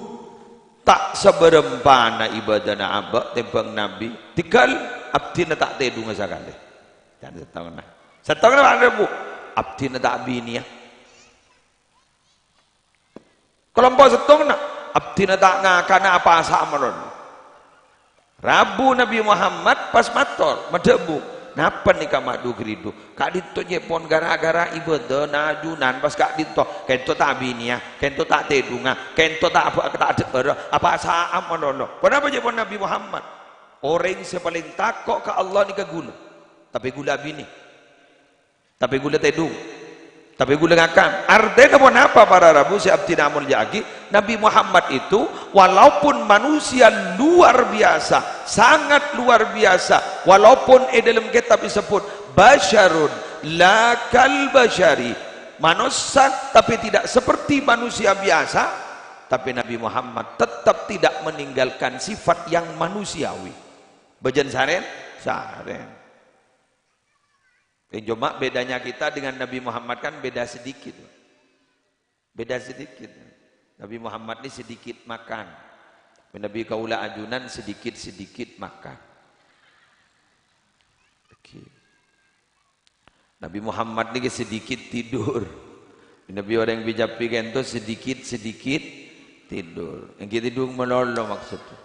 tak seberempana ibadah na abak tembang Nabi tinggal abdina tak tedu ngasakali jangan tahu nah setengah ada bu abdi tak bini ya kelompok setengah abdi tak ngakana apa asamaron Rabu Nabi Muhammad pas mator madebu napa nih kamadu geridu kak dito jepon gara-gara ibadah najunan pas kak dito kento tak bini ya kento tak tedunga kento tak apa asamaron kenapa jepon Nabi Muhammad orang yang paling takok ke Allah ni ke gula tapi gula bini tapi gula tedung tapi gula ngakam artinya apa para Rabu si abdi namun jagi Nabi Muhammad itu walaupun manusia luar biasa sangat luar biasa walaupun dalam kitab disebut basyarun la kal basyari manusia tapi tidak seperti manusia biasa tapi Nabi Muhammad tetap tidak meninggalkan sifat yang manusiawi bejen saren cuma bedanya kita dengan Nabi Muhammad kan beda sedikit. Nabi Muhammad ini sedikit makan. Nabi kaula ajunan sedikit makan. Nabi Muhammad ini sedikit tidur. Nabi orang yang bijapi itu sedikit tidur. Yang kita tidur melolo maksudnya.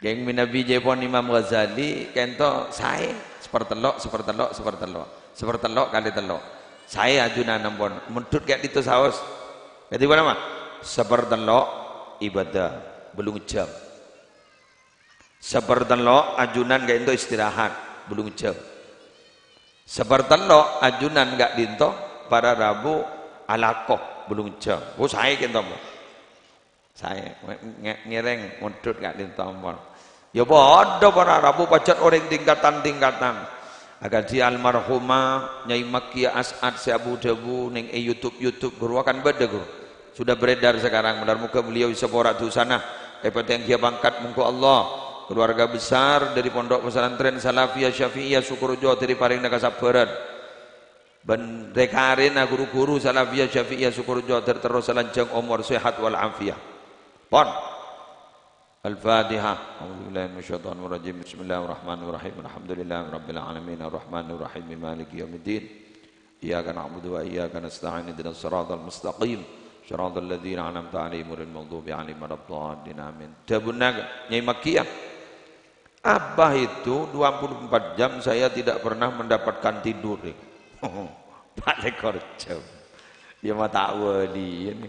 Geng Nabi Jepon Imam Ghazali kento saya sepertelok kali telok saya ajunan nampon mentut kayak itu saus jadi apa nama sepertelok ibadah belum jam sepertelok ajunan kayak itu istirahat belum jam sepertelok ajunan gak dinto para Rabu alakoh belum jam saya kento saya ngereng mentut gak dinto ya bodoh para Rabu pacat orang tingkatan Agar di almarhumah Nyai Makia As'ad si Abu Dhabu ning YouTube guru akan beda guru. Sudah beredar sekarang benar muka beliau bisa borak tu sana. Dapat yang dia bangkat mungko Allah. Keluarga besar dari Pondok Pesantren Salafiyah Syafi'iyah Sukorejo dari paring nakasabaran. Ben rekarena guru-guru Salafiyah Syafi'iyah Sukorejo terus lanjang umur sehat wal afiyah. Pon. Al-Fatihah. A'udzubillahi minasyaitonir rajim. Bismillahirrahmanirrahim. Alhamdulillahirabbil alamin arrahmanir rahim maliki yaumiddin. Iyyaka na'budu wa iyyaka nasta'in ihdinas siratal mustaqim. Shiratal ladzina an'amta 'alaihim ghairil maghdubi alaihim waladdallin. Amin. Dabunaga Nyai Makiyah. Abah itu 24 jam saya tidak pernah mendapatkan tidur. Pak lekor jam. Dia mata wali ini.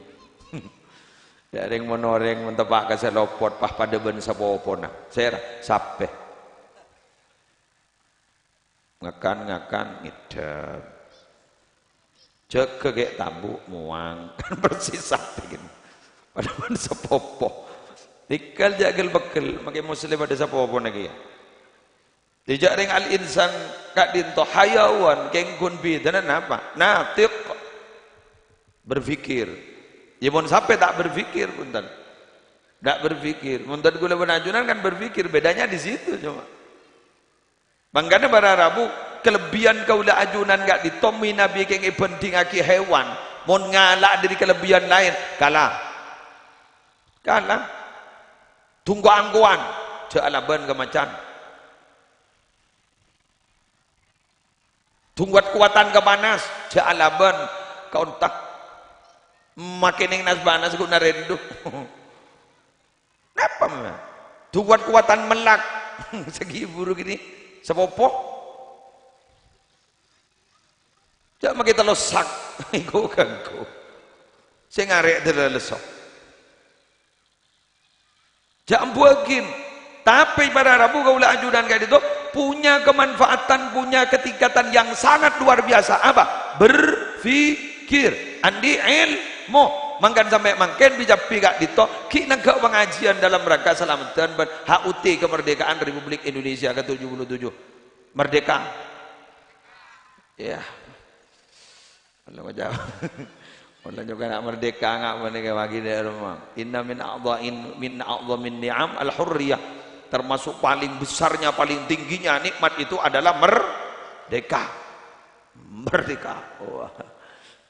Dari menoreng mentepak ke selopot pah pada ben sapopona. Saya sampai ngakan ngidam. Cek kegek tambu muang kan bersisa begini. Pada ben sapopo. Tikal jagel bekel makai muslim ada sapopo lagi ya. Dijak ring al insan kak dinto hayawan kengkun bidanan apa? Natiq berfikir. Ya mohon sampai tak berfikir punten. Tak berfikir. Punten gula benajunan kan berfikir, bedanya di situ cuma. Mangkana para Rabu kelebihan kaula ajunan gak ditomi Nabi keng penting aki hewan. Mohon ngalak dari kelebihan lain kalah. Kalah. Tunggu angguan. Jalaban kemacan. Tungguat kuatan kepanas. Jalaban kauntak. Makin yang nasbanas guna rendu. Kenapa memang? Tubuh kuatan melak. Segi buruk ini. Sepopo. Jangan kita losak. Iku ganggu. Saya ngarek dari lesok. Jangan buakin. Tapi pada Rabu kaulah ajudan kayak itu punya kemanfaatan, punya ketingkatan yang sangat luar biasa. Apa? Berfikir. Andi ilmu mangkan sampai mangken bijapi gak dito ki nangka pengajian dalam rangka selamatan HUT kemerdekaan Republik Indonesia ke-77 merdeka ya Allah jawab Allah juga nak merdeka ngak merdeka bagi dari rumah inna min a'dhamin ni'am al-hurriyah termasuk paling besarnya paling tingginya nikmat itu adalah merdeka wah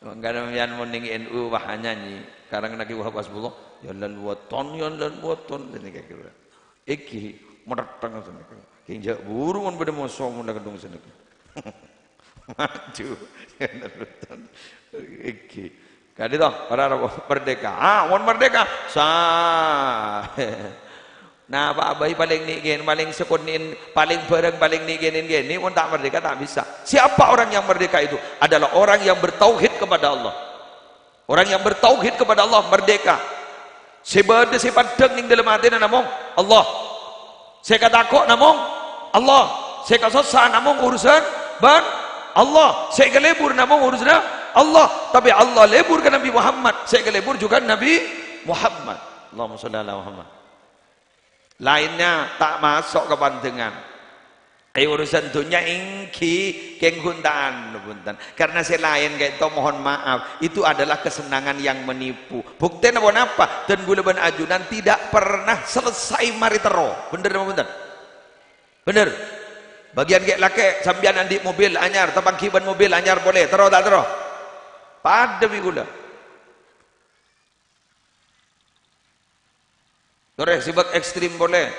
Mangkana mian moning NU wah nyanyi. Karang naki wah pasbullah. Ya lan waton ini kayak gitu. Iki mereteng sini. Kinjak buru mon pada moso mon gedung sini. Maju. Iki. Kadi toh para merdeka. Mon merdeka. Nah Pak Abai paling nigen, paling sekunin, paling bareng, paling nigenin gini, pun tak merdeka tak bisa. Siapa orang yang merdeka itu? Adalah orang yang bertauhid kepada Allah. Orang yang bertauhid kepada Allah merdeka. Sebada sepadang ning dalam hati namung Allah. Saya kata kok namung Allah. Saya kata susah namung urusan ban Allah. Saya kelebur namung urusan Allah. Tapi Allah lebur ke Nabi Muhammad. Saya kelebur juga Nabi Muhammad. Allahumma sholli ala Muhammad. Lainnya tak masuk ke pandangan. Urusan dunia ingki kenghuntaan punten. Karena selain kayak itu mohon maaf, itu adalah kesenangan yang menipu. Bukti apa? Dan gula ban ajunan tidak pernah selesai mari tero. Bener apa punten? Bener. Bagian kayak laki sambian andi mobil anyar, tabang kiban mobil anyar boleh tero tak tero? Pada gula. Dore sibak ekstrim boleh.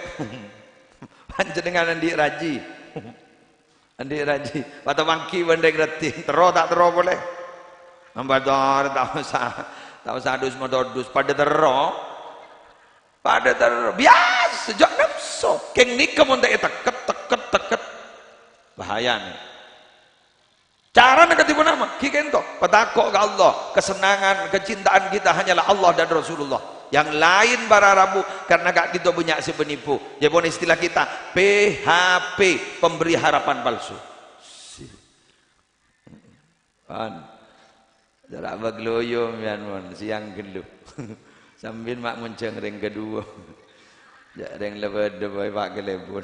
Panjenengan andi raji. Andi raji. Pada mangki bandai gratis. Tero tak tero boleh. Nambador tak usah dus mododus pada tero. Pada tero biasa sejak nafsu. Keng nikah mun teket teket. Bahaya nih. Cara nak ketipu nama kikento. Patakok ke Allah. Kesenangan, kecintaan kita hanyalah Allah dan Rasulullah. Yang lain bara Rabu karena gak kita punya si penipu. Jadi istilah kita PHP, pemberi harapan palsu. Kan, jarak bagloyo mian siang gelu. Sambil mak munceng ring kedua. Jarang lebih debai pak gelebur.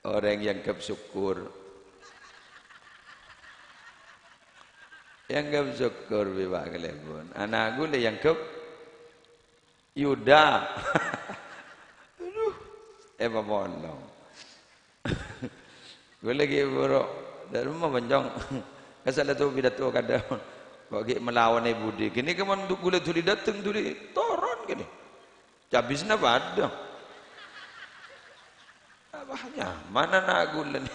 Orang yang bersyukur. Yang gak syukur Pak Kelebon. Anak gue yang ke Yuda. Aduh. Pak Bolong. Gue lagi buruk. Dari rumah bencong. Kasal tu pidato kada. Bagi melawan ibu di. Kini keman gula tuli datang tuli toron gini. Habis apa ada? Abahnya mana nak gula ni?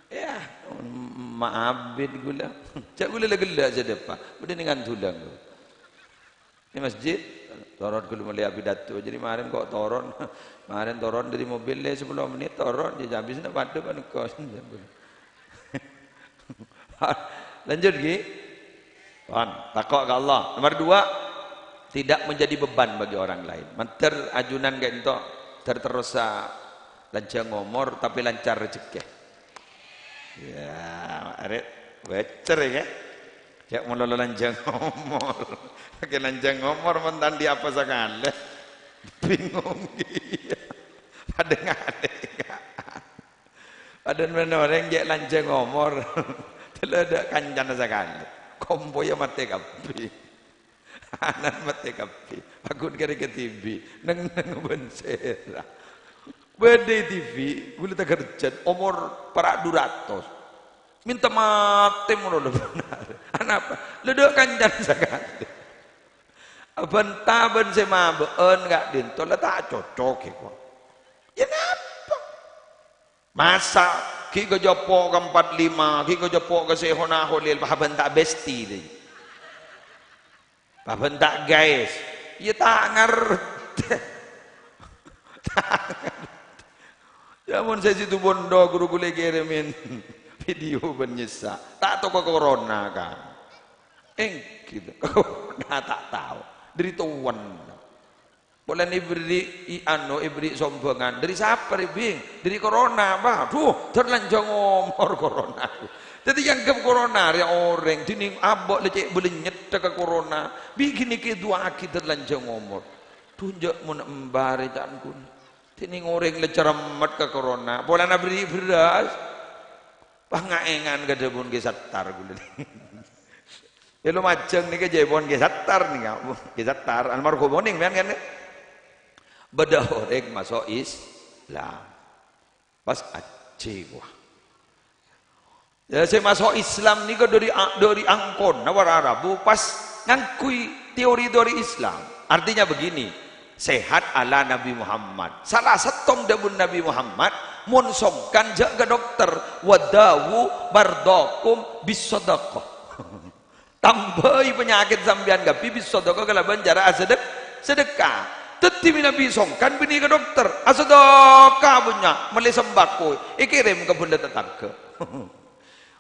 Ya, maabid gula. Cak gula lah gula saja pak. Benda dengan tulang. Ini masjid. Toron gula melihat pidato. Jadi kemarin kok toron. Kemarin toron dari mobil 10 menit toron. Jadi habis nak pada kan kos. Lanjut lagi. Takut ke Allah. Nomor 2, tidak menjadi beban bagi orang lain. Manter ajunan kayak itu terterusa lancar ngomor tapi lancar rezeki. Ya, aret becer ya. Jak melolo lancar ngomor. Pakai lancar ngomor mentan di apa sekali. Bingung dia. Pada ngade. Ada orang jak lancar ngomor. Tidak ada kancan sekali. Komboya mati kapi. Anak mati kapi. Aku kira ke TV. Neng bensera. Bede TV. Gue tak kerja. Umur para 200. Minta mati mulu benar. Kenapa? Ledok kancan sekali. Abang sema beun gak dintol. Tak cocok ya. Ya kenapa? Masa ki ko jopo ke 45, ki ko jopo ke sehona holil pahaban tak besti deh. Pahaban tak guys. Ya tak ngerti. Ya mun saya situ bondo guru gule kirimin video penyesa. Tak tahu ke corona kan. Gitu. Nah tak tahu. Dari tuan. Boleh ibri ibri sombongan dari siapa ibing? Dari corona, bah. Tuh terlanjang ngomor corona. Jadi yang ke corona ya orang dini abok lecek boleh nyetek ke corona. Begini ke dua aki terlanjang ngomor. Tunjuk mun embare jangan kun. Dini ngoreng leceramat ke corona. Boleh na beri beras. Pangaengan ke debun ke satar gula. Ya lu maceng nih ke jebon ke satar nih kamu. Ke satar almarhum moning kan kan. Bedah orang masuk Islam pas aceh wah ya saya masuk Islam ni ke dari angkon nawar Arabu pas ngangkui teori Islam artinya begini sehat ala Nabi Muhammad salah satu dabun Nabi Muhammad monsongkan jaga dokter wadawu bardokum bisodakoh tambahi penyakit sambian gapi bisodakoh kalau banjara sedekah tetapi Nabi songkan bini ke dokter asadaka punya meli sembako ikirim ke bunda tetangga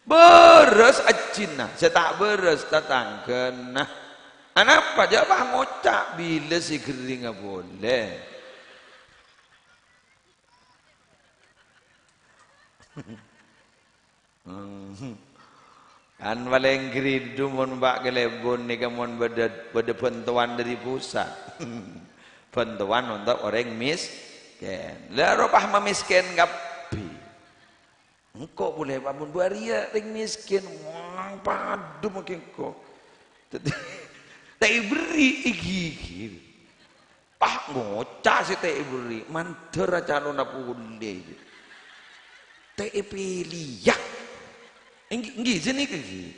beres acina saya tak beres tetangga nah apa jawab ngocak bila si kering nggak boleh kan paling geridu mon Pak Kelebon ni kamu beda bantuan dari pusat bantuan untuk orang miskin. Lah ropah miskin ngapi. Engkau boleh bangun baria orang miskin. Wah, padu makin kau. Tak beri iki. Pak ngocak si tak beri. Manter calon apa boleh. Tak pilih ya. Enggi sini ke gini.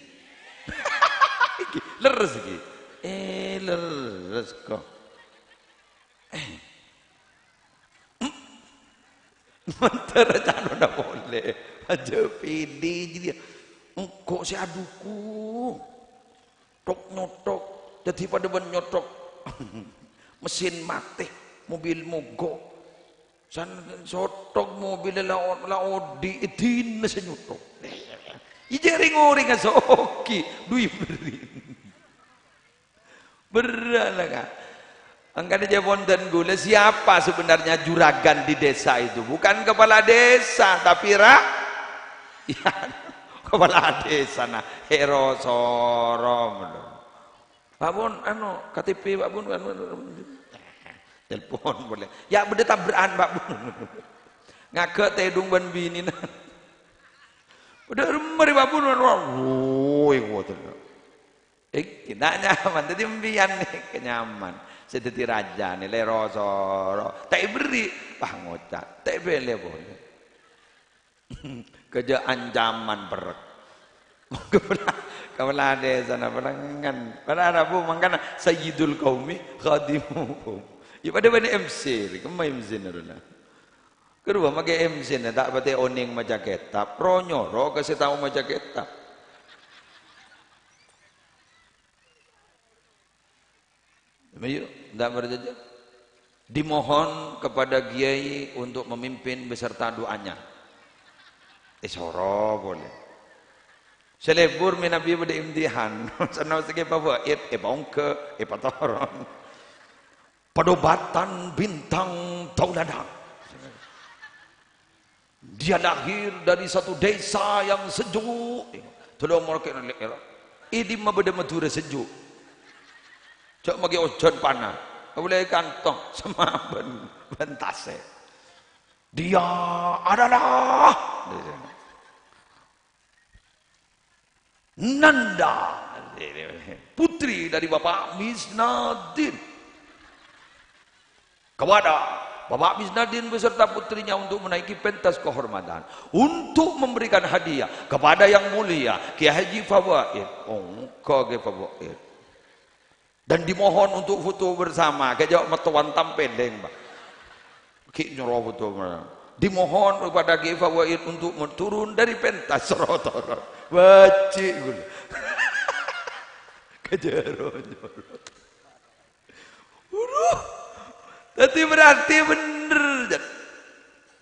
Leres gini. Leres kok. Mantar calon dah boleh aja pede jadi kok si aduku tok nyotok jadi pada ben nyotok mesin mati mobil mogok san sotok mobil la odi idin senyotok ijering orang asoki duit beri berala kan angkat aja wonten gula siapa sebenarnya juragan di desa itu bukan kepala desa tapi ya, kepala desa nah hero sorom Pak Bun KTP Pak Bun telepon boleh ya beda tabrakan Pak Bun ngake tedung ban bini nah Udah mari babun woi ngoten. Tidak nyaman, jadi mbian nih kenyaman. Sedeti raja nih lerosoro, tak beri, wah ngocak, tak beli boleh. Kerja ancaman berat. Kepala desa na perangan, pada Arabu mangkana sayyidul qaumi khadimuhum. Ibadah bani MC, kemai MC naruna. Kedua makai MC na tak pati oning maca kitab, ronyoro kasi tahu maca kitab. Ayo, tidak berjajah. Dimohon kepada kiai untuk memimpin beserta doanya. Isoro boleh. Selebur menabi pada imtihan. Sana segi fawaid, bongke, patoron. Padobatan bintang tauladan. Dia lahir dari satu desa yang sejuk. Tolong mereka ini mabeda matura sejuk. Cok bagi ojon panah, boleh kantong sama bentase. Dia adalah Nanda, putri dari Bapak Misnadin. Kepada Bapak Misnadin beserta putrinya untuk menaiki pentas kehormatan, untuk memberikan hadiah kepada yang mulia Kiai Haji Fawaid. Oh, Kiai Fawaid. Dan dimohon untuk foto bersama, kayak metuan tampeleng, Pak. Ki nyuruh foto. Dimohon kepada Kiai Fawaid untuk turun dari pentas rotor. Baci gula. Kejero. Tapi berarti bener.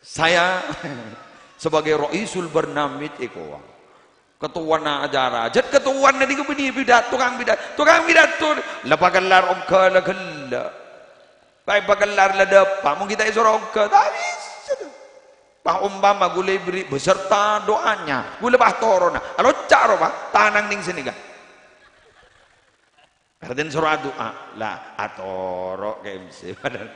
Saya sebagai Raisul Barnamij Eko. Ketuan acara, jad ketuan nanti kebini bidat, tukang bidat tu, lepas gelar ongkar lah gelar, baik gelar lah dapat, mungkin kita isor ongkar, tak bisa. Pak umpama gule beri beserta doanya, gule bah torona, alo caro pak, tanang ning sini kan. Artinya surah doa, lah atoro ke MC padahal.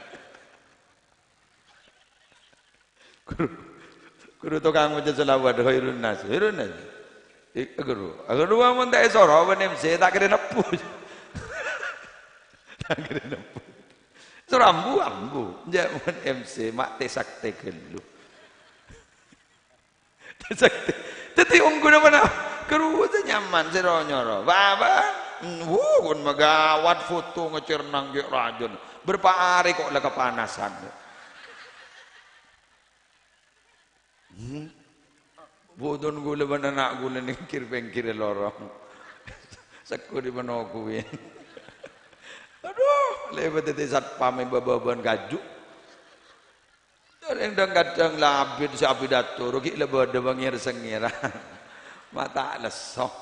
Guru tukang macam selawat, hairun nas. Guru, dua mun tak esoro benem saya tak kena nepu. Tak kena nepu. Ambu. Jangan MC mak tesak tekelu. Tesak. Teti unggu mana? Guru tu nyaman seronyoro. Baba, kun megawat foto ngecernang je rajun. Berapa hari kok lah kepanasan. Bodon gula bana nak gula ni kir lorong. Sakko di mana kuin. Aduh, lebat itu satpam bababan gaju. Yang kadang labid si abidatur, kita lebat bangir sengira. Mata lesok.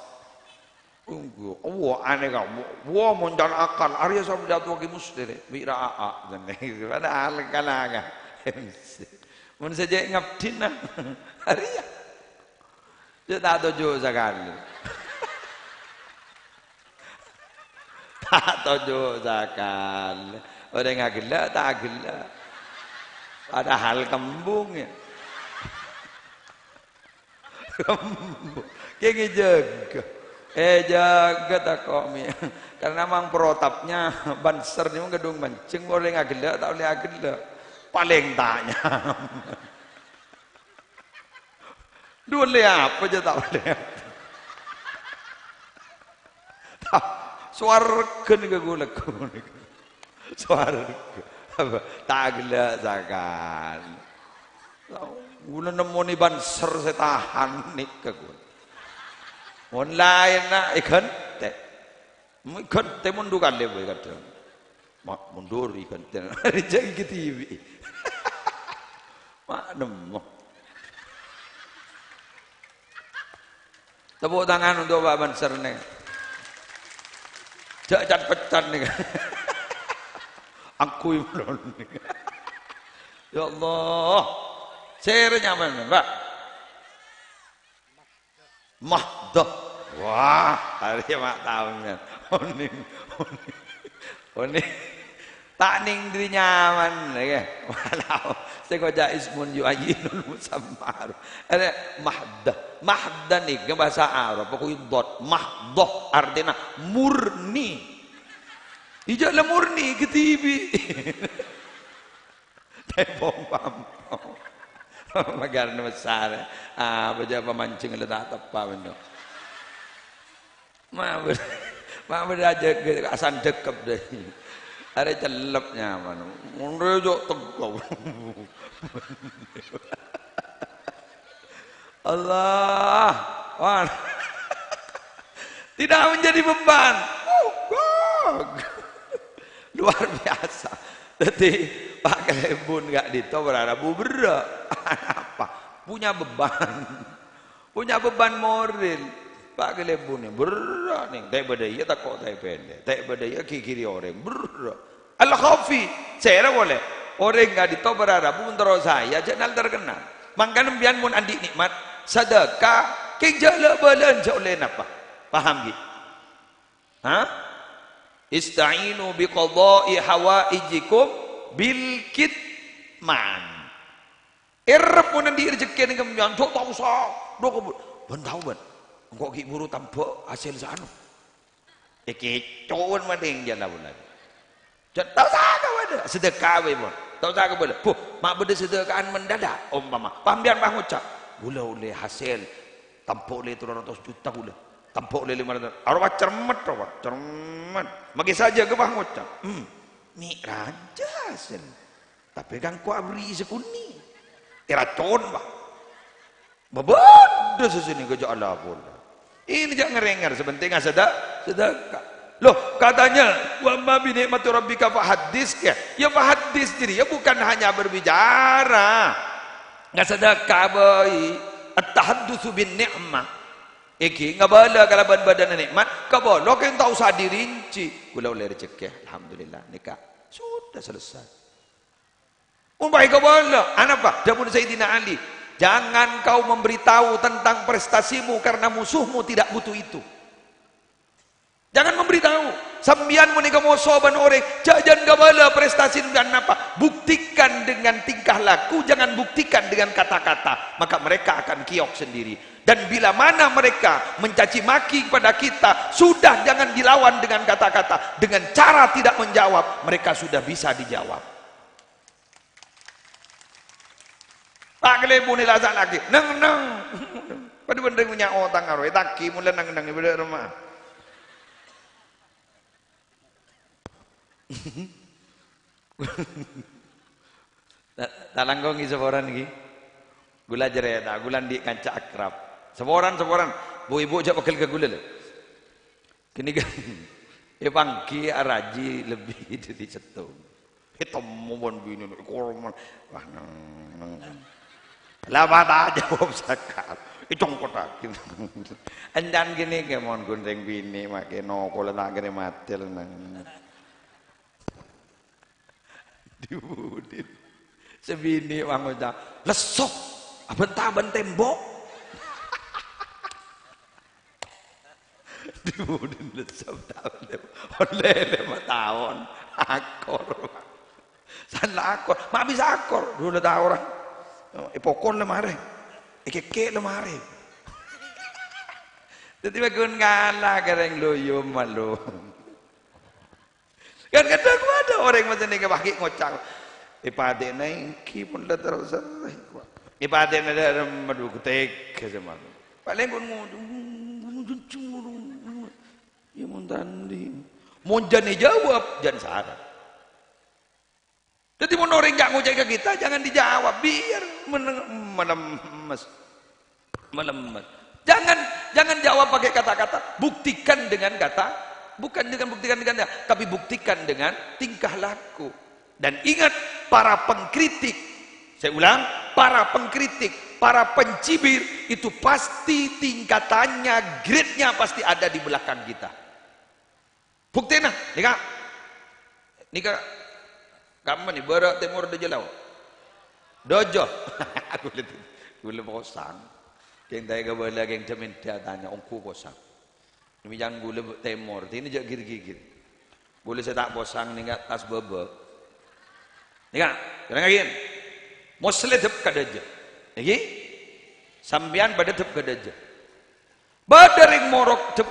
Unggu, aneh kamu. Mundan akal. Arya sabidatur ki mustir. Mira aa. Ada hal kalaga. Mun saja ngabdin nah. Arya. Dia tak tuju sekali. Tak tuju sekali. Orang yang gila, tak gila. Padahal kembung ya. Kembung. Kaya jaga. Jaga tak komi. Karena memang protapnya banser ni gedung mancing. Orang yang gila, tak boleh gila. Paling tanya. Dua apa je tak boleh. Suarga ni ke gula ni. Suarga. Tak gila sakan. Gula nemu ni banser saya tahan ni ke gula. Mon lain nak ikan te. Ikan te mundur kan lewe kata. Mak mundur ikan te. Jangan ke TV. Mak nemu. Tepuk tangan untuk Pak Banser ni. Jangan pecat ni. Aku yang ni. Ya Allah. Saya nyaman, Pak. Mahdah. Wah, hari mak tahu ni. Oni. Tak ning diri nyaman ni. Walau saya kau jais mun yu ayinul musammar. Ada mahdah. Mahdan ni ke bahasa Arab aku dot mahdoh artinya murni. Ijaklah murni ke TV. Tepong pam. Magar besar. Baca pemancing letak tepa benda. Mak beraja ke asan dekep deh. Ada celepnya mana. Mundur tegau. Allah. Tidak menjadi beban. Luar biasa. Jadi Pak Kelebun enggak dito berarabu berat. Apa? Punya beban. Punya beban moral. Pak Kelebun ni berat ni. Tak berdaya tak kok tak pendek. Tak berdaya kiri orang berat. Al-Khafi. Saya boleh. Orang enggak dito berarabu untuk saya jangan terkenal. Mangkan bian mun andi nikmat sedekah kejala belanja oleh apa? Paham gitu? Ista'inu biqadha'i hawaijikum bil kitman. Erep pun nanti rezeki dengan yang tak tahu sah. Dok ben tahu ben. Engkau ki buru tampak hasil sana. Kecon mading jalan bulan. Jangan tahu sah kau ada sedekah we mon. Tahu sah kau boleh. Puh, mak benda sedekahan mendadak umpama. Pambian bang ucap. Gula oleh hasil tampak oleh 300 juta gula. Tampak oleh 500. Arwah cermat arwah, cermat. Magi saja ke bang ucap. Ni raja sen. Tapi kan kau beri sekuni. Racun bah. Babad sesini kerja Allah pun. Ini jangan ngerengar sebentar sedekah. Loh katanya wa ma bi nikmati rabbika fahaddis ya. Ya fahaddis diri ya bukan hanya berbicara. Enggak sedekah baik. At-tahaddusu bin ni'mah. Iki ngabala kalau badan nikmat kabalo kan tak usah dirinci. Kula oleh rezeki alhamdulillah nikah. Sudah selesai. Umpai kabala, apa? Dapur Sayyidina Ali. Jangan kau memberitahu tentang prestasimu karena musuhmu tidak butuh itu. Jangan memberitahu. Sambian menikah mosoban orang. Jangan kabala prestasi dengan apa? Buktikan dengan tingkah laku, jangan buktikan dengan kata-kata. Maka mereka akan kiok sendiri. Dan bila mana mereka mencaci maki kepada kita, sudah jangan dilawan dengan kata-kata. Dengan cara tidak menjawab, mereka sudah bisa dijawab. Pak Kelebun ni lazat lagi. Nang. Pada benda punya otang arwah. Taki mula nang di benda rumah. Tak langgong seorang lagi. Gula jerat, gula di kancak akrab. Seorang. Bu ibu jak pakai ke gula le. Kini kan. Pangki araji lebih dari setong. Hitam mohon bini korban. Wah nang. Lama tak jawab sakal. Itong kotak. Andan gini ke mohon gunting bini makin nokol tak kena matil nang. Diudin. Sebini wang ucap. Lesok. Abentaban tembok. Diudin lesok tahun tembok. Oleh 5 tahun. Akor. Sana akor. Mak bisa akor. 2 tahun orang. Pokon lemari. Keke lemari. Jadi bagun ngalah kereng loyo malu. Kan kadang ada orang macam ni kebaki ngocak. Ipade naik pun dah terus. Ipade na dah madu kutek sama. Paling pun ngudung curu. Ya muntandi. Monjan jawab jangan salah. Jadi mau orang enggak ngocek ke kita jangan dijawab biar melemes. Jangan jawab pakai kata-kata, buktikan dengan kata, bukan dengan buktikan dengan tapi buktikan dengan tingkah laku. Dan ingat para pengkritik, saya ulang, para pengkritik, para pencibir itu pasti tingkatannya, grade-nya pasti ada di belakang kita. Buktinya, nikah kamu ni berak timur de jelau. Dojo. Aku lihat bosang. Keng tanya kepada keng cemin dia tanya ongku bosang. Demikian gula timur. Ini je gir. Gula saya tak bosang ni kat tas bebe. Ni kan? Jangan lagi. Muslim kada je. Lagi? Sambian pada tep kedaja. Badaring morok tep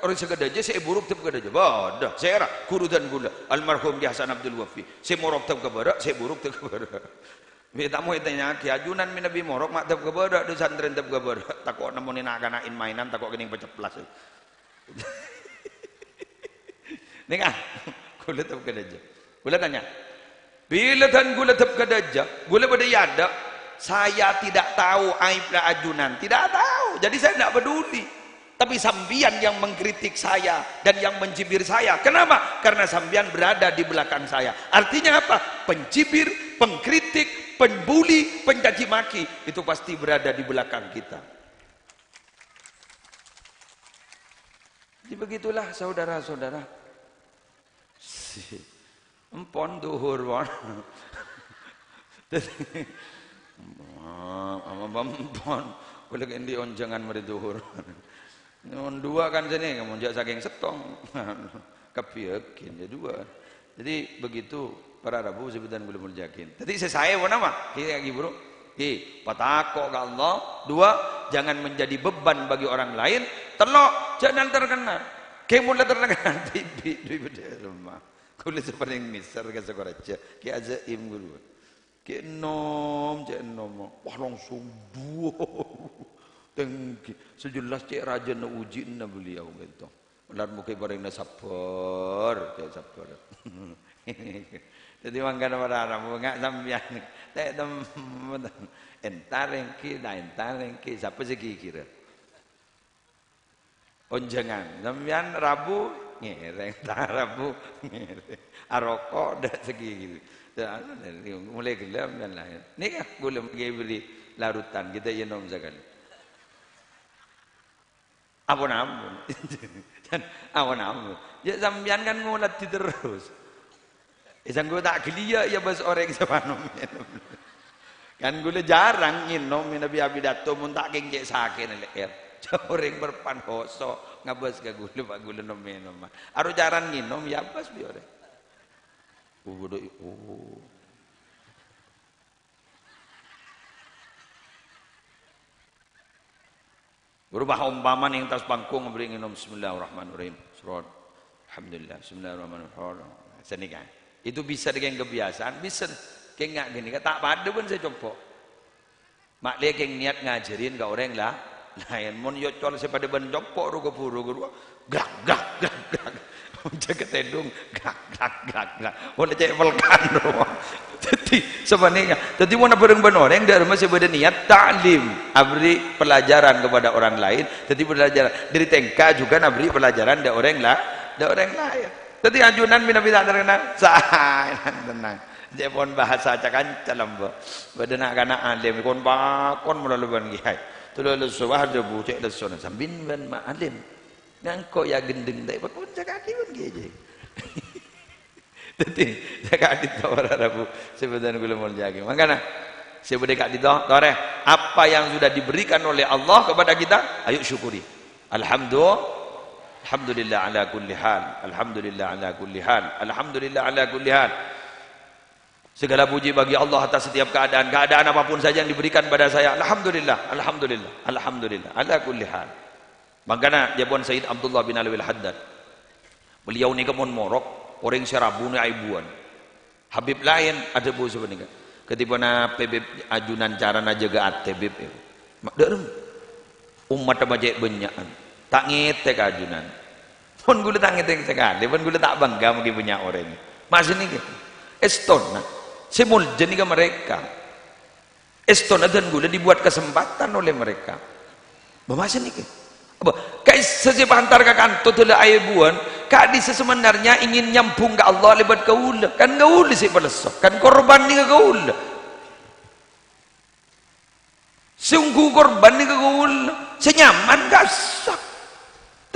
orang sekedaja saya buruk tep kedaja. Badah saya guru dan gula almarhum Ki Hasan Abdul Wafi. Saya morok tep kebarak, saya buruk tep kebarak. Kita mau tanya Ki ajunan min Nabi morok mak tep kebarak do santren tep kebarak. Takok nemonin aganain mainan takok kening peceplas. Nih kan, gula tep kedaja. Gula tanya, bila dan gula tep kedaja, gula pada yada. Saya tidak tahu aibnya ajunan, tidak tahu. Jadi saya tidak peduli. Tapi sambian yang mengkritik saya dan yang mencibir saya. Kenapa? Karena sambian berada di belakang saya. Artinya apa? Pencibir, pengkritik, pembuli, pencaci maki itu pasti berada di belakang kita. Jadi begitulah saudara-saudara. Empon duhur wan. Empon boleh kendi onjangan mari duhur. Non dua kan sini kamu jak saking setong. Kepiakin ya dua. Jadi begitu para Rabu sebutan belum jakin. Tadi saya mana mah? Ki bro. Ki patako ke Allah. Dua, jangan menjadi beban bagi orang lain. Telok, jangan terkenal. Kamu lah terkenal di rumah. Kulit seperti misal ke sekoraja. Ki ajaim guru. Ki nom, wah langsung dua. Tengki sejelas cek raja na uji na beliau gitu. Benar mungkin bareng na sabar, cek sabar. Jadi mangkana para Arab enggak sambian. Teh entarengki siapa sih kira? Onjangan. Sambian Rabu ngereng, Rabu ngereng. Aroko dah segi gitu. Mulai gelap dan lain. Ni kan boleh beli larutan kita jenom sekali. Ampun. Ampun. Ya sambian kan ngulat terus. Isang gue tak gelia ya bas orang sepanom. Kan gue jarang nginom Nabi Abidato mun tak kengke sakit leher. Orang berpan hoso ngabas ke gue pak gue nom. Aru jarang nginom ya bas bi orang. Berubah umpaman yang tas pangkung beri minum bismillahirrahmanirrahim. Surat alhamdulillah bismillahirrahmanirrahim. Seni kan. Itu bisa dengan kebiasaan, bisa kayak gini. Tak pada pun saya coba. Mak lek yang niat ngajarin ke orang lah. Lain mon yo col sepada ben copok ru kepuru gak. Jaga tendung gak. Boleh cek volcano. Jadi sebenarnya, jadi mana bareng orang dari rumah sebenarnya niat taklim, abri pelajaran kepada orang lain. Jadi pelajaran dari TK juga abri pelajaran dari orang lain. Jadi ajunan mina tidak terkenal, saya tenang. Jepon bahasa cakan calambo, badana kana alim kon bakon melalui giai. Tulah lesuah debu cek lesona sambin ban ma alim. Ngangko ya gendeng dai bakon cakaki pun geje. Jadi cakap di orang Rabu sebenarnya gula mau jaga. Makanya sebenarnya kak di tore apa yang sudah diberikan oleh Allah kepada kita, ayo syukuri. Alhamdulillah ala kulli hal. Alhamdulillah ala kulli hal. Alhamdulillah ala kulli hal. Segala puji bagi Allah atas setiap keadaan apapun saja yang diberikan pada saya. Alhamdulillah ala kulli hal. Makanya Jabon Said Abdullah bin Alwi Al-Haddad. Beliau ni kemun morok. Orang Syarabu ni aibuan. Habib lain ada bu sebenarnya. Ketika na PBB ajunan cara na jaga atebib. Makdarum umat abajek banyakan. Tak ngetek ajunan. Pun gula tak ngetek sekali. Pun gula tak bangga mungkin punya orang. Masih ni gitu. Eston. Semul jenika mereka. Eston dan gula dibuat kesempatan oleh mereka. Masih ni gitu. Kayak sesip antar ke kantor tu lah aibuan. Kak di sebenarnya ingin nyambung ke Allah lebat kaula. Kan kaula sih pelesok. Kan korban ni ke kaula. Sungguh korban ni ke kaula. Senyaman gasak.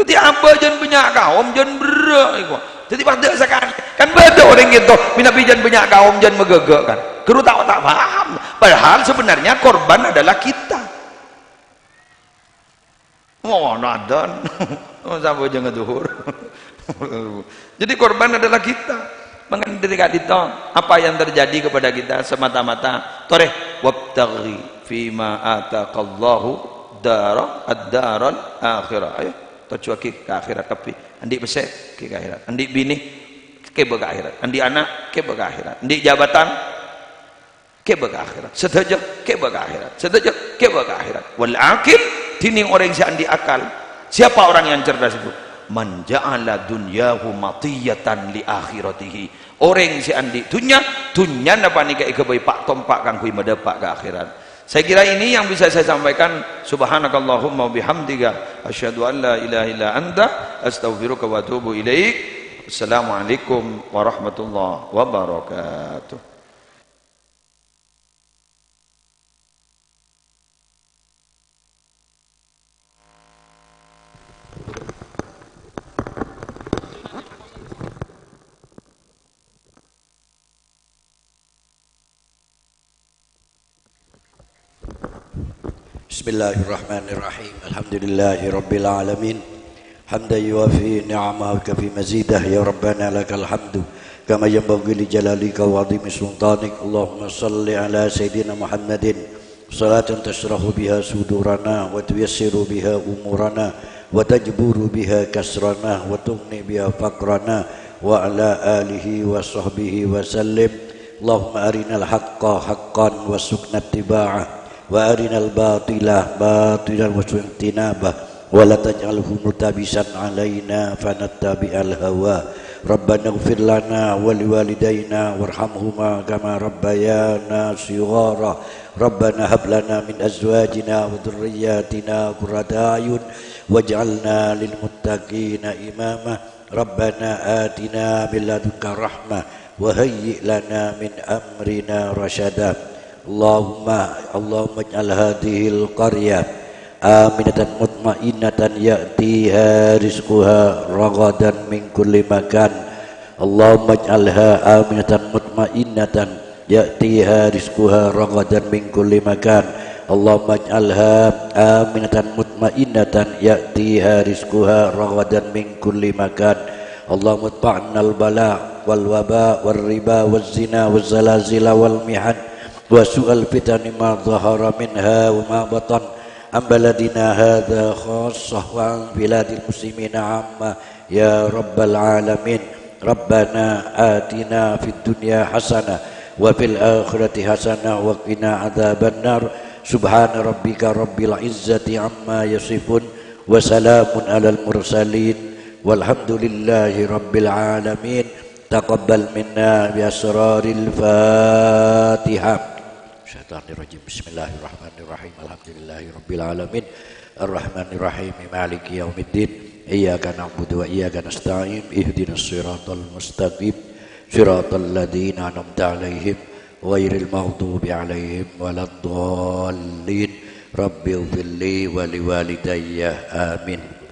Jadi apa jangan banyak kaum jangan berak. Jadi pada sekali. Kan ada orang gitu. Nabi jangan banyak kaum jangan megegak kan. Keru tak paham. Padahal sebenarnya korban adalah kita. Oh nadan. Sampai jangan duhur. Jadi korban adalah kita. Mengenai apa yang terjadi kepada kita semata-mata toreh wabtaghi fima ataqallahu ad-daral akhirah. Ayo tujuan ke akhirat tapi andi besek ke akhirat, andi bini ke akhirat, andi anak ke akhirat, andi jabatan ke akhirat, sedaja ke akhirat, sedaja ke akhirat. Wal aqil tining orang yang andi akal. Siapa orang yang cerdas itu? Man ja'ala dunyahu matiyatan li akhiratihi. Orang si andi dunya napa nika ikabai pak tompak kang kui medepak ke akhirat. Saya kira ini yang bisa saya sampaikan. Subhanakallahumma bihamdika asyhadu an la ilaha illa anta astaghfiruka wa atubu ilaik. Assalamualaikum warahmatullahi wabarakatuh. Bismillahirrahmanirrahim. Alhamdulillahirabbil alamin. Hamdan yuwafi ni'amahu wa kafi mazidah ya rabbana lakal hamdu kama yanbaghi li jalalika wa 'azimi sultanik. Allahumma shalli ala sayidina Muhammadin salatan tashrahu biha sudurana wa tuyassiru biha umurana wa tajburu biha kasrana wa tughni biha faqrana wa ala alihi wa sahbihi wa sallim. Allahumma arinal haqqa haqqan wa sukna ittiba'ah wa arinal batila batilan wa suntinabah wa la taj'alhu mutabisan alaina fanattabi'al hawa. Rabbana ighfir lana wa liwalidayna warhamhuma kama rabbayana shighara. Rabbana hab lana min azwajina wa dhurriyyatina qurrata a'yun waj'alna lil muttaqina imama. Rabbana atina min ladunka rahmah wa hayyi' lana min amrina rasyada. Allahumma ij'al hadhil qaryah aminatan mutmainnatan ya'tiha rizquha ragadan min kulli makan. Allahumma ij'alha aminatan mutmainnatan ya'tiha rizquha ragadan min kulli makan. Allahumma ij'alha aminatan mutmainnatan ya'tiha rizquha ragadan min kulli makan. Allahumma adfa'nal bala wal waba wal riba waz zina waz zalazila wal mihan wa su'al fitani ma dhahara minha wa ma batan am baladina hadha khassah wa an biladil muslimina amma ya rabbal alamin. Rabbana atina fid dunya hasanah wa fil akhirati hasanah wa qina adzaban nar. Subhana rabbika rabbil izzati amma yasifun wa salamun alal mursalin walhamdulillahi rabbil alamin. Taqabbal minna bi asraril Fatihah. Syaitanirrajim. Bismillahirrahmanirrahim. Alhamdulillahirabbil alamin. Arrahmanirrahim. Maliki yaumiddin. Iyyaka na'budu wa iyyaka nasta'in. Ihdinas siratal mustaqim. Siratal ladzina an'amta 'alaihim ghairil maghdubi 'alaihim waladdallin. Rabbighfirli wa liwalidayya. Amin.